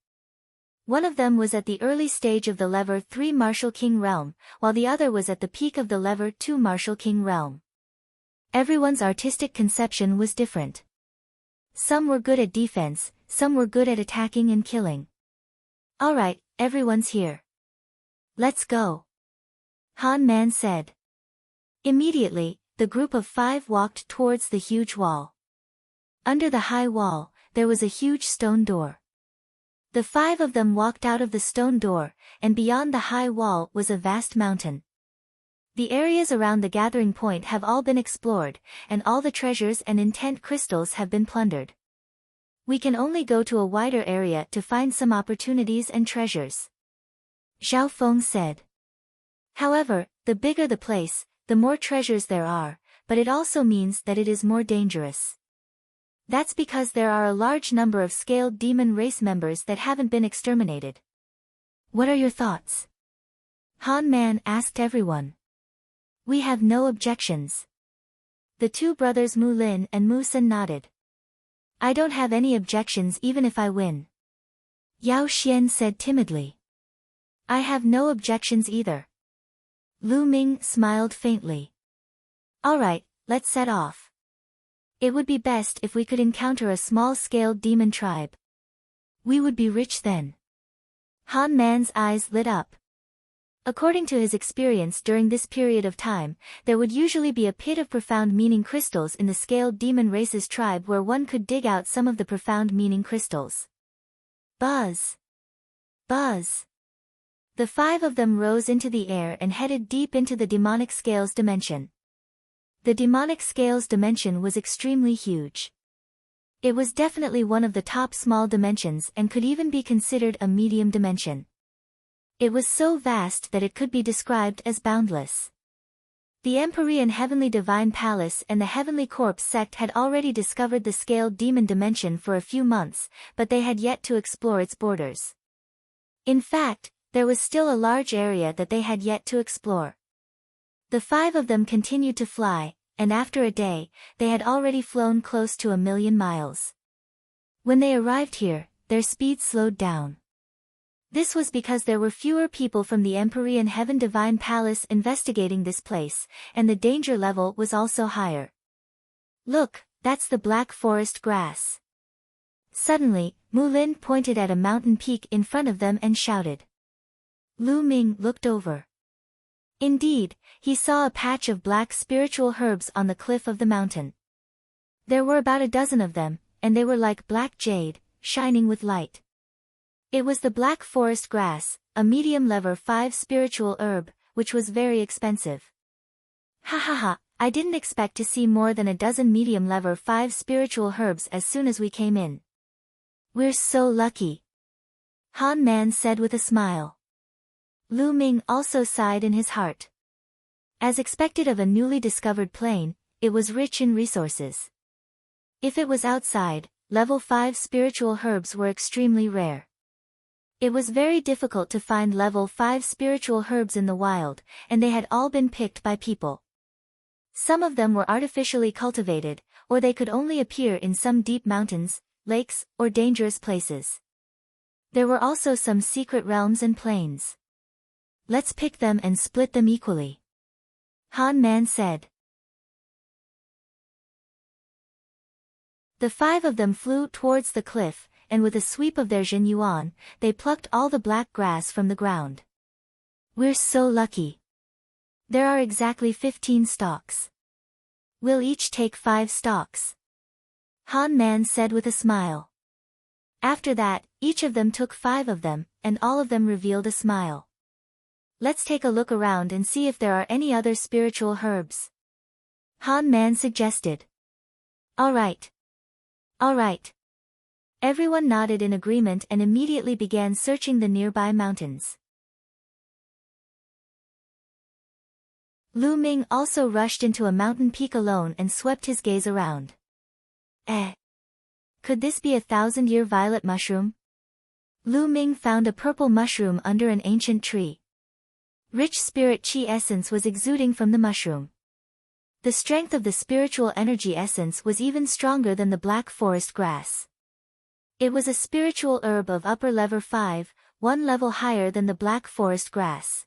One of them was at the early stage of the level 3 martial king realm, while the other was at the peak of the level 2 martial king realm. Everyone's artistic conception was different. Some were good at defense, some were good at attacking and killing. "All right, everyone's here. Let's go," Han Man said. Immediately, the group of 5 walked towards the huge wall. Under the high wall, there was a huge stone door. The 5 of them walked out of the stone door, and beyond the high wall was a vast mountain. The areas around the gathering point have all been explored, and all the treasures and intent crystals have been plundered. We can only go to a wider area to find some opportunities and treasures, Zhao Feng said. However, the bigger the place, the more treasures there are, but it also means that it is more dangerous. That's because there are a large number of scaled demon race members that haven't been exterminated. What are your thoughts? Han Man asked everyone. We have no objections. The 2 brothers Mu Lin and Mu Sen nodded. I don't have any objections even if I win, Yao Xian said timidly. I have no objections either. Lu Ming smiled faintly. All right, let's set off. It would be best if we could encounter a small-scaled demon tribe. We would be rich then. Han Man's eyes lit up. According to his experience during this period of time, there would usually be a pit of profound meaning crystals in the scaled demon race's tribe where one could dig out some of the profound meaning crystals. Buzz! Buzz! The 5 of them rose into the air and headed deep into the demonic scales dimension. The demonic scales dimension was extremely huge. It was definitely one of the top small dimensions and could even be considered a medium dimension. It was so vast that it could be described as boundless. The Empyrean Heavenly Divine Palace and the Heavenly Corpse sect had already discovered the scaled demon dimension for a few months, but they had yet to explore its borders. In fact, there was still a large area that they had yet to explore. The 5 of them continued to fly, and after a day, they had already flown close to 1,000,000 miles. When they arrived here, their speed slowed down. This was because there were fewer people from the Empyrean Heaven Divine Palace investigating this place, and the danger level was also higher. Look, that's the black forest grass. Suddenly, Mulin pointed at a mountain peak in front of them and shouted. Lu Ming looked over. Indeed, he saw a patch of black spiritual herbs on the cliff of the mountain. There were about a dozen of them, and they were like black jade, shining with light. It was the black forest grass, a medium level 5 spiritual herb, which was very expensive. Ha ha ha, I didn't expect to see more than a dozen medium level 5 spiritual herbs as soon as we came in. We're so lucky. Han Man said with a smile. Lu Ming also sighed in his heart. As expected of a newly discovered plane, it was rich in resources. If it was outside, level 5 spiritual herbs were extremely rare. It was very difficult to find level 5 spiritual herbs in the wild, and they had all been picked by people. Some of them were artificially cultivated, or they could only appear in some deep mountains, lakes, or dangerous places. There were also some secret realms and plains. Let's pick them and split them equally. Han Man said. The 5 of them flew towards the cliff, and with a sweep of their Jin Yuan, they plucked all the black grass from the ground. We're so lucky. There are exactly 15 stalks. We'll each take 5 stalks. Han Man said with a smile. After that, each of them took 5 of them, and all of them revealed a smile. Let's take a look around and see if there are any other spiritual herbs. Han Man suggested. All right. All right. Everyone nodded in agreement and immediately began searching the nearby mountains. Lu Ming also rushed into a mountain peak alone and swept his gaze around. Could this be a 1,000-year violet mushroom? Lu Ming found a purple mushroom under an ancient tree. Rich spirit chi essence was exuding from the mushroom. The strength of the spiritual energy essence was even stronger than the black forest grass. It was a spiritual herb of upper level 5, 1 level higher than the black forest grass.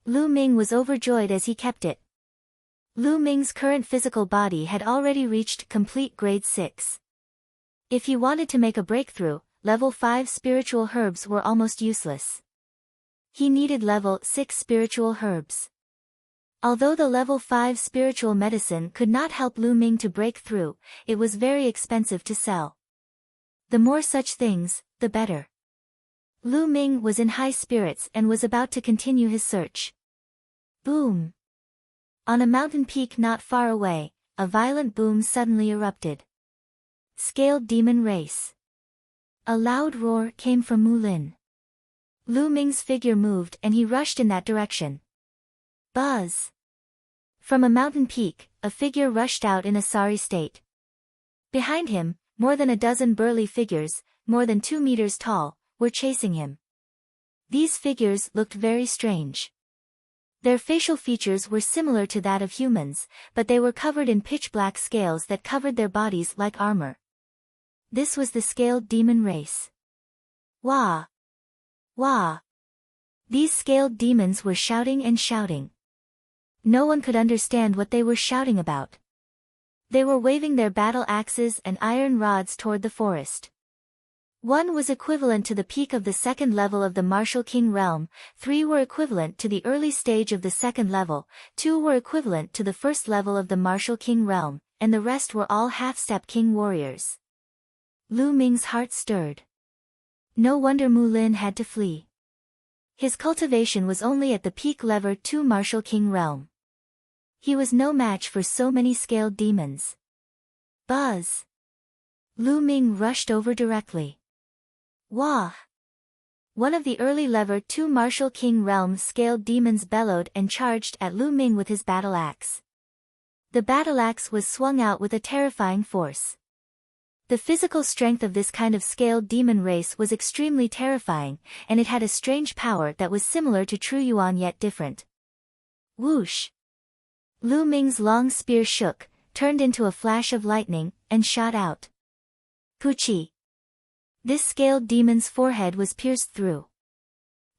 Lu Ming was overjoyed as he kept it. Lu Ming's current physical body had already reached complete grade 6. If he wanted to make a breakthrough, level 5 spiritual herbs were almost useless. He needed level 6 spiritual herbs. Although the level 5 spiritual medicine could not help Lu Ming to break through, it was very expensive to sell. The more such things, the better. Lu Ming was in high spirits and was about to continue his search. Boom! On a mountain peak not far away, a violent boom suddenly erupted. Scaled demon race. A loud roar came from Mulin. Lu Ming's figure moved and he rushed in that direction. Buzz! From a mountain peak, a figure rushed out in a sorry state. Behind him, more than a dozen burly figures, more than 2 meters tall, were chasing him. These figures looked very strange. Their facial features were similar to that of humans, but they were covered in pitch-black scales that covered their bodies like armor. This was the scaled demon race. Wah! Wah! These scaled demons were shouting and shouting. No one could understand what they were shouting about. They were waving their battle axes and iron rods toward the forest. 1 was equivalent to the peak of the 2nd level of the Martial King realm, 3 were equivalent to the early stage of the 2nd level, 2 were equivalent to the 1st level of the Martial King realm, and the rest were all half-step king warriors. Lu Ming's heart stirred. No wonder Mulin had to flee. His cultivation was only at the peak level 2 Martial King realm. He was no match for so many scaled demons. Buzz! Lu Ming rushed over directly. Wah! One of the early Lever 2 Martial King Realm scaled demons bellowed and charged at Lu Ming with his battle axe. The battle axe was swung out with a terrifying force. The physical strength of this kind of scaled demon race was extremely terrifying, and it had a strange power that was similar to true yuan yet different. Whoosh! Lu Ming's long spear shook, turned into a flash of lightning, and shot out. Puchi! This scaled demon's forehead was pierced through.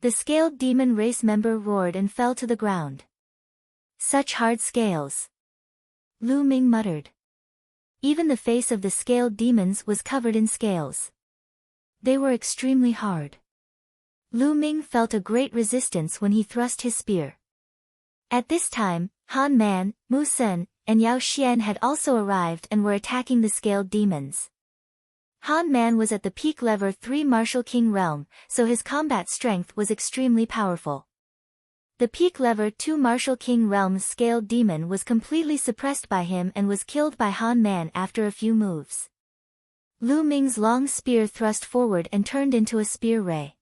The scaled demon race member roared and fell to the ground. Such hard scales! Lu Ming muttered. Even the face of the scaled demons was covered in scales. They were extremely hard. Lu Ming felt a great resistance when he thrust his spear. At this time, Han Man, Mu Sen, and Yao Xian had also arrived and were attacking the scaled demons. Han Man was at the peak Lever 3 Martial King Realm, so his combat strength was extremely powerful. The peak Lever 2 Martial King Realm's scaled demon was completely suppressed by him and was killed by Han Man after a few moves. Lu Ming's long spear thrust forward and turned into a spear ray.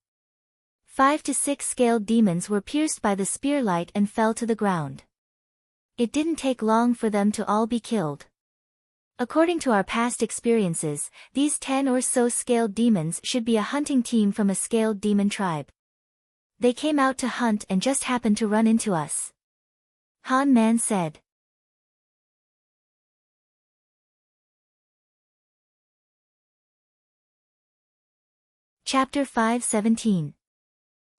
5 to 6 scaled demons were pierced by the spear light and fell to the ground. It didn't take long for them to all be killed. According to our past experiences, these 10 or so scaled demons should be a hunting team from a scaled demon tribe. They came out to hunt and just happened to run into us. Han Man said. Chapter 517.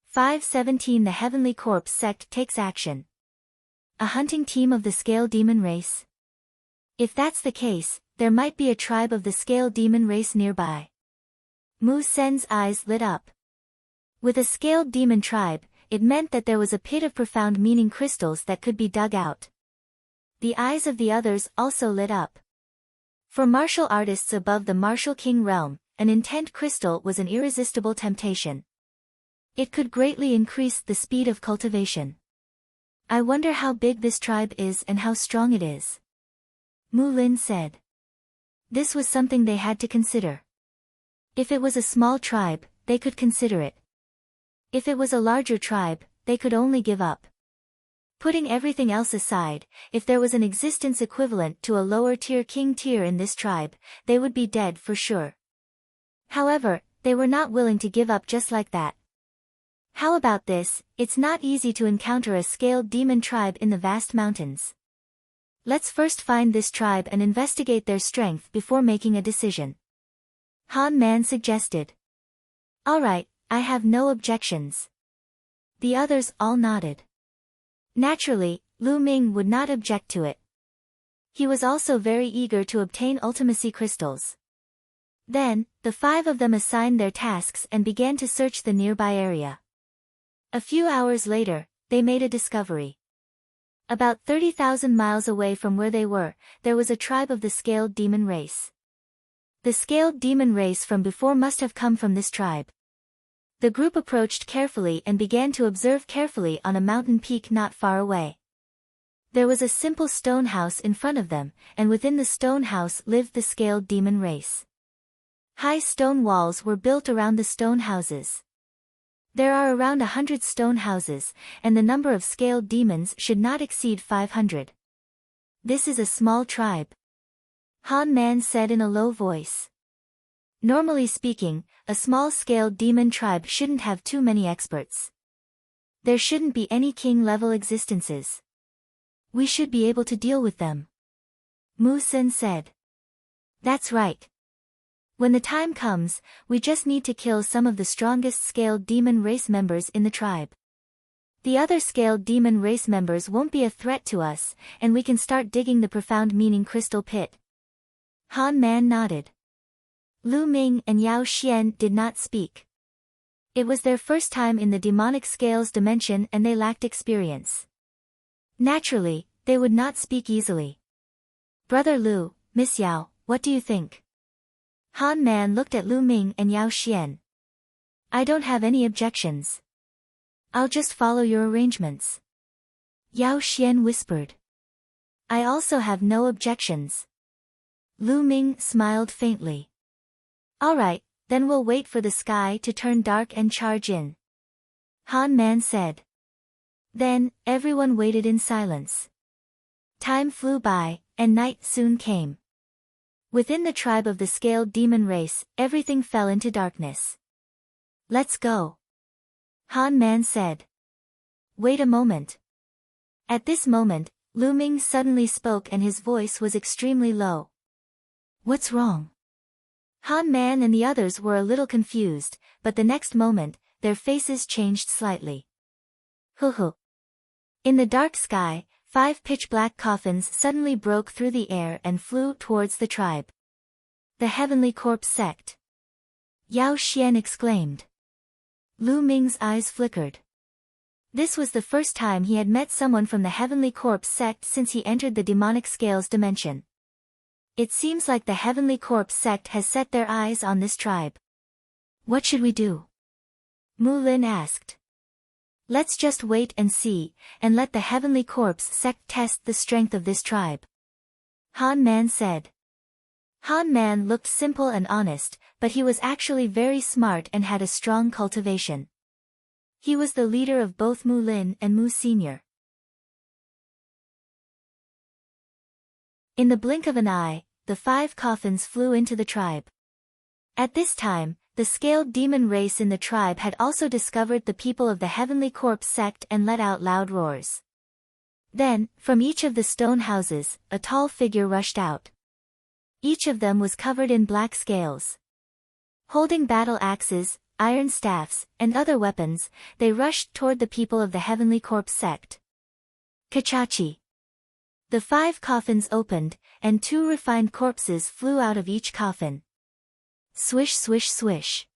517 The Heavenly Corpse Sect takes action. A hunting team of the scale demon race? If that's the case, there might be a tribe of the scale demon race nearby. Mu Sen's eyes lit up. With a scaled demon tribe, it meant that there was a pit of profound meaning crystals that could be dug out. The eyes of the others also lit up. For martial artists above the Martial King realm, an intent crystal was an irresistible temptation. It could greatly increase the speed of cultivation. I wonder how big this tribe is and how strong it is. Mu Lin said. This was something they had to consider. If it was a small tribe, they could consider it. If it was a larger tribe, they could only give up. Putting everything else aside, if there was an existence equivalent to a lower-tier king tier in this tribe, they would be dead for sure. However, they were not willing to give up just like that. How about this? It's not easy to encounter a scaled demon tribe in the vast mountains. Let's first find this tribe and investigate their strength before making a decision. Han Man suggested. Alright, I have no objections. The others all nodded. Naturally, Lu Ming would not object to it. He was also very eager to obtain ultimacy crystals. Then, the 5 of them assigned their tasks and began to search the nearby area. A few hours later, they made a discovery. About 30,000 miles away from where they were, there was a tribe of the scaled demon race. The scaled demon race from before must have come from this tribe. The group approached carefully and began to observe carefully on a mountain peak not far away. There was a simple stone house in front of them, and within the stone house lived the scaled demon race. High stone walls were built around the stone houses. There are around 100 stone houses, and the number of scaled demons should not exceed 500. This is a small tribe. Han Man said in a low voice. Normally speaking, a small scaled demon tribe shouldn't have too many experts. There shouldn't be any king-level existences. We should be able to deal with them. Mu Sen said. That's right. When the time comes, we just need to kill some of the strongest scaled demon race members in the tribe. The other scaled demon race members won't be a threat to us, and we can start digging the profound meaning crystal pit. Han Man nodded. Lu Ming and Yao Xian did not speak. It was their first time in the demonic scales dimension and they lacked experience. Naturally, they would not speak easily. Brother Lu, Miss Yao, what do you think? Han Man looked at Lu Ming and Yao Xian. I don't have any objections. I'll just follow your arrangements. Yao Xian whispered. I also have no objections. Lu Ming smiled faintly. Alright, then we'll wait for the sky to turn dark and charge in. Han Man said. Then, everyone waited in silence. Time flew by, and night soon came. Within the tribe of the scaled demon race, everything fell into darkness. Let's go. Han Man said. Wait a moment. At this moment, Lu Ming suddenly spoke and his voice was extremely low. What's wrong? Han Man and the others were a little confused, but the next moment, their faces changed slightly. Hoo. In the dark sky, 5 pitch-black coffins suddenly broke through the air and flew towards the tribe. The Heavenly Corpse Sect. Yao Xian exclaimed. Lu Ming's eyes flickered. This was the first time he had met someone from the Heavenly Corpse Sect since he entered the demonic scales dimension. It seems like the Heavenly Corpse Sect has set their eyes on this tribe. What should we do? Mu Lin asked. Let's just wait and see, and let the Heavenly Corpse Sect test the strength of this tribe. Han Man said. Han Man looked simple and honest, but he was actually very smart and had a strong cultivation. He was the leader of both Mu Lin and Mu Senior. In the blink of an eye, the 5 coffins flew into the tribe. At this time, the scaled demon race in the tribe had also discovered the people of the Heavenly Corpse Sect and let out loud roars. Then, from each of the stone houses, a tall figure rushed out. Each of them was covered in black scales. Holding battle axes, iron staffs, and other weapons, they rushed toward the people of the Heavenly Corpse Sect. Kachachi. The 5 coffins opened, and 2 refined corpses flew out of each coffin. Swish swish swish.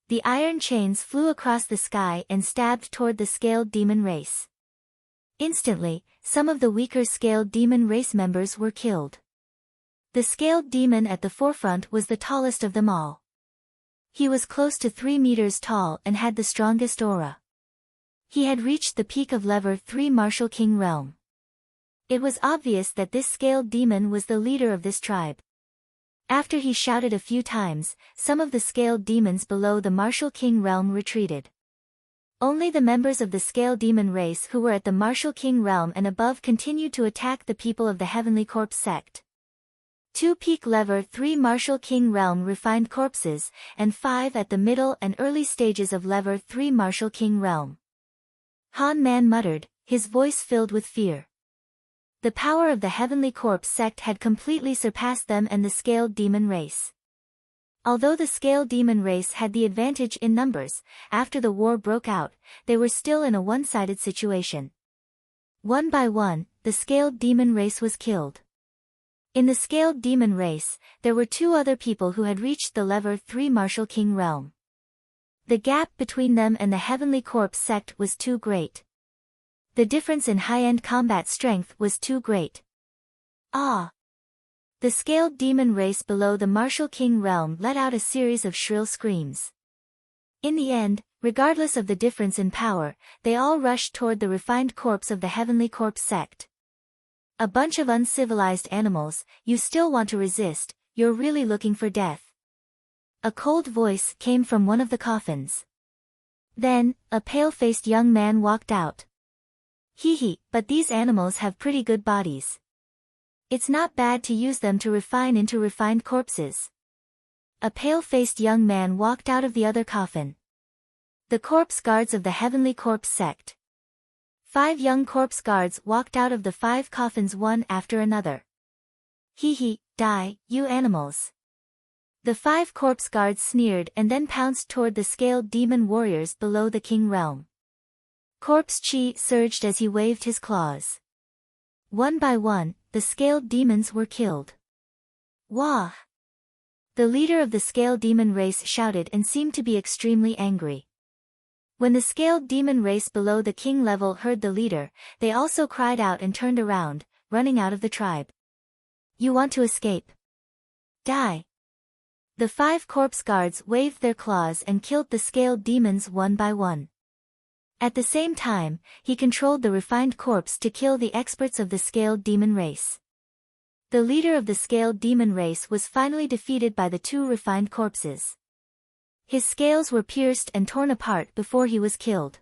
The iron chains flew across the sky and stabbed toward the scaled demon race. Instantly, some of the weaker scaled demon race members were killed. The scaled demon at the forefront was the tallest of them all. He was close to 3 meters tall and had the strongest aura. He had reached the peak of Level 3 Martial King Realm. It was obvious that this scaled demon was the leader of this tribe. After he shouted a few times, some of the scaled demons below the Martial King Realm retreated. Only the members of the scaled demon race who were at the Martial King Realm and above continued to attack the people of the Heavenly Corpse Sect. 2 peak Level 3 Martial King Realm refined corpses, and 5 at the middle and early stages of Level 3 Martial King Realm. Han Man muttered, his voice filled with fear. The power of the Heavenly Corpse Sect had completely surpassed them and the scaled demon race. Although the scaled demon race had the advantage in numbers, after the war broke out, they were still in a one-sided situation. One by one, the scaled demon race was killed. In the scaled demon race, there were 2 other people who had reached the Level 3 Martial King Realm. The gap between them and the Heavenly Corpse Sect was too great. The difference in high-end combat strength was too great. Ah! The scaled demon race below the Martial King Realm let out a series of shrill screams. In the end, regardless of the difference in power, they all rushed toward the refined corpse of the Heavenly Corpse Sect. A bunch of uncivilized animals, you still want to resist, you're really looking for death. A cold voice came from one of the coffins. Then, a pale-faced young man walked out. Hee, but these animals have pretty good bodies. It's not bad to use them to refine into refined corpses. A pale-faced young man walked out of the other coffin. The corpse guards of the Heavenly Corpse Sect. 5 young corpse guards walked out of the 5 coffins one after another. Hee, die, you animals. The 5 corpse guards sneered and then pounced toward the scaled demon warriors below the King Realm. Corpse chi surged as he waved his claws. One by one, the scaled demons were killed. Wah! The leader of the scaled demon race shouted and seemed to be extremely angry. When the scaled demon race below the king level heard the leader, they also cried out and turned around, running out of the tribe. You want to escape? Die! The 5 corpse guards waved their claws and killed the scaled demons one by one. At the same time, he controlled the refined corpse to kill the experts of the scaled demon race. The leader of the scaled demon race was finally defeated by the two refined corpses. His scales were pierced and torn apart before he was killed.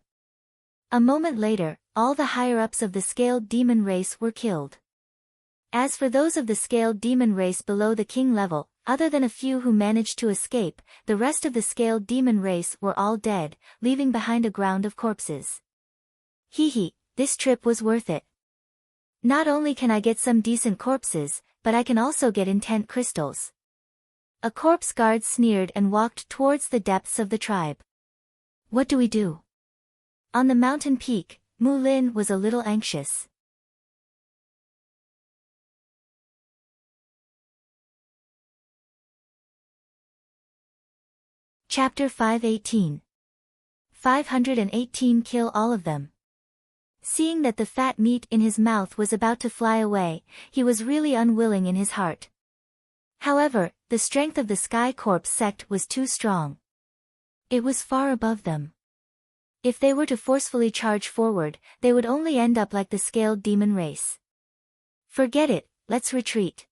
A moment later, all the higher-ups of the scaled demon race were killed. As for those of the scaled demon race below the king level, other than a few who managed to escape, the rest of the scaled demon race were all dead, leaving behind a ground of corpses. Hee, this trip was worth it. Not only can I get some decent corpses, but I can also get intent crystals. A corpse guard sneered and walked towards the depths of the tribe. What do we do? On the mountain peak, Mu Lin was a little anxious. Chapter 518. 518 Kill all of them. Seeing that the fat meat in his mouth was about to fly away, he was really unwilling in his heart. However, the strength of the Sky Corpse sect was too strong. It was far above them. If they were to forcefully charge forward, they would only end up like the scaled demon race. Forget it, let's retreat.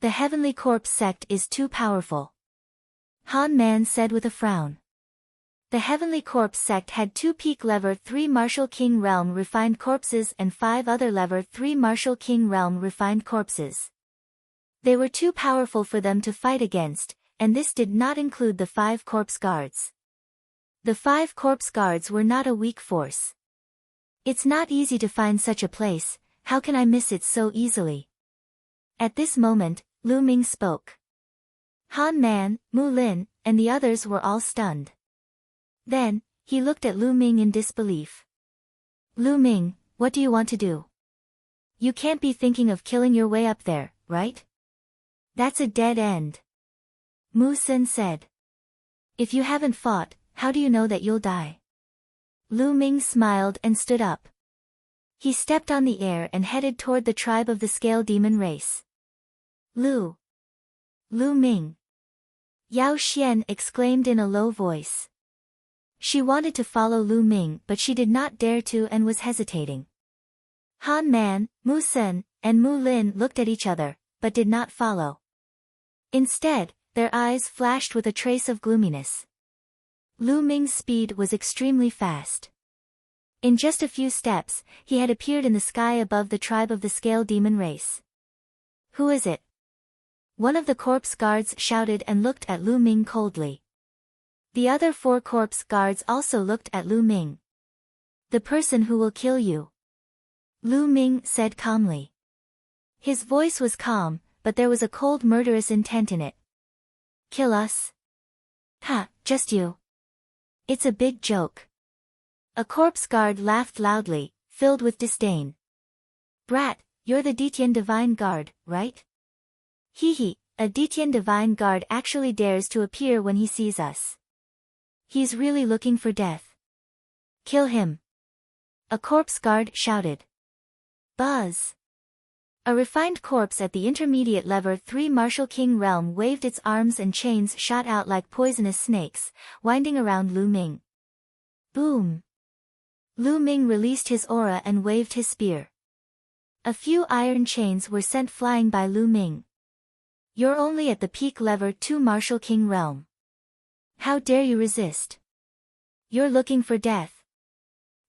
The Heavenly Corpse sect is too powerful. Han Man said with a frown. The Heavenly Corpse sect had 2 peak level 3 Martial King Realm refined corpses and 5 other level 3 Martial King Realm refined corpses. They were too powerful for them to fight against, and this did not include the 5 corpse guards. The 5 corpse guards were not a weak force. It's not easy to find such a place, how can I miss it so easily? At this moment, Lu Ming spoke. Han Man, Mu Lin, and the others were all stunned. Then, he looked at Lu Ming in disbelief. Lu Ming, what do you want to do? You can't be thinking of killing your way up there, right? That's a dead end. Mu Sin said. If you haven't fought, how do you know that you'll die? Lu Ming smiled and stood up. He stepped on the air and headed toward the tribe of the Scale Demon race. Lu Ming. Yao Xian exclaimed in a low voice. She wanted to follow Lu Ming but she did not dare to and was hesitating. Han Man, Mu Sin, and Mu Lin looked at each other, but did not follow. Instead, their eyes flashed with a trace of gloominess. Lu Ming's speed was extremely fast. In just a few steps, he had appeared in the sky above the tribe of the Scale Demon race. Who is it? One of the corpse guards shouted and looked at Lu Ming coldly. The other 4 corpse guards also looked at Lu Ming. The person who will kill you. Lu Ming said calmly. His voice was calm, but there was a cold murderous intent in it. Kill us? Ha, just you. It's a big joke. A corpse guard laughed loudly, filled with disdain. Brat, you're the Detian Divine Guard, right? Hee, a Detian Divine Guard actually dares to appear when he sees us. He's really looking for death. Kill him. A corpse guard shouted. Buzz. A refined corpse at the intermediate level 3 Martial King realm waved its arms and chains shot out like poisonous snakes, winding around Lu Ming. Boom. Lu Ming released his aura and waved his spear. A few iron chains were sent flying by Lu Ming. You're only at the peak level 2 Martial King realm. How dare you resist? You're looking for death.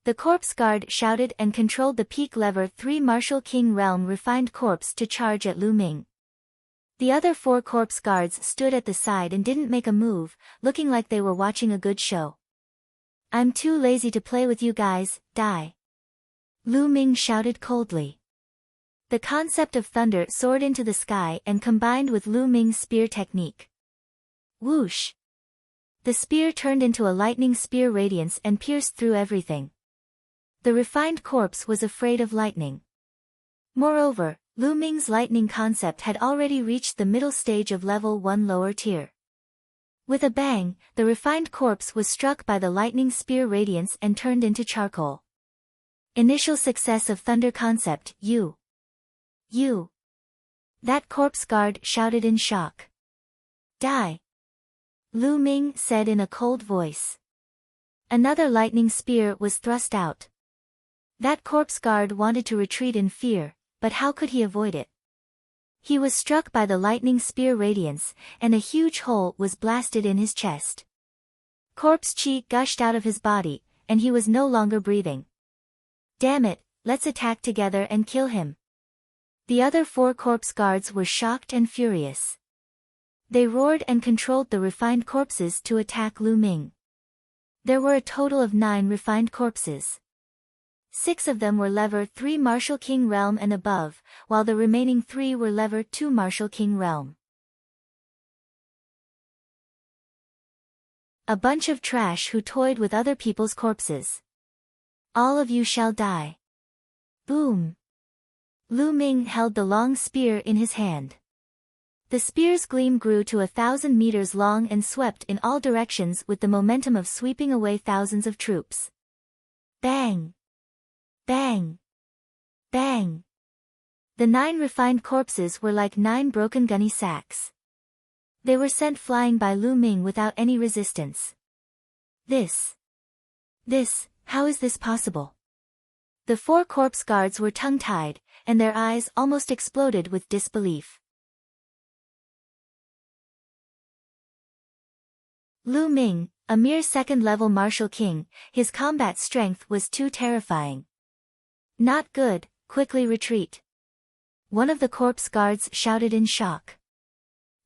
The corpse guard shouted and controlled the peak level 3 Martial King realm refined corpse to charge at Lu Ming. The other 4 corpse guards stood at the side and didn't make a move, looking like they were watching a good show. I'm too lazy to play with you guys, die. Lu Ming shouted coldly. The concept of thunder soared into the sky and combined with Lu Ming's spear technique. Whoosh! The spear turned into a lightning spear radiance and pierced through everything. The refined corpse was afraid of lightning. Moreover, Lu Ming's lightning concept had already reached the middle stage of level 1 lower tier. With a bang, the refined corpse was struck by the lightning spear radiance and turned into charcoal. Initial success of thunder concept, You. That corpse guard shouted in shock. Die. Lu Ming said in a cold voice. Another lightning spear was thrust out. That corpse guard wanted to retreat in fear, but how could he avoid it? He was struck by the lightning spear radiance, and a huge hole was blasted in his chest. Corpse chi gushed out of his body, and he was no longer breathing. Damn it, let's attack together and kill him. The other 4 corpse guards were shocked and furious. They roared and controlled the refined corpses to attack Lu Ming. There were a total of 9 refined corpses. 6 of them were level 3 Martial King Realm and above, while the remaining 3 were level 2 Martial King Realm. A bunch of trash who toyed with other people's corpses. All of you shall die. Boom. Lu Ming held the long spear in his hand. The spear's gleam grew to 1,000 meters long and swept in all directions with the momentum of sweeping away thousands of troops. Bang! Bang! Bang! The 9 refined corpses were like 9 broken gunny sacks. They were sent flying by Lu Ming without any resistance. How is this possible? The 4 corpse guards were tongue-tied, and their eyes almost exploded with disbelief. Lu Ming, a mere second-level martial king, his combat strength was too terrifying. Not good, quickly retreat. One of the corpse guards shouted in shock.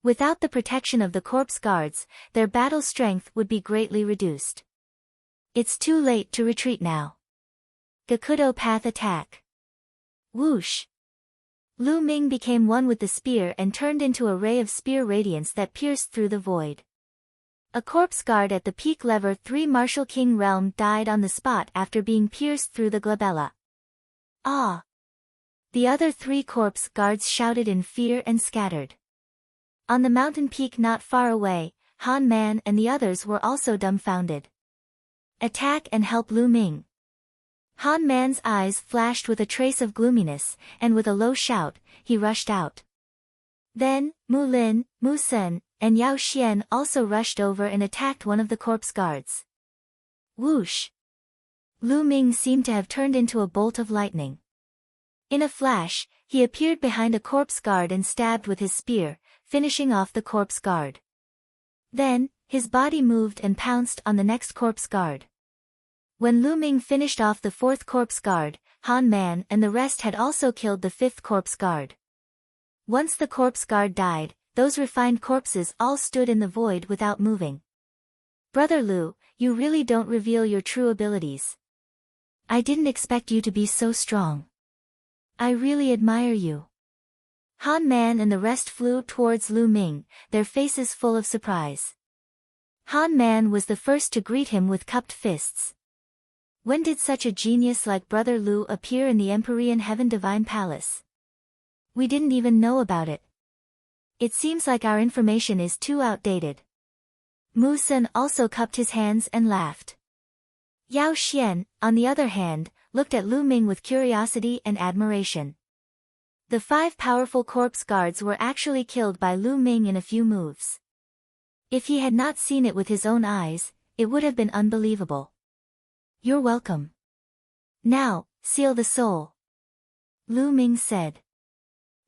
Without the protection of the corpse guards, their battle strength would be greatly reduced. It's too late to retreat now. Gakudo Path Attack. Whoosh! Lu Ming became one with the spear and turned into a ray of spear radiance that pierced through the void. A corpse guard at the peak level 3 Martial King Realm died on the spot after being pierced through the glabella. Ah! The other 3 corpse guards shouted in fear and scattered. On the mountain peak not far away, Han Man and the others were also dumbfounded. Attack and help Lu Ming. Han Man's eyes flashed with a trace of gloominess, and with a low shout, he rushed out. Then, Mu Lin, Mu Sen, and Yao Xian also rushed over and attacked one of the corpse guards. Whoosh! Lu Ming seemed to have turned into a bolt of lightning. In a flash, he appeared behind a corpse guard and stabbed with his spear, finishing off the corpse guard. Then, his body moved and pounced on the next corpse guard. When Lu Ming finished off the 4th corpse guard, Han Man and the rest had also killed the 5th corpse guard. Once the corpse guard died, those refined corpses all stood in the void without moving. Brother Lu, you really don't reveal your true abilities. I didn't expect you to be so strong. I really admire you. Han Man and the rest flew towards Lu Ming, their faces full of surprise. Han Man was the first to greet him with cupped fists. When did such a genius like Brother Lu appear in the Empyrean Heaven Divine Palace? We didn't even know about it. It seems like our information is too outdated. Mu Sen also cupped his hands and laughed. Yao Xian, on the other hand, looked at Lu Ming with curiosity and admiration. The 5 powerful corpse guards were actually killed by Lu Ming in a few moves. If he had not seen it with his own eyes, it would have been unbelievable. You're welcome. Now, seal the soul. Lu Ming said.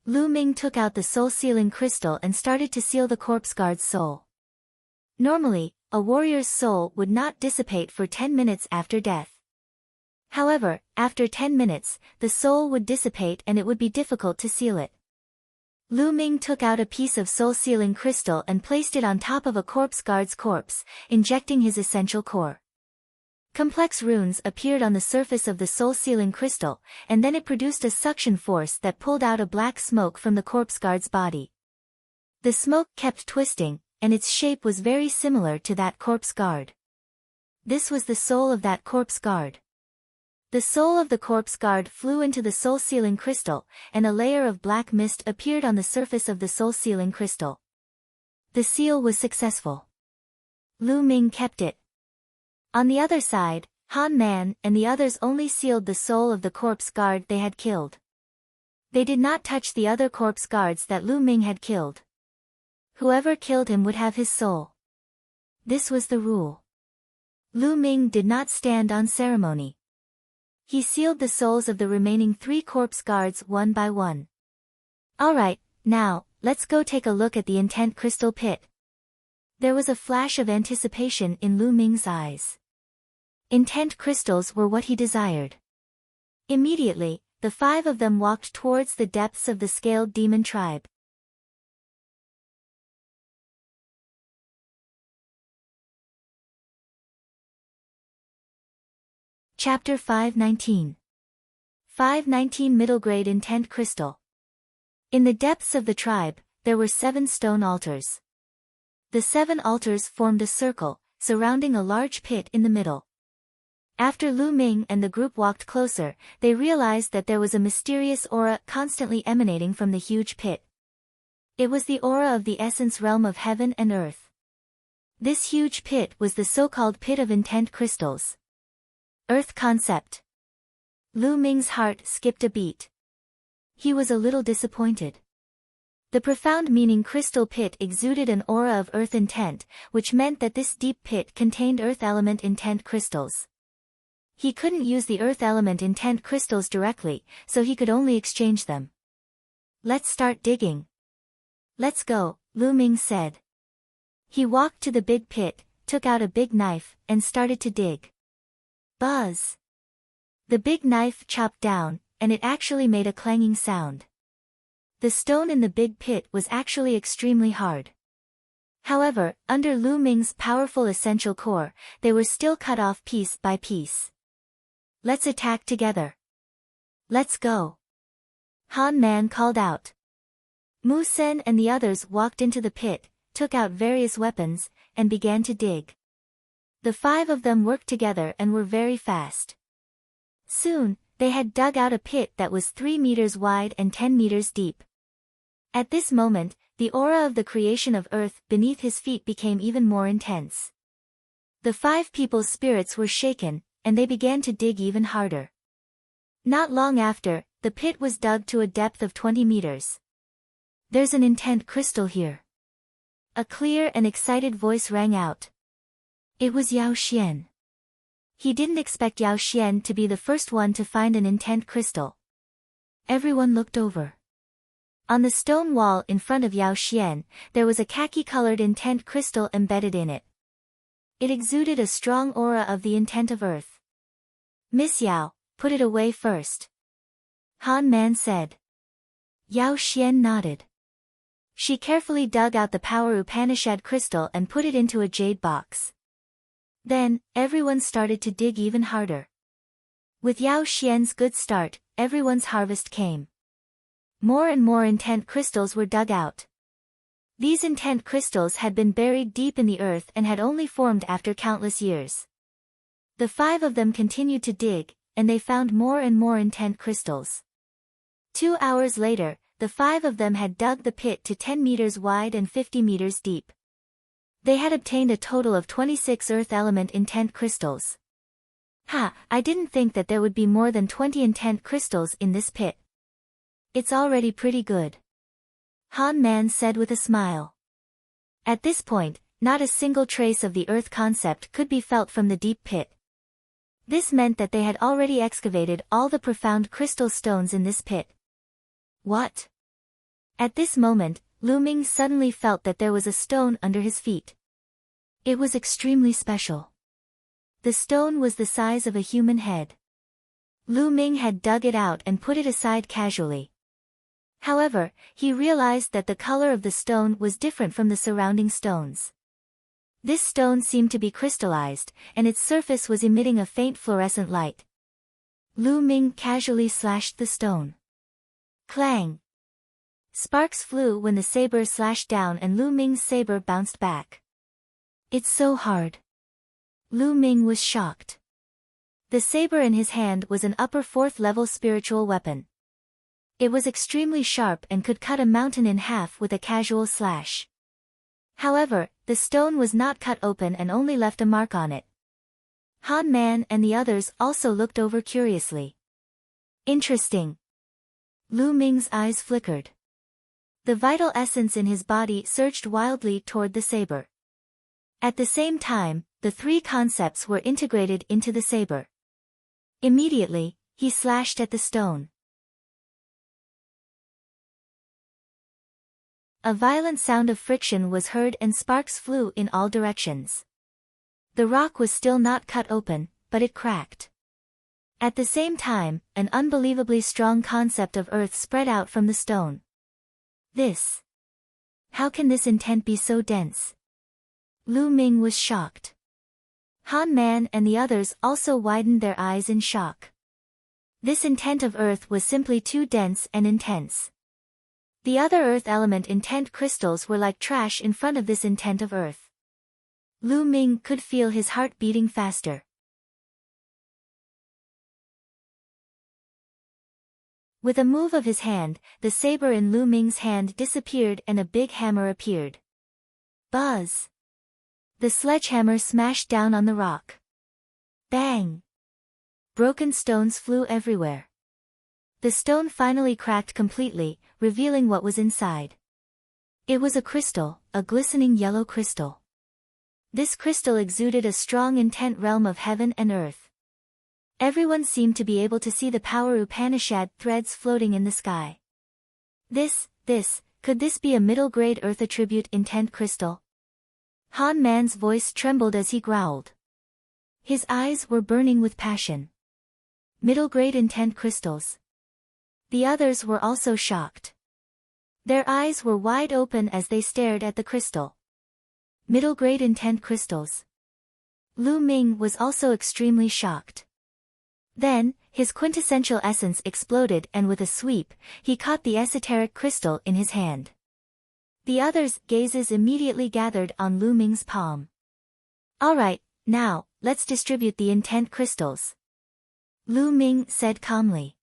Lu Ming took out the soul-sealing crystal and started to seal the corpse guard's soul. Normally, a warrior's soul would not dissipate for 10 minutes after death. However, after 10 minutes, the soul would dissipate and it would be difficult to seal it. Lu Ming took out a piece of soul-sealing crystal and placed it on top of a corpse guard's corpse, injecting his essential core. Complex runes appeared on the surface of the soul-sealing crystal, and then it produced a suction force that pulled out a black smoke from the corpse guard's body. The smoke kept twisting, and its shape was very similar to that corpse guard. This was the soul of that corpse guard. The soul of the corpse guard flew into the soul-sealing crystal, and a layer of black mist appeared on the surface of the soul-sealing crystal. The seal was successful. Lu Ming kept it. On the other side, Han Man and the others only sealed the soul of the corpse guard they had killed. They did not touch the other corpse guards that Lu Ming had killed. Whoever killed him would have his soul. This was the rule. Lu Ming did not stand on ceremony. He sealed the souls of the remaining 3 corpse guards one by one. Alright, Now, let's go take a look at the intent crystal pit. There was a flash of anticipation in Lu Ming's eyes. Intent crystals were what he desired. Immediately, the 5 of them walked towards the depths of the scaled demon tribe. Chapter 519. 519 Middle Grade Intent Crystal. In the depths of the tribe, there were 7 stone altars. The 7 altars formed a circle, surrounding a large pit in the middle. After Lu Ming and the group walked closer, they realized that there was a mysterious aura constantly emanating from the huge pit. It was the aura of the essence realm of heaven and earth. This huge pit was the so-called pit of intent crystals. Earth concept. Lu Ming's heart skipped a beat. He was a little disappointed. The profound meaning crystal pit exuded an aura of earth intent, which meant that this deep pit contained earth element intent crystals. He couldn't use the earth element intent crystals directly, so he could only exchange them. Let's start digging. Let's go, Lu Ming said. He walked to the big pit, took out a big knife, and started to dig. Buzz! The big knife chopped down, and it actually made a clanging sound. The stone in the big pit was actually extremely hard. However, under Lu Ming's powerful essential core, they were still cut off piece by piece. Let's attack together. Let's go. Han Man called out. Mu Sen and the others walked into the pit, took out various weapons, and began to dig. The 5 of them worked together and were very fast. Soon, they had dug out a pit that was 3 meters wide and 10 meters deep. At this moment, the aura of the creation of earth beneath his feet became even more intense. The 5 people's spirits were shaken, and they began to dig even harder. Not long after, the pit was dug to a depth of 20 meters. There's an intent crystal here. A clear and excited voice rang out. It was Yao Xian. He didn't expect Yao Xian to be the first one to find an intent crystal. Everyone looked over. On the stone wall in front of Yao Xian, there was a khaki-colored intent crystal embedded in it. It exuded a strong aura of the intent of earth. Miss Yao, put it away first. Han Man said. Yao Xian nodded. She carefully dug out the Power Upanishad crystal and put it into a jade box. Then, everyone started to dig even harder. With Yao Xian's good start, everyone's harvest came. More and more intent crystals were dug out. These intent crystals had been buried deep in the earth and had only formed after countless years. The 5 of them continued to dig, and they found more and more intent crystals. 2 hours later, the 5 of them had dug the pit to 10 meters wide and 50 meters deep. They had obtained a total of 26 earth element intent crystals. I didn't think that there would be more than 20 intent crystals in this pit. It's already pretty good. Han Man said with a smile. At this point, not a single trace of the earth concept could be felt from the deep pit. This meant that they had already excavated all the profound crystal stones in this pit. What? At this moment, Lu Ming suddenly felt that there was a stone under his feet. It was extremely special. The stone was the size of a human head. Lu Ming had dug it out and put it aside casually. However, he realized that the color of the stone was different from the surrounding stones. This stone seemed to be crystallized, and its surface was emitting a faint fluorescent light. Lu Ming casually slashed the stone. Clang! Sparks flew when the saber slashed down and Lu Ming's saber bounced back. It's so hard. Lu Ming was shocked. The saber in his hand was an upper 4th level spiritual weapon. It was extremely sharp and could cut a mountain in half with a casual slash. However, the stone was not cut open and only left a mark on it. Han Man and the others also looked over curiously. Interesting. Lu Ming's eyes flickered. The vital essence in his body surged wildly toward the saber. At the same time, the 3 concepts were integrated into the saber. Immediately, he slashed at the stone. A violent sound of friction was heard and sparks flew in all directions. The rock was still not cut open, but it cracked. At the same time, an unbelievably strong concept of earth spread out from the stone. This. How can this intent be so dense? Lu Ming was shocked. Han Man and the others also widened their eyes in shock. This intent of earth was simply too dense and intense. The other earth element intent crystals were like trash in front of this intent of earth. Lu Ming could feel his heart beating faster. With a move of his hand, the saber in Lu Ming's hand disappeared and a big hammer appeared. Buzz! The sledgehammer smashed down on the rock. Bang! Broken stones flew everywhere. The stone finally cracked completely, revealing what was inside. It was a crystal, a glistening yellow crystal. This crystal exuded a strong intent realm of heaven and earth. Everyone seemed to be able to see the power Upanishad threads floating in the sky. Could this be a middle-grade earth attribute intent crystal? Han Man's voice trembled as he growled. His eyes were burning with passion. Middle-grade intent crystals. The others were also shocked. Their eyes were wide open as they stared at the crystal. Middle-grade intent crystals. Lu Ming was also extremely shocked. Then, his quintessential essence exploded and with a sweep, he caught the esoteric crystal in his hand. The others' gazes immediately gathered on Lu Ming's palm. Alright, now, let's distribute the intent crystals. Lu Ming said calmly.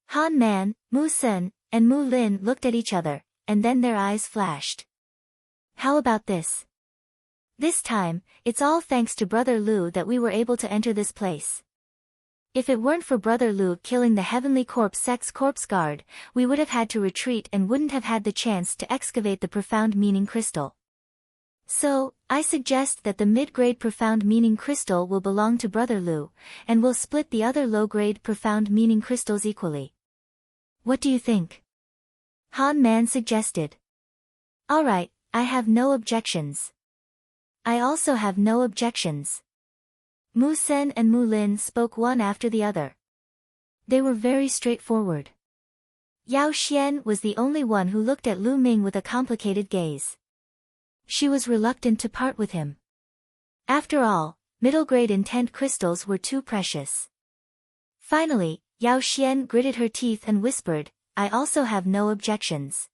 Han Man, Mu Sen, and Mu Lin looked at each other, and then their eyes flashed. How about this? This time, it's all thanks to Brother Lu that we were able to enter this place. If it weren't for Brother Lu killing the Heavenly Corpse Sect's corpse guard, we would have had to retreat and wouldn't have had the chance to excavate the profound meaning crystal. So, I suggest that the mid-grade profound meaning crystal will belong to Brother Lu, and we'll split the other low-grade profound meaning crystals equally. What do you think? Han Man suggested. Alright, I have no objections. I also have no objections. Mu Sen and Mu Lin spoke one after the other. They were very straightforward. Yao Xian was the only one who looked at Lu Ming with a complicated gaze. She was reluctant to part with him. After all, middle-grade intent crystals were too precious. Finally, Yao Xian gritted her teeth and whispered, I also have no objections.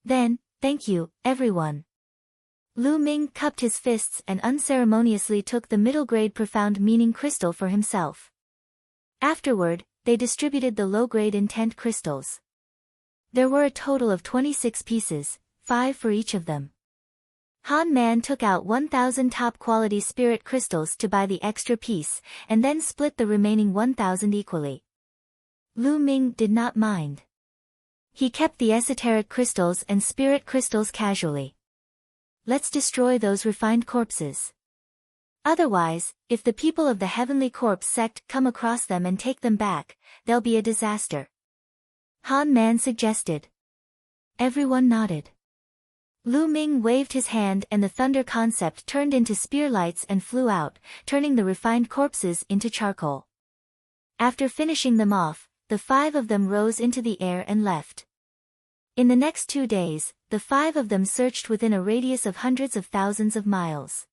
Then, thank you, everyone. Lu Ming cupped his fists and unceremoniously took the middle-grade profound meaning crystal for himself. Afterward, they distributed the low-grade intent crystals. There were a total of 26 pieces, 5 for each of them. Han Man took out 1,000 top-quality spirit crystals to buy the extra piece, and then split the remaining 1,000 equally. Lu Ming did not mind. He kept the esoteric crystals and spirit crystals casually. Let's destroy those refined corpses. Otherwise, if the people of the Heavenly Corpse sect come across them and take them back, there'll be a disaster. Han Man suggested. Everyone nodded. Lu Ming waved his hand and the thunder concept turned into spear lights and flew out, turning the refined corpses into charcoal. After finishing them off, the 5 of them rose into the air and left. In the next 2 days, the 5 of them searched within a radius of hundreds of thousands of miles.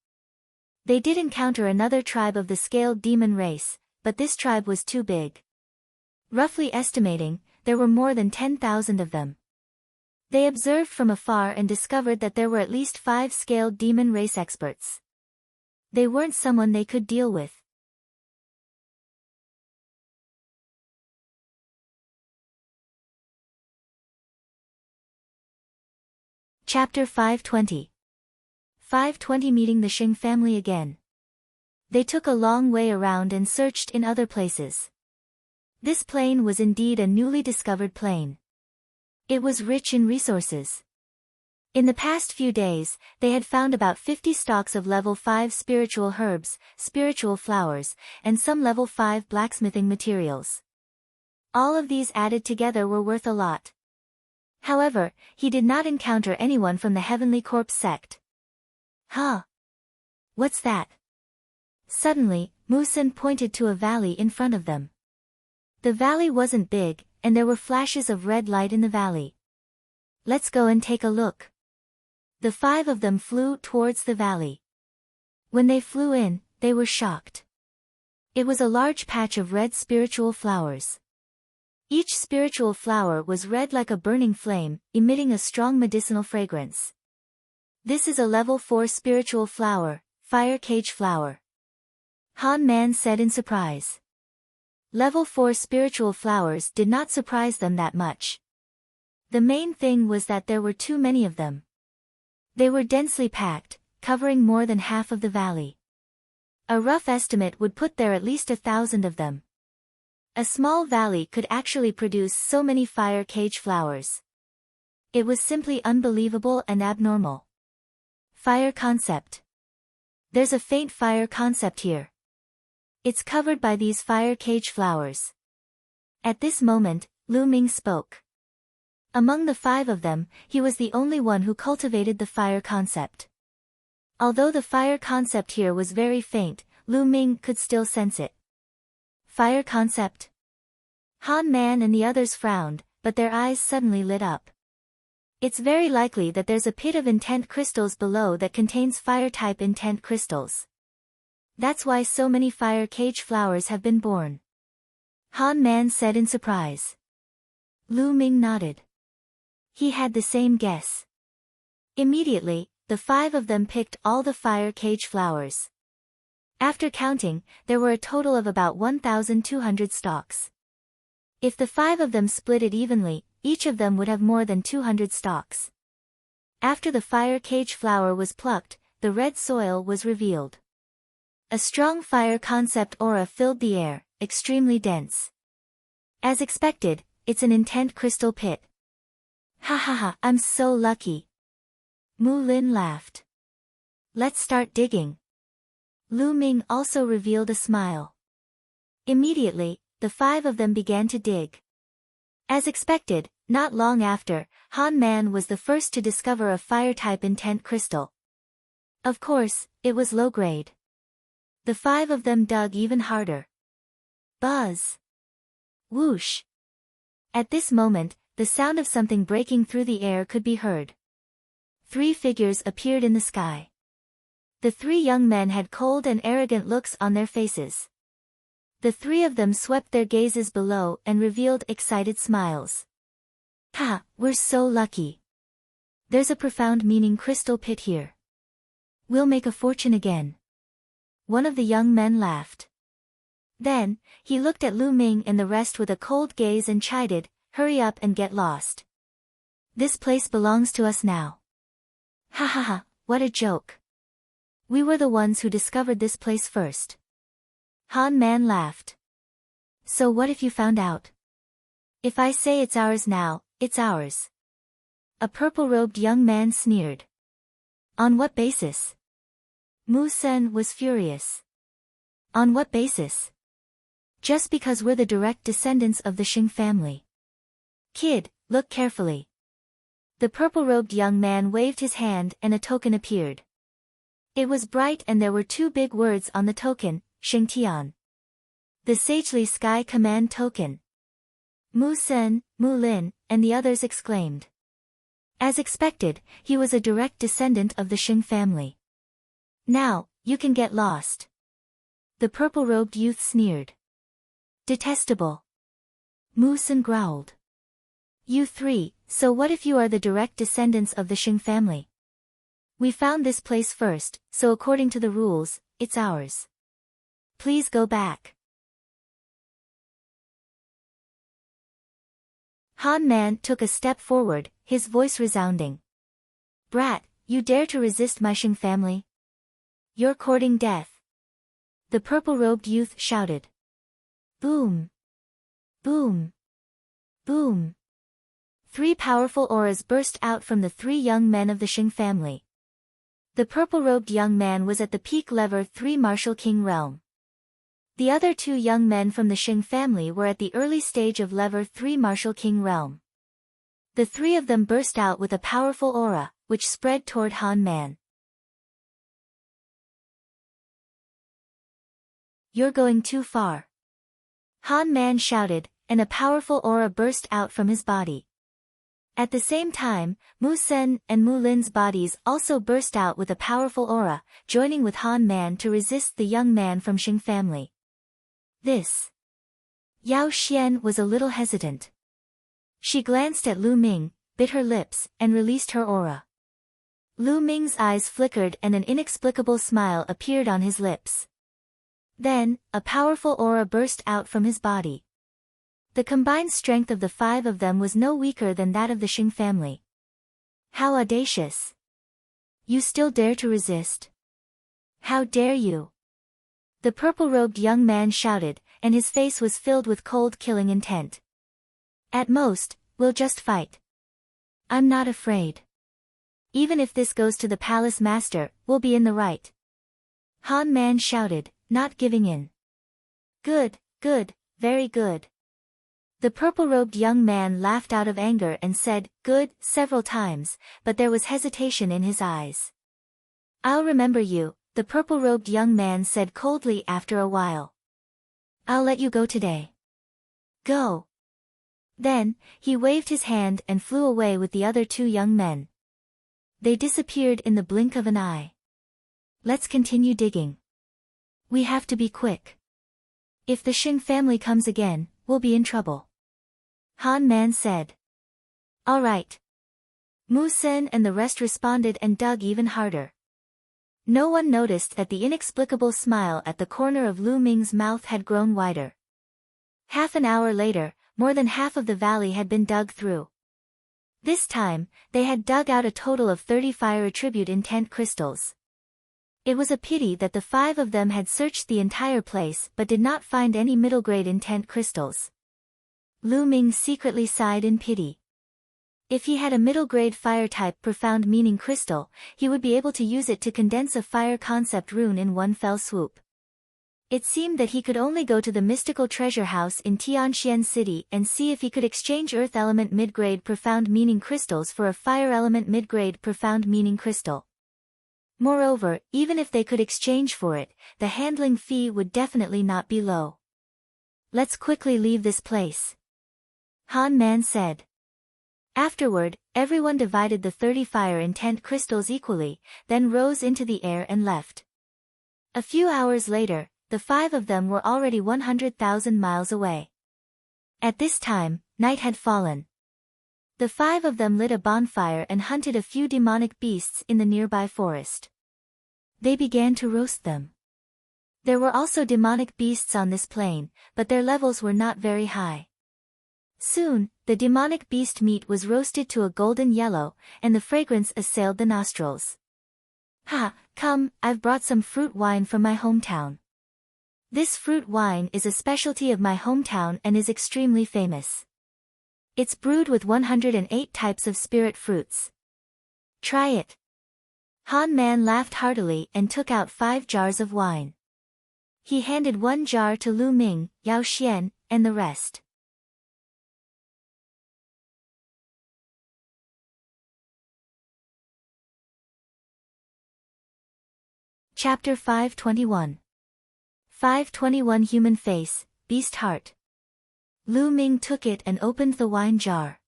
They did encounter another tribe of the scaled demon race, but this tribe was too big. Roughly estimating, there were more than 10,000 of them. They observed from afar and discovered that there were at least 5 scaled demon race experts. They weren't someone they could deal with. Chapter 520. 520 Meeting the Xing family again. They took a long way around and searched in other places. This plain was indeed a newly discovered plain. It was rich in resources. In the past few days, they had found about 50 stalks of level 5 spiritual herbs, spiritual flowers, and some level 5 blacksmithing materials. All of these added together were worth a lot. However, he did not encounter anyone from the Heavenly Corpse sect. Huh? What's that? Suddenly, Musen pointed to a valley in front of them. The valley wasn't big, and there were flashes of red light in the valley. Let's go and take a look. The 5 of them flew towards the valley. When they flew in, they were shocked. It was a large patch of red spiritual flowers. Each spiritual flower was red like a burning flame, emitting a strong medicinal fragrance. This is a level 4 spiritual flower, fire cage flower. Han Man said in surprise. Level 4 spiritual flowers did not surprise them that much. The main thing was that there were too many of them. They were densely packed, covering more than half of the valley. A rough estimate would put there at least 1,000 of them. A small valley could actually produce so many fire cage flowers. It was simply unbelievable and abnormal. Fire concept. There's a faint fire concept here. It's covered by these fire cage flowers. At this moment, Lu Ming spoke. Among the 5 of them, he was the only one who cultivated the fire concept. Although the fire concept here was very faint, Lu Ming could still sense it. Fire concept? Han Man and the others frowned, but their eyes suddenly lit up. It's very likely that there's a pit of intent crystals below that contains fire-type intent crystals. That's why so many fire cage flowers have been born. Han Man said in surprise. Lu Ming nodded. He had the same guess. Immediately, the 5 of them picked all the fire cage flowers. After counting, there were a total of about 1,200 stalks. If the 5 of them split it evenly, each of them would have more than 200 stalks. After the fire cage flower was plucked, the red soil was revealed. A strong fire concept aura filled the air, extremely dense. As expected, it's an intent crystal pit. Ha ha ha, I'm so lucky. Mu Lin laughed. Let's start digging. Lu Ming also revealed a smile. Immediately, the 5 of them began to dig. As expected, not long after, Han Man was the first to discover a fire-type intent crystal. Of course, it was low-grade. The 5 of them dug even harder. Buzz! Whoosh! At this moment, the sound of something breaking through the air could be heard. 3 figures appeared in the sky. The 3 young men had cold and arrogant looks on their faces. The 3 of them swept their gazes below and revealed excited smiles. Ha, we're so lucky. There's a profound meaning crystal pit here. We'll make a fortune again. One of the young men laughed. Then, he looked at Lu Ming and the rest with a cold gaze and chided, hurry up and get lost. This place belongs to us now. Ha ha ha, what a joke. We were the ones who discovered this place first. Han Man laughed. So what if you found out? If I say it's ours now, it's ours. A purple-robed young man sneered. On what basis? Mu Sen was furious. On what basis? Just because we're the direct descendants of the Xing family. Kid, look carefully. The purple-robed young man waved his hand and a token appeared. It was bright and there were 2 big words on the token, Xingtian. The Sagely Sky Command Token. Mu Sen, Mu Lin, and the others exclaimed. As expected, he was a direct descendant of the Xing family. Now, you can get lost. The purple-robed youth sneered. Detestable. Mu Sen growled. You 3, so what if you are the direct descendants of the Xing family? We found this place first, so according to the rules, it's ours. Please go back. Han Man took a step forward, his voice resounding. Brat, you dare to resist my Xing family? You're courting death. The purple-robed youth shouted. Boom! Boom! Boom! 3 powerful auras burst out from the 3 young men of the Xing family. The purple-robed young man was at the peak level 3 Martial King realm. The other 2 young men from the Xing family were at the early stage of level 3 Martial King realm. The three of them burst out with a powerful aura, which spread toward Han Man. "You're going too far," Han Man shouted, and a powerful aura burst out from his body. At the same time, Mu Sen and Mu Lin's bodies also burst out with a powerful aura, joining with Han Man to resist the young man from Xing family. This. Yao Xian was a little hesitant. She glanced at Lu Ming, bit her lips, and released her aura. Lu Ming's eyes flickered and an inexplicable smile appeared on his lips. Then, a powerful aura burst out from his body. The combined strength of the five of them was no weaker than that of the Xing family. "How audacious! You still dare to resist? How dare you?" The purple-robed young man shouted, and his face was filled with cold killing intent. "At most, we'll just fight. I'm not afraid. Even if this goes to the palace master, we'll be in the right." Han Man shouted, not giving in. "Good, good, very good." The purple-robed young man laughed out of anger and said, "Good," several times, but there was hesitation in his eyes. "I'll remember you," the purple-robed young man said coldly after a while. "I'll let you go today. Go." Then, he waved his hand and flew away with the other two young men. They disappeared in the blink of an eye. "Let's continue digging. We have to be quick. If the Xing family comes again, we'll be in trouble," Han Man said. "All right." Mu Sen and the rest responded and dug even harder. No one noticed that the inexplicable smile at the corner of Lu Ming's mouth had grown wider. Half an hour later, more than half of the valley had been dug through. This time, they had dug out a total of 30 fire attribute intent crystals. It was a pity that the five of them had searched the entire place but did not find any middle-grade intent crystals. Lu Ming secretly sighed in pity. If he had a middle-grade fire-type profound meaning crystal, he would be able to use it to condense a fire concept rune in one fell swoop. It seemed that he could only go to the mystical treasure house in Tianxian City and see if he could exchange earth element mid-grade profound meaning crystals for a fire element mid-grade profound meaning crystal. Moreover, even if they could exchange for it, the handling fee would definitely not be low. "Let's quickly leave this place," Han Man said. Afterward, everyone divided the 30 fire intent crystals equally, then rose into the air and left. A few hours later, the five of them were already 100,000 miles away. At this time, night had fallen. The five of them lit a bonfire and hunted a few demonic beasts in the nearby forest. They began to roast them. There were also demonic beasts on this plain, but their levels were not very high. Soon, the demonic beast meat was roasted to a golden yellow, and the fragrance assailed the nostrils. "Ha, come, I've brought some fruit wine from my hometown. This fruit wine is a specialty of my hometown and is extremely famous. It's brewed with 108 types of spirit fruits. Try it." Han Man laughed heartily and took out 5 jars of wine. He handed 1 jar to Lu Ming, Yao Xian, and the rest. Chapter 521. 521 Human Face, Beast Heart. Lu Ming took it and opened the wine jar.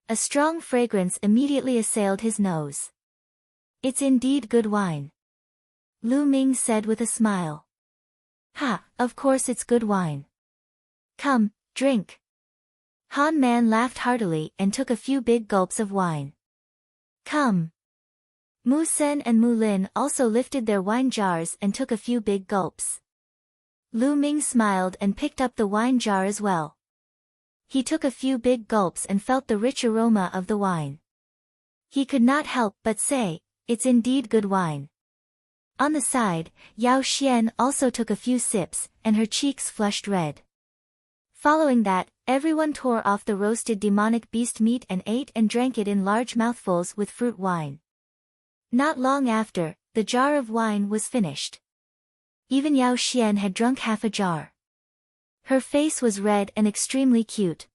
A strong fragrance immediately assailed his nose. "It's indeed good wine," Lu Ming said with a smile. "Ha, of course it's good wine. Come, drink." Han Man laughed heartily and took a few big gulps of wine. "Come." Mu Sen and Mu Lin also lifted their wine jars and took a few big gulps. Lu Ming smiled and picked up the wine jar as well. He took a few big gulps and felt the rich aroma of the wine. He could not help but say, "It's indeed good wine." On the side, Yao Xian also took a few sips, and her cheeks flushed red. Following that, everyone tore off the roasted demonic beast meat and ate and drank it in large mouthfuls with fruit wine. Not long after, the jar of wine was finished. Even Yao Xian had drunk half a jar. Her face was red and extremely cute.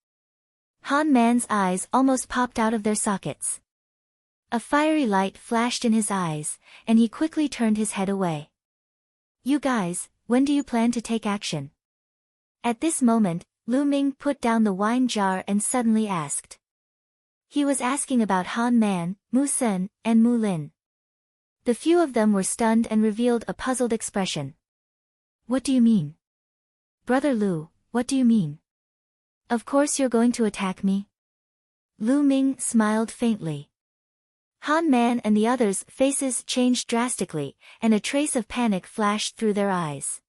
Han Man's eyes almost popped out of their sockets. A fiery light flashed in his eyes, and he quickly turned his head away. You guys, when do you plan to take action? At this moment, Lu Ming put down the wine jar and suddenly asked. He was asking about Han Man, Mu Sen, and Mu Lin. The few of them were stunned and revealed a puzzled expression. What do you mean? Brother Lu, what do you mean? Of course you're going to attack me? Lu Ming smiled faintly. Han Man and the others' faces changed drastically, and a trace of panic flashed through their eyes.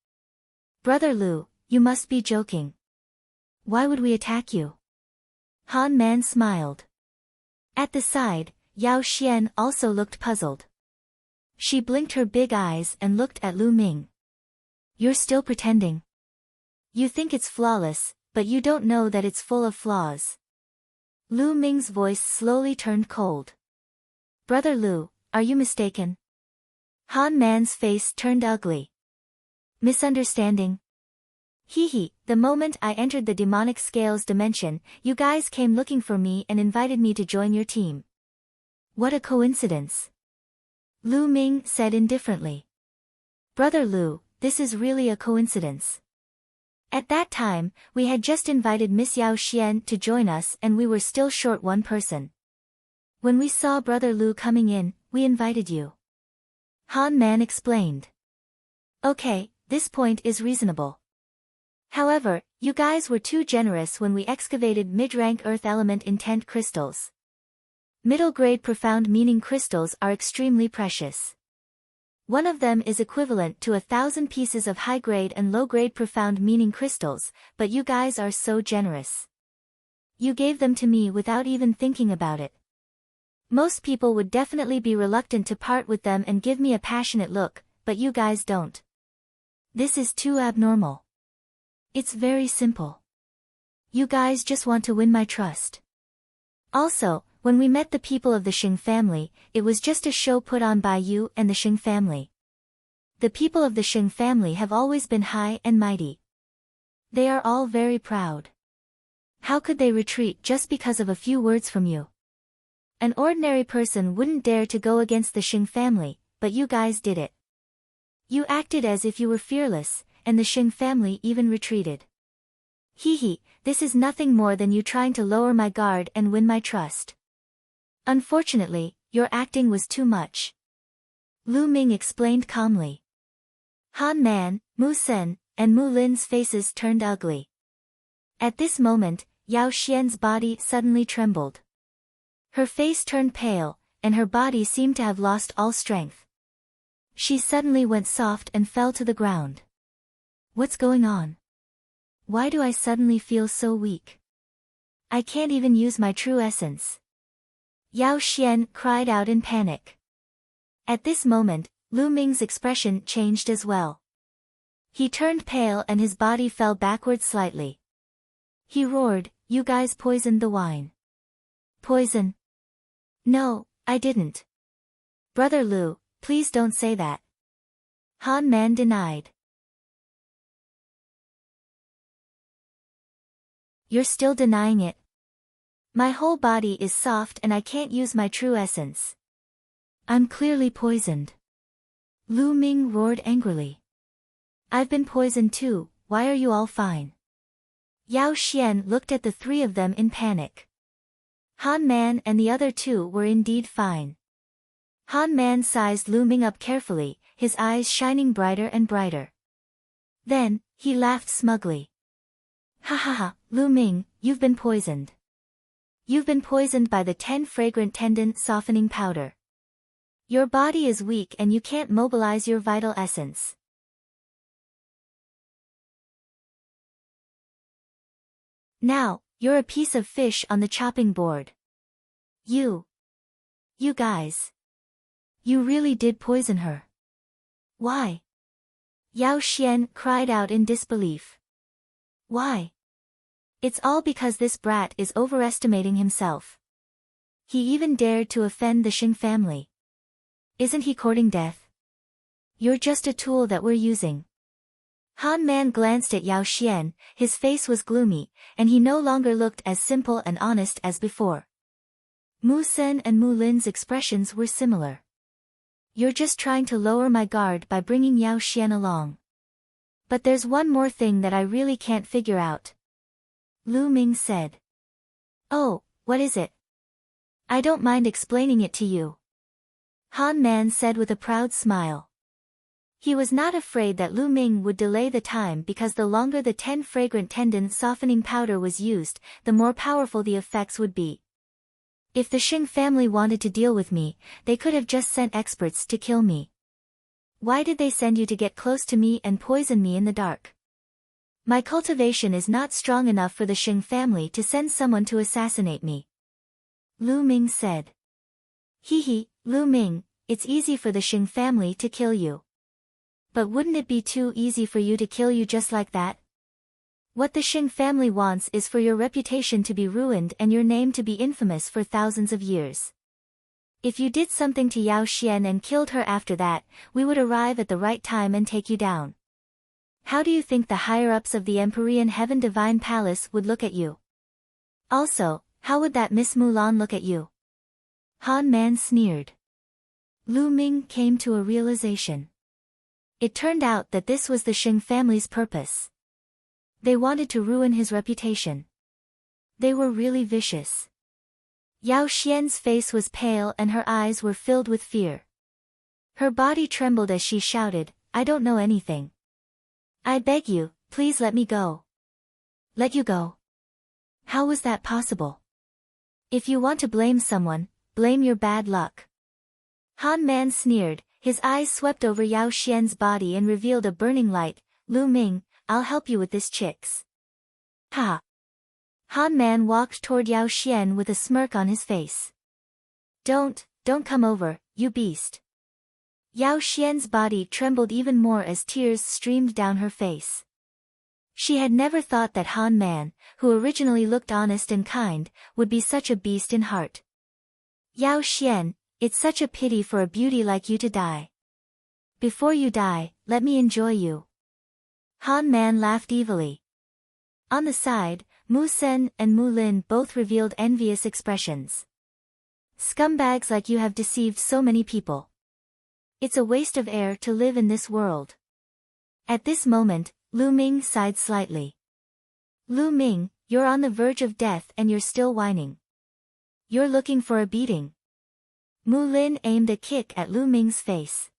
Brother Lu, you must be joking. Why would we attack you? Han Man smiled. At the side, Yao Xian also looked puzzled. She blinked her big eyes and looked at Lu Ming. You're still pretending. You think it's flawless, but you don't know that it's full of flaws. Lu Ming's voice slowly turned cold. Brother Lu, are you mistaken? Han Man's face turned ugly. Misunderstanding? Hee, the moment I entered the demonic scales dimension, you guys came looking for me and invited me to join your team. What a coincidence. Lu Ming said indifferently. Brother Lu, this is really a coincidence. At that time, we had just invited Miss Yao Xian to join us and we were still short one person. When we saw Brother Lu coming in, we invited you. Han Man explained. Okay, this point is reasonable. However, you guys were too generous when we excavated mid-rank earth element intent crystals. Middle-grade profound meaning crystals are extremely precious. One of them is equivalent to 1,000 pieces of high-grade and low-grade profound meaning crystals, but you guys are so generous. You gave them to me without even thinking about it. Most people would definitely be reluctant to part with them and give me a passionate look, but you guys don't. This is too abnormal. It's very simple. You guys just want to win my trust. Also, when we met the people of the Xing family, it was just a show put on by you and the Xing family. The people of the Xing family have always been high and mighty. They are all very proud. How could they retreat just because of a few words from you? An ordinary person wouldn't dare to go against the Xing family, but you guys did it. You acted as if you were fearless, and the Xing family even retreated. Hee, this is nothing more than you trying to lower my guard and win my trust. Unfortunately, your acting was too much. Lu Ming explained calmly. Han Man, Mu Sen, and Mu Lin's faces turned ugly. At this moment, Yao Xian's body suddenly trembled. Her face turned pale, and her body seemed to have lost all strength. She suddenly went soft and fell to the ground. What's going on? Why do I suddenly feel so weak? I can't even use my true essence. Yao Xian cried out in panic. At this moment, Lu Ming's expression changed as well. He turned pale and his body fell backward slightly. He roared, "You guys poisoned the wine." Poison? No, I didn't. Brother Lu, please don't say that. Han Man denied. You're still denying it. My whole body is soft and I can't use my true essence. I'm clearly poisoned. Lu Ming roared angrily. I've been poisoned too, why are you all fine? Yao Xian looked at the three of them in panic. Han Man and the other two were indeed fine. Han Man sized Lu Ming up carefully, his eyes shining brighter and brighter. Then, he laughed smugly. Ha ha ha, Lu Ming, you've been poisoned. You've been poisoned by the 10 fragrant tendon softening powder. Your body is weak and you can't mobilize your vital essence. Now, you're a piece of fish on the chopping board. You guys. You really did poison her. Why? Yao Xian cried out in disbelief. Why? It's all because this brat is overestimating himself. He even dared to offend the Xing family. Isn't he courting death? You're just a tool that we're using. Han Man glanced at Yao Xian, his face was gloomy, and he no longer looked as simple and honest as before. Mu Sen and Mu Lin's expressions were similar. You're just trying to lower my guard by bringing Yao Xian along. But there's one more thing that I really can't figure out. Lu Ming said. Oh, what is it? I don't mind explaining it to you. Han Man said with a proud smile. He was not afraid that Lu Ming would delay the time because the longer the 10 fragrant tendon softening powder was used, the more powerful the effects would be. If the Xing family wanted to deal with me, they could have just sent experts to kill me. Why did they send you to get close to me and poison me in the dark? My cultivation is not strong enough for the Xing family to send someone to assassinate me. Lu Ming said. Hee, Lu Ming, it's easy for the Xing family to kill you. But wouldn't it be too easy for you to kill you just like that? What the Xing family wants is for your reputation to be ruined and your name to be infamous for thousands of years. If you did something to Yao Xian and killed her after that, we would arrive at the right time and take you down. How do you think the higher-ups of the Empyrean Heaven Divine Palace would look at you? Also, how would that Miss Mulan look at you? Han Man sneered. Lu Ming came to a realization. It turned out that this was the Xing family's purpose. They wanted to ruin his reputation. They were really vicious. Yao Xian's face was pale and her eyes were filled with fear. Her body trembled as she shouted, I don't know anything. I beg you, please let me go. Let you go? How was that possible? If you want to blame someone, blame your bad luck. Han Man sneered, his eyes swept over Yao Xian's body and revealed a burning light. Lu Ming, I'll help you with this chicks. Ha! Han Man walked toward Yao Xian with a smirk on his face. Don't come over, you beast. Yao Xian's body trembled even more as tears streamed down her face. She had never thought that Han Man, who originally looked honest and kind, would be such a beast in heart. Yao Xian, it's such a pity for a beauty like you to die. Before you die, let me enjoy you. Han Man laughed evilly. On the side, Mu Sen and Mu Lin both revealed envious expressions. Scumbags like you have deceived so many people. It's a waste of air to live in this world. At this moment, Lu Ming sighed slightly. Lu Ming, you're on the verge of death and you're still whining. You're looking for a beating. Mu Lin aimed a kick at Lu Ming's face.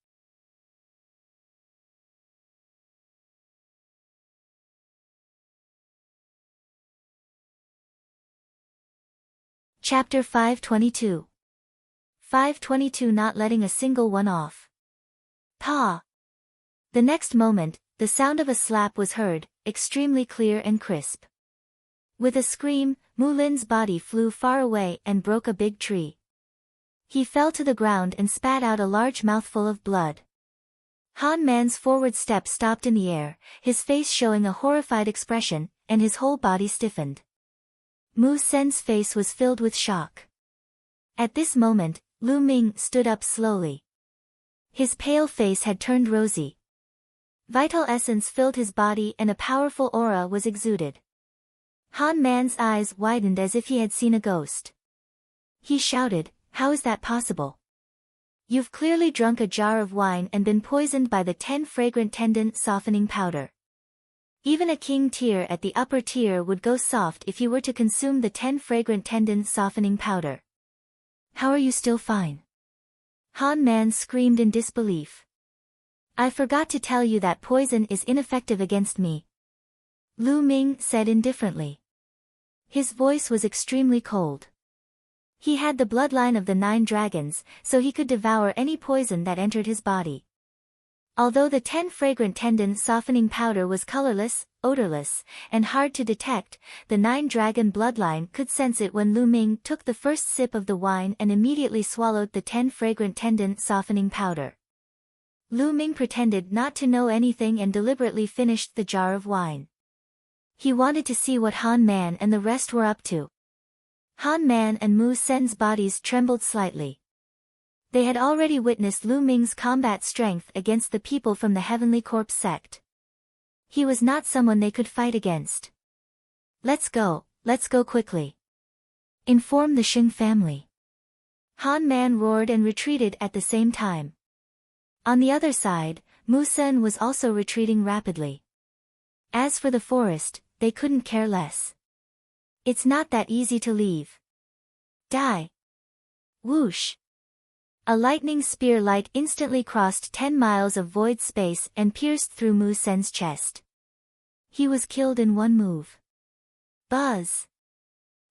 Chapter 522. 522 Not letting a single one off. Pa! The next moment, the sound of a slap was heard, extremely clear and crisp. With a scream, Mu Lin's body flew far away and broke a big tree. He fell to the ground and spat out a large mouthful of blood. Han Man's forward step stopped in the air, his face showing a horrified expression, and his whole body stiffened. Mu Sen's face was filled with shock. At this moment, Lu Ming stood up slowly. His pale face had turned rosy. Vital essence filled his body and a powerful aura was exuded. Han Man's eyes widened as if he had seen a ghost. He shouted, how is that possible? You've clearly drunk a jar of wine and been poisoned by the 10 fragrant tendon softening powder. Even a king tier at the upper tier would go soft if you were to consume the 10 fragrant tendon softening powder. How are you still fine? Han Man screamed in disbelief. I forgot to tell you that poison is ineffective against me. Lu Ming said indifferently. His voice was extremely cold. He had the bloodline of the 9 dragons, so he could devour any poison that entered his body. Although the 10 fragrant tendon softening powder was colorless, odorless, and hard to detect, the 9 dragon bloodline could sense it when Lu Ming took the first sip of the wine and immediately swallowed the 10 fragrant tendon softening powder. Lu Ming pretended not to know anything and deliberately finished the jar of wine. He wanted to see what Han Man and the rest were up to. Han Man and Mu Sen's bodies trembled slightly. They had already witnessed Lu Ming's combat strength against the people from the Heavenly Corpse sect. He was not someone they could fight against. Let's go quickly. Inform the Xing family. Han Man roared and retreated at the same time. On the other side, Mu Sen was also retreating rapidly. As for the forest, they couldn't care less. It's not that easy to leave. Die. Whoosh. A lightning spear light instantly crossed 10 miles of void space and pierced through Mu Sen's chest. He was killed in one move. Buzz.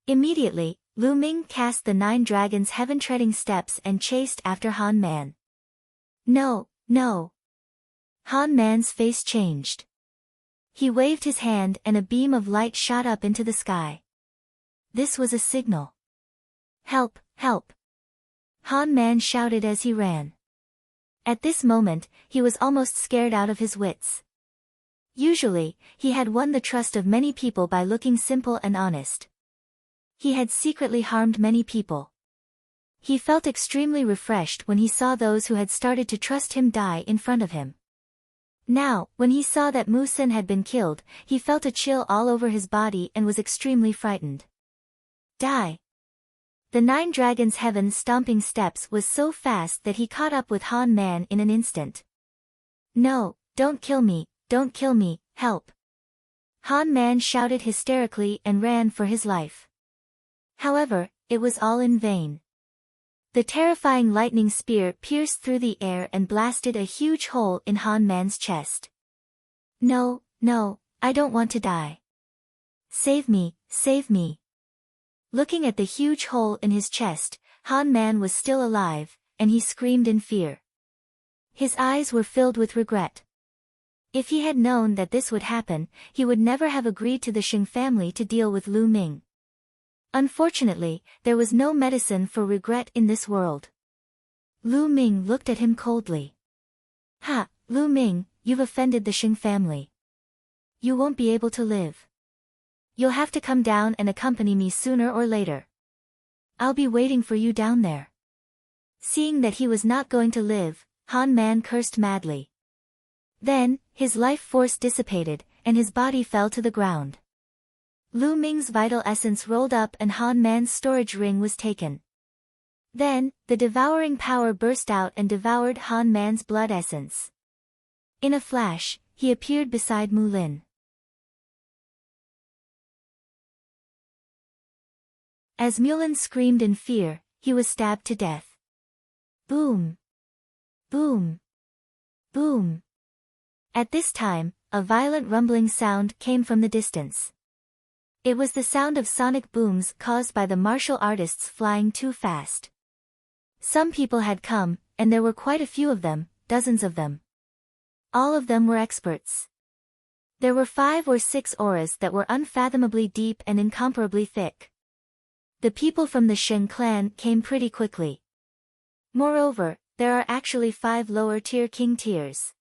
Immediately, Lu Ming cast the 9 dragons' heaven-treading steps and chased after Han Man. No. Han Man's face changed. He waved his hand and a beam of light shot up into the sky. This was a signal. Help! Han Man shouted as he ran. At this moment, he was almost scared out of his wits. Usually, he had won the trust of many people by looking simple and honest. He had secretly harmed many people. He felt extremely refreshed when he saw those who had started to trust him die in front of him. Now, when he saw that Mu Sen had been killed, he felt a chill all over his body and was extremely frightened. Die. The 9 dragons' heaven stomping steps was so fast that he caught up with Han Man in an instant. No, don't kill me, help. Han Man shouted hysterically and ran for his life. However, it was all in vain. The terrifying lightning spear pierced through the air and blasted a huge hole in Han Man's chest. No, I don't want to die. Save me. Looking at the huge hole in his chest, Han Man was still alive, and he screamed in fear. His eyes were filled with regret. If he had known that this would happen, he would never have agreed to the Xing family to deal with Lu Ming. Unfortunately, there was no medicine for regret in this world. Lu Ming looked at him coldly. Ha, Lu Ming, you've offended the Xing family. You won't be able to live. You'll have to come down and accompany me sooner or later. I'll be waiting for you down there. Seeing that he was not going to live, Han Man cursed madly. Then, his life force dissipated, and his body fell to the ground. Lu Ming's vital essence rolled up and Han Man's storage ring was taken. Then, the devouring power burst out and devoured Han Man's blood essence. In a flash, he appeared beside Mu Lin. As Mulin screamed in fear, he was stabbed to death. Boom! Boom! Boom! At this time, a violent rumbling sound came from the distance. It was the sound of sonic booms caused by the martial artists flying too fast. Some people had come, and there were quite a few of them, dozens of them. All of them were experts. There were 5 or 6 auras that were unfathomably deep and incomparably thick. The people from the Xing clan came pretty quickly. Moreover, there are actually 5 lower-tier king tiers.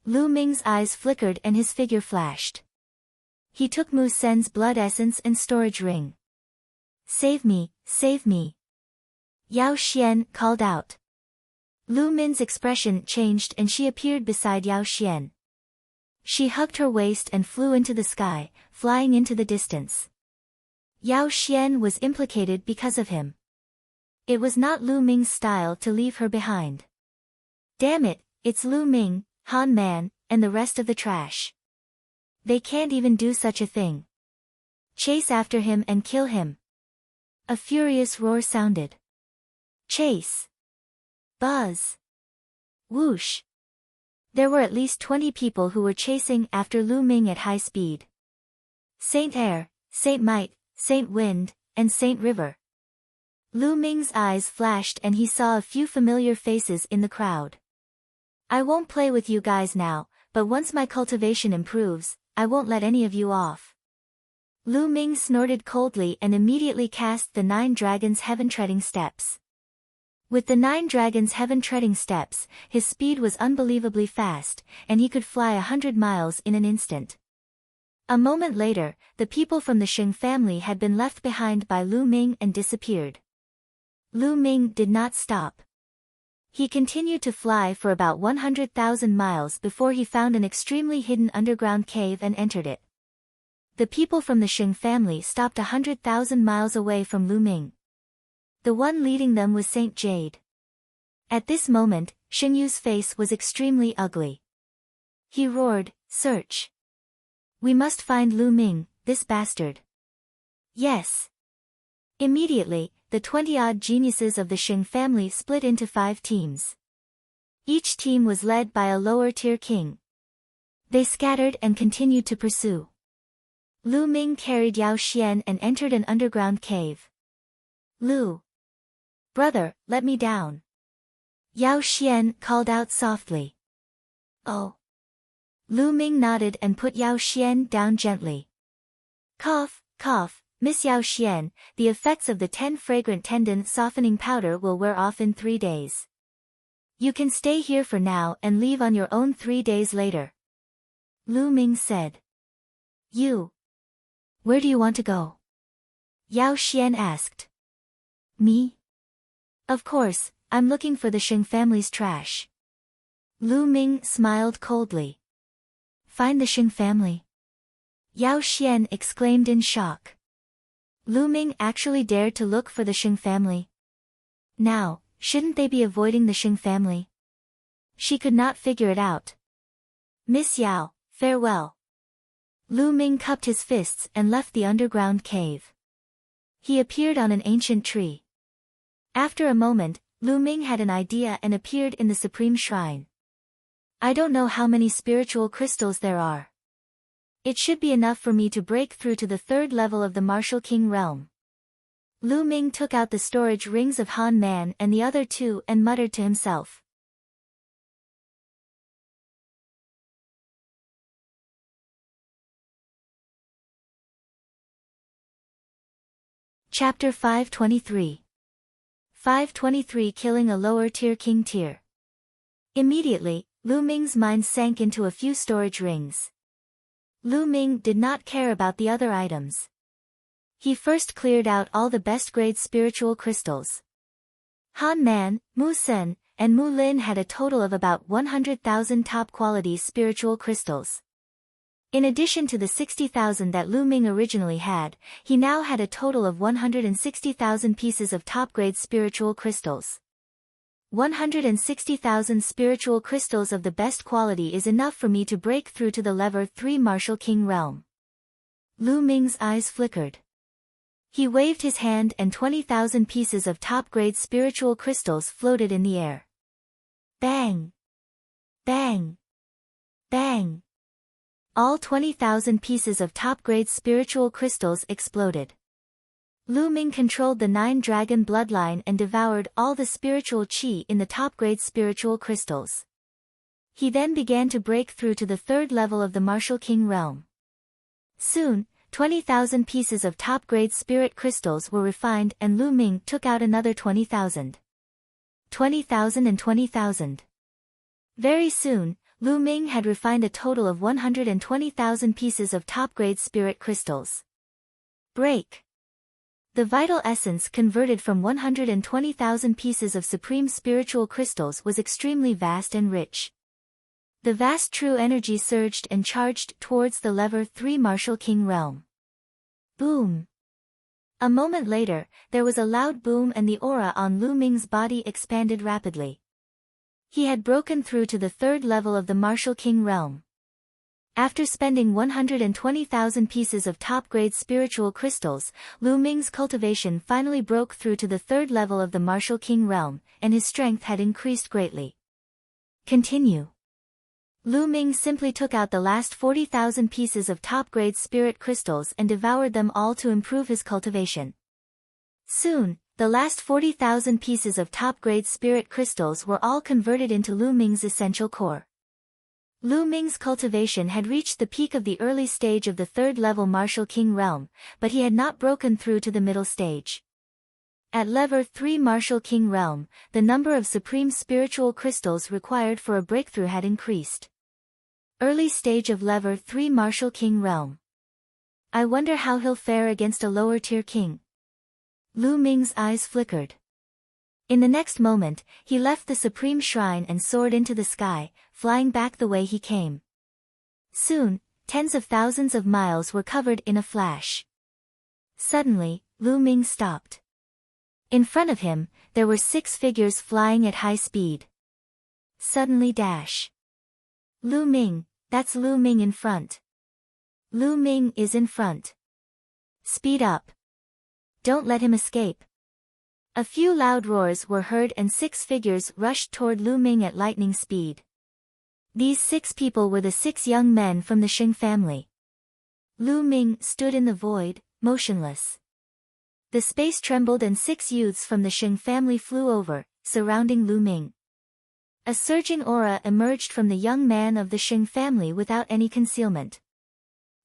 Lu Ming's eyes flickered and his figure flashed. He took Mu Sen's blood essence and storage ring. Save me, save me! Yao Xian called out. Lu Min's expression changed and she appeared beside Yao Xian. She hugged her waist and flew into the sky, flying into the distance. Yao Xian was implicated because of him. It was not Lu Ming's style to leave her behind. Damn it, it's Lu Ming, Han Man, and the rest of the trash. They can't even do such a thing. Chase after him and kill him. A furious roar sounded. Chase! Buzz! Whoosh! There were at least 20 people who were chasing after Lu Ming at high speed. Saint Air, Saint Might, Saint Wind, and Saint River. Lu Ming's eyes flashed and he saw a few familiar faces in the crowd. I won't play with you guys now, but once my cultivation improves, I won't let any of you off. Lu Ming snorted coldly and immediately cast the 9 dragons' heaven-treading steps. With the 9 dragons' heaven-treading steps, his speed was unbelievably fast, and he could fly 100 miles in an instant. A moment later, the people from the Xing family had been left behind by Lu Ming and disappeared. Lu Ming did not stop. He continued to fly for about 100,000 miles before he found an extremely hidden underground cave and entered it. The people from the Xing family stopped 100,000 miles away from Lu Ming. The one leading them was Saint Jade. At this moment, Xing Yu's face was extremely ugly. He roared, "Search! We must find Lu Ming, this bastard." Yes. Immediately, the 20-odd geniuses of the Xing family split into 5 teams. Each team was led by a lower-tier king. They scattered and continued to pursue. Lu Ming carried Yao Xian and entered an underground cave. "Lu! Brother, let me down." Yao Xian called out softly. "Oh." Lu Ming nodded and put Yao Xian down gently. "Cough, cough, Miss Yao Xian, the effects of the 10 fragrant tendon softening powder will wear off in 3 days. You can stay here for now and leave on your own 3 days later." Lu Ming said. "You? Where do you want to go?" Yao Xian asked. "Me? Of course, I'm looking for the Xing family's trash." Lu Ming smiled coldly. "Find the Xing family?" Yao Xian exclaimed in shock. Lu Ming actually dared to look for the Xing family. Now, shouldn't they be avoiding the Xing family? She could not figure it out. "Miss Yao, farewell." Lu Ming cupped his fists and left the underground cave. He appeared on an ancient tree. After a moment, Lu Ming had an idea and appeared in the Supreme Shrine. "I don't know how many spiritual crystals there are. It should be enough for me to break through to the 3rd level of the Martial King realm." Lu Ming took out the storage rings of Han Man and the other 2 and muttered to himself. Chapter 523. 523 Killing a lower-tier king tier. Immediately, Lu Ming's mind sank into a few storage rings. Lu Ming did not care about the other items. He first cleared out all the best-grade spiritual crystals. Han Man, Mu Sen, and Mu Lin had a total of about 100,000 top-quality spiritual crystals. In addition to the 60,000 that Lu Ming originally had, he now had a total of 160,000 pieces of top-grade spiritual crystals. 160,000 spiritual crystals of the best quality is enough for me to break through to the level 3 Martial King realm. Lu Ming's eyes flickered. He waved his hand and 20,000 pieces of top-grade spiritual crystals floated in the air. Bang! Bang! Bang! All 20,000 pieces of top-grade spiritual crystals exploded. Lu Ming controlled the 9-dragon bloodline and devoured all the spiritual qi in the top-grade spiritual crystals. He then began to break through to the 3rd level of the Martial King realm. Soon, 20,000 pieces of top-grade spirit crystals were refined and Lu Ming took out another 20,000. 20,000 and 20,000. Very soon, Lu Ming had refined a total of 120,000 pieces of top-grade spirit crystals. Break! The vital essence converted from 120,000 pieces of supreme spiritual crystals was extremely vast and rich. The vast true energy surged and charged towards the level 3 Martial King realm. Boom! A moment later, there was a loud boom and the aura on Lu Ming's body expanded rapidly. He had broken through to the 3rd level of the Martial King realm. After spending 120,000 pieces of top-grade spiritual crystals, Lu Ming's cultivation finally broke through to the 3rd level of the Martial King realm, and his strength had increased greatly. Continue. Lu Ming simply took out the last 40,000 pieces of top-grade spirit crystals and devoured them all to improve his cultivation. Soon, the last 40,000 pieces of top-grade spirit crystals were all converted into Lu Ming's essential core. Lu Ming's cultivation had reached the peak of the early stage of the 3rd level Martial King realm, but he had not broken through to the middle stage. At level 3 Martial King realm, the number of supreme spiritual crystals required for a breakthrough had increased. Early stage of level 3 Martial King realm. I wonder how he'll fare against a lower tier king. Lu Ming's eyes flickered. In the next moment, he left the supreme shrine and soared into the sky, flying back the way he came. Soon, tens of thousands of miles were covered in a flash. Suddenly, Lu Ming stopped. In front of him, there were 6 figures flying at high speed. Suddenly dash. Lu Ming, that's Lu Ming in front. Lu Ming is in front. Speed up. Don't let him escape. A few loud roars were heard and 6 figures rushed toward Lu Ming at lightning speed. These 6 people were the 6 young men from the Xing family. Lu Ming stood in the void, motionless. The space trembled and 6 youths from the Xing family flew over, surrounding Lu Ming. A surging aura emerged from the young man of the Xing family without any concealment.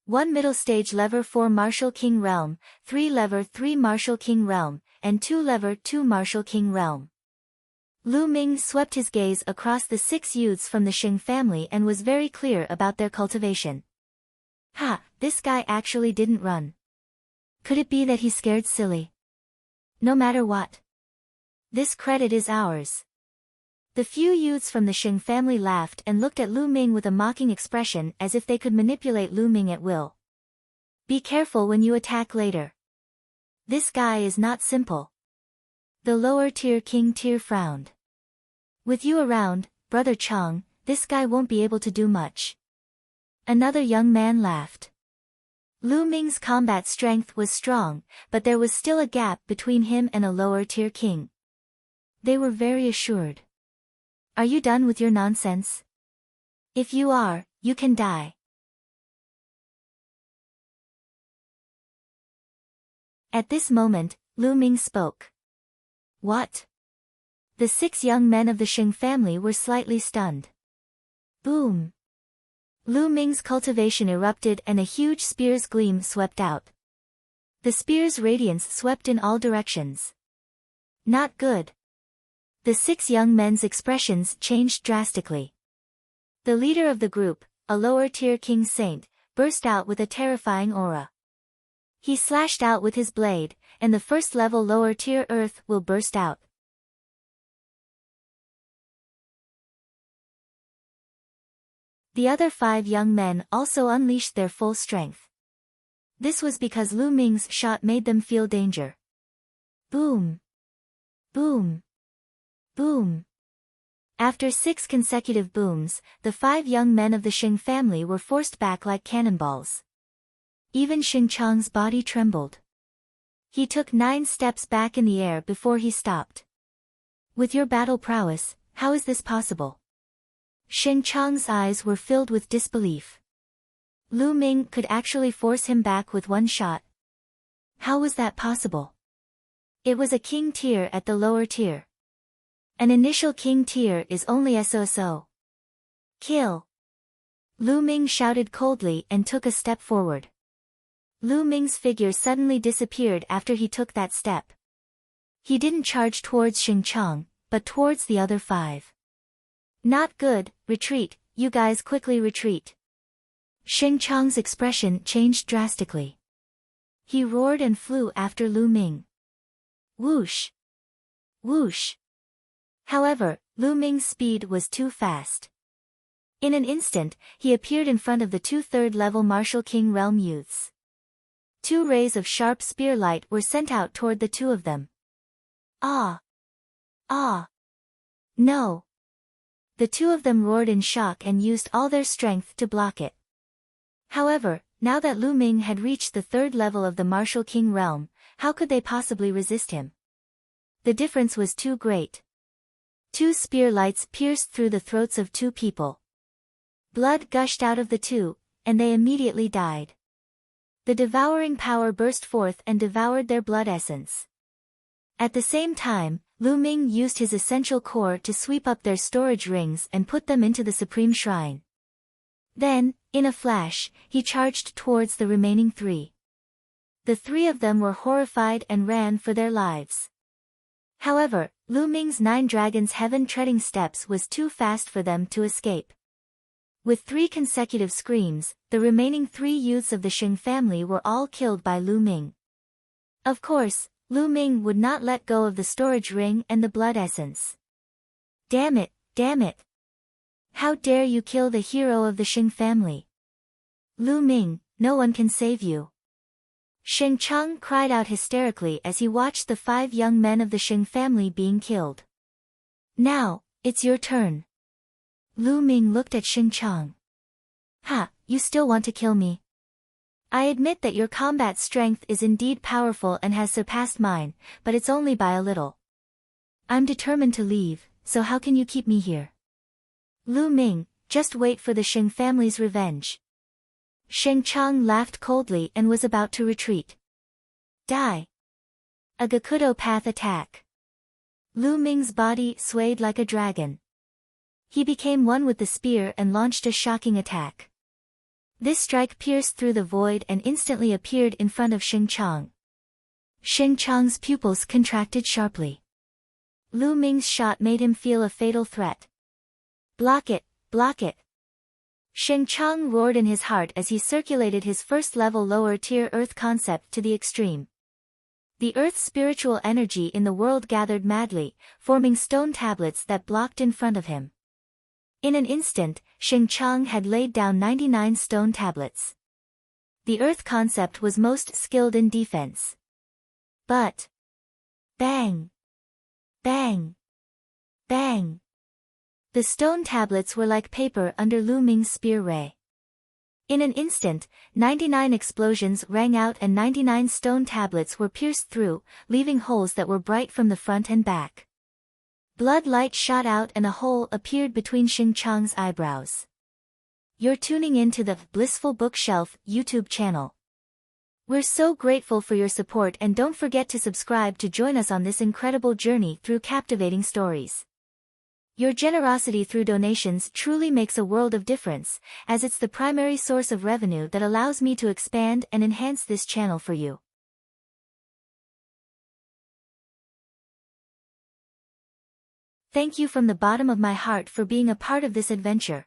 1 middle stage lever 4 martial king realm, 3 lever 3 martial king realm, and 2 lever 2 martial king realm. Lu Ming swept his gaze across the 6 youths from the Xing family and was very clear about their cultivation. Ha, this guy actually didn't run. Could it be that he's scared silly? No matter what. This credit is ours. The few youths from the Xing family laughed and looked at Lu Ming with a mocking expression as if they could manipulate Lu Ming at will. Be careful when you attack later. This guy is not simple. The lower tier king tier frowned. With you around, Brother Chang, this guy won't be able to do much. Another young man laughed. Lu Ming's combat strength was strong, but there was still a gap between him and a lower tier king. They were very assured. Are you done with your nonsense? If you are, you can die. At this moment, Lu Ming spoke. What? The 6 young men of the Xing family were slightly stunned. Boom! Lu Ming's cultivation erupted and a huge spear's gleam swept out. The spear's radiance swept in all directions. Not good. The 6 young men's expressions changed drastically. The leader of the group, a lower-tier king saint, burst out with a terrifying aura. He slashed out with his blade, and the first-level lower-tier earth will burst out. The other 5 young men also unleashed their full strength. This was because Lu Ming's shot made them feel danger. Boom! Boom! Boom! After 6 consecutive booms, the 5 young men of the Xing family were forced back like cannonballs. Even Xing Chang's body trembled. He took 9 steps back in the air before he stopped. With your battle prowess, how is this possible? Xing Chang's eyes were filled with disbelief. Lu Ming could actually force him back with 1 shot. How was that possible? It was a king tier at the lower tier. An initial king tier is only SOSO. Kill! Lu Ming shouted coldly and took a step forward. Lu Ming's figure suddenly disappeared after he took that step. He didn't charge towards Xing Chang, but towards the other 5. Not good, retreat, you guys quickly retreat. Xing Chang's expression changed drastically. He roared and flew after Lu Ming. Whoosh! Whoosh! However, Lu Ming's speed was too fast. In an instant, he appeared in front of the 2 third-level Martial King Realm youths. 2 rays of sharp spear light were sent out toward the 2 of them. Ah! Ah! No! The 2 of them roared in shock and used all their strength to block it. However, now that Lu Ming had reached the 3rd level of the Martial King Realm, how could they possibly resist him? The difference was too great. 2 spear lights pierced through the throats of 2 people. Blood gushed out of the 2, and they immediately died. The devouring power burst forth and devoured their blood essence. At the same time, Lu Ming used his essential core to sweep up their storage rings and put them into the Supreme Shrine. Then, in a flash, he charged towards the remaining 3. The 3 of them were horrified and ran for their lives. However, Lu Ming's 9 dragons heaven-treading steps was too fast for them to escape. With 3 consecutive screams, the remaining 3 youths of the Xing family were all killed by Lu Ming. Of course, Lu Ming would not let go of the storage ring and the blood essence. Damn it, damn it! How dare you kill the hero of the Xing family? Lu Ming, no one can save you. Sheng Chang cried out hysterically as he watched the 5 young men of the Xing family being killed. Now, it's your turn. Lu Ming looked at Sheng Chang. Ha, you still want to kill me? I admit that your combat strength is indeed powerful and has surpassed mine, but it's only by a little. I'm determined to leave, so how can you keep me here? Lu Ming, just wait for the Sheng family's revenge. Sheng Chang laughed coldly and was about to retreat. Die. A Gakudo path attack. Lu Ming's body swayed like a dragon. He became one with the spear and launched a shocking attack. This strike pierced through the void and instantly appeared in front of Sheng Chang. Sheng Chang's pupils contracted sharply. Lu Ming's shot made him feel a fatal threat. Block it, block it. Sheng Chang roared in his heart as he circulated his first-level lower-tier Earth concept to the extreme. The Earth's spiritual energy in the world gathered madly, forming stone tablets that blocked in front of him. In an instant, Sheng Chang had laid down 99 stone tablets. The Earth concept was most skilled in defense. But... bang! Bang! Bang! The stone tablets were like paper under Lu Ming's spear ray. In an instant, 99 explosions rang out and 99 stone tablets were pierced through, leaving holes that were bright from the front and back. Blood light shot out and a hole appeared between Sheng Chang's eyebrows. You're tuning in to the Blissful Bookshelf YouTube channel. We're so grateful for your support and don't forget to subscribe to join us on this incredible journey through captivating stories. Your generosity through donations truly makes a world of difference, as it's the primary source of revenue that allows me to expand and enhance this channel for you. Thank you from the bottom of my heart for being a part of this adventure.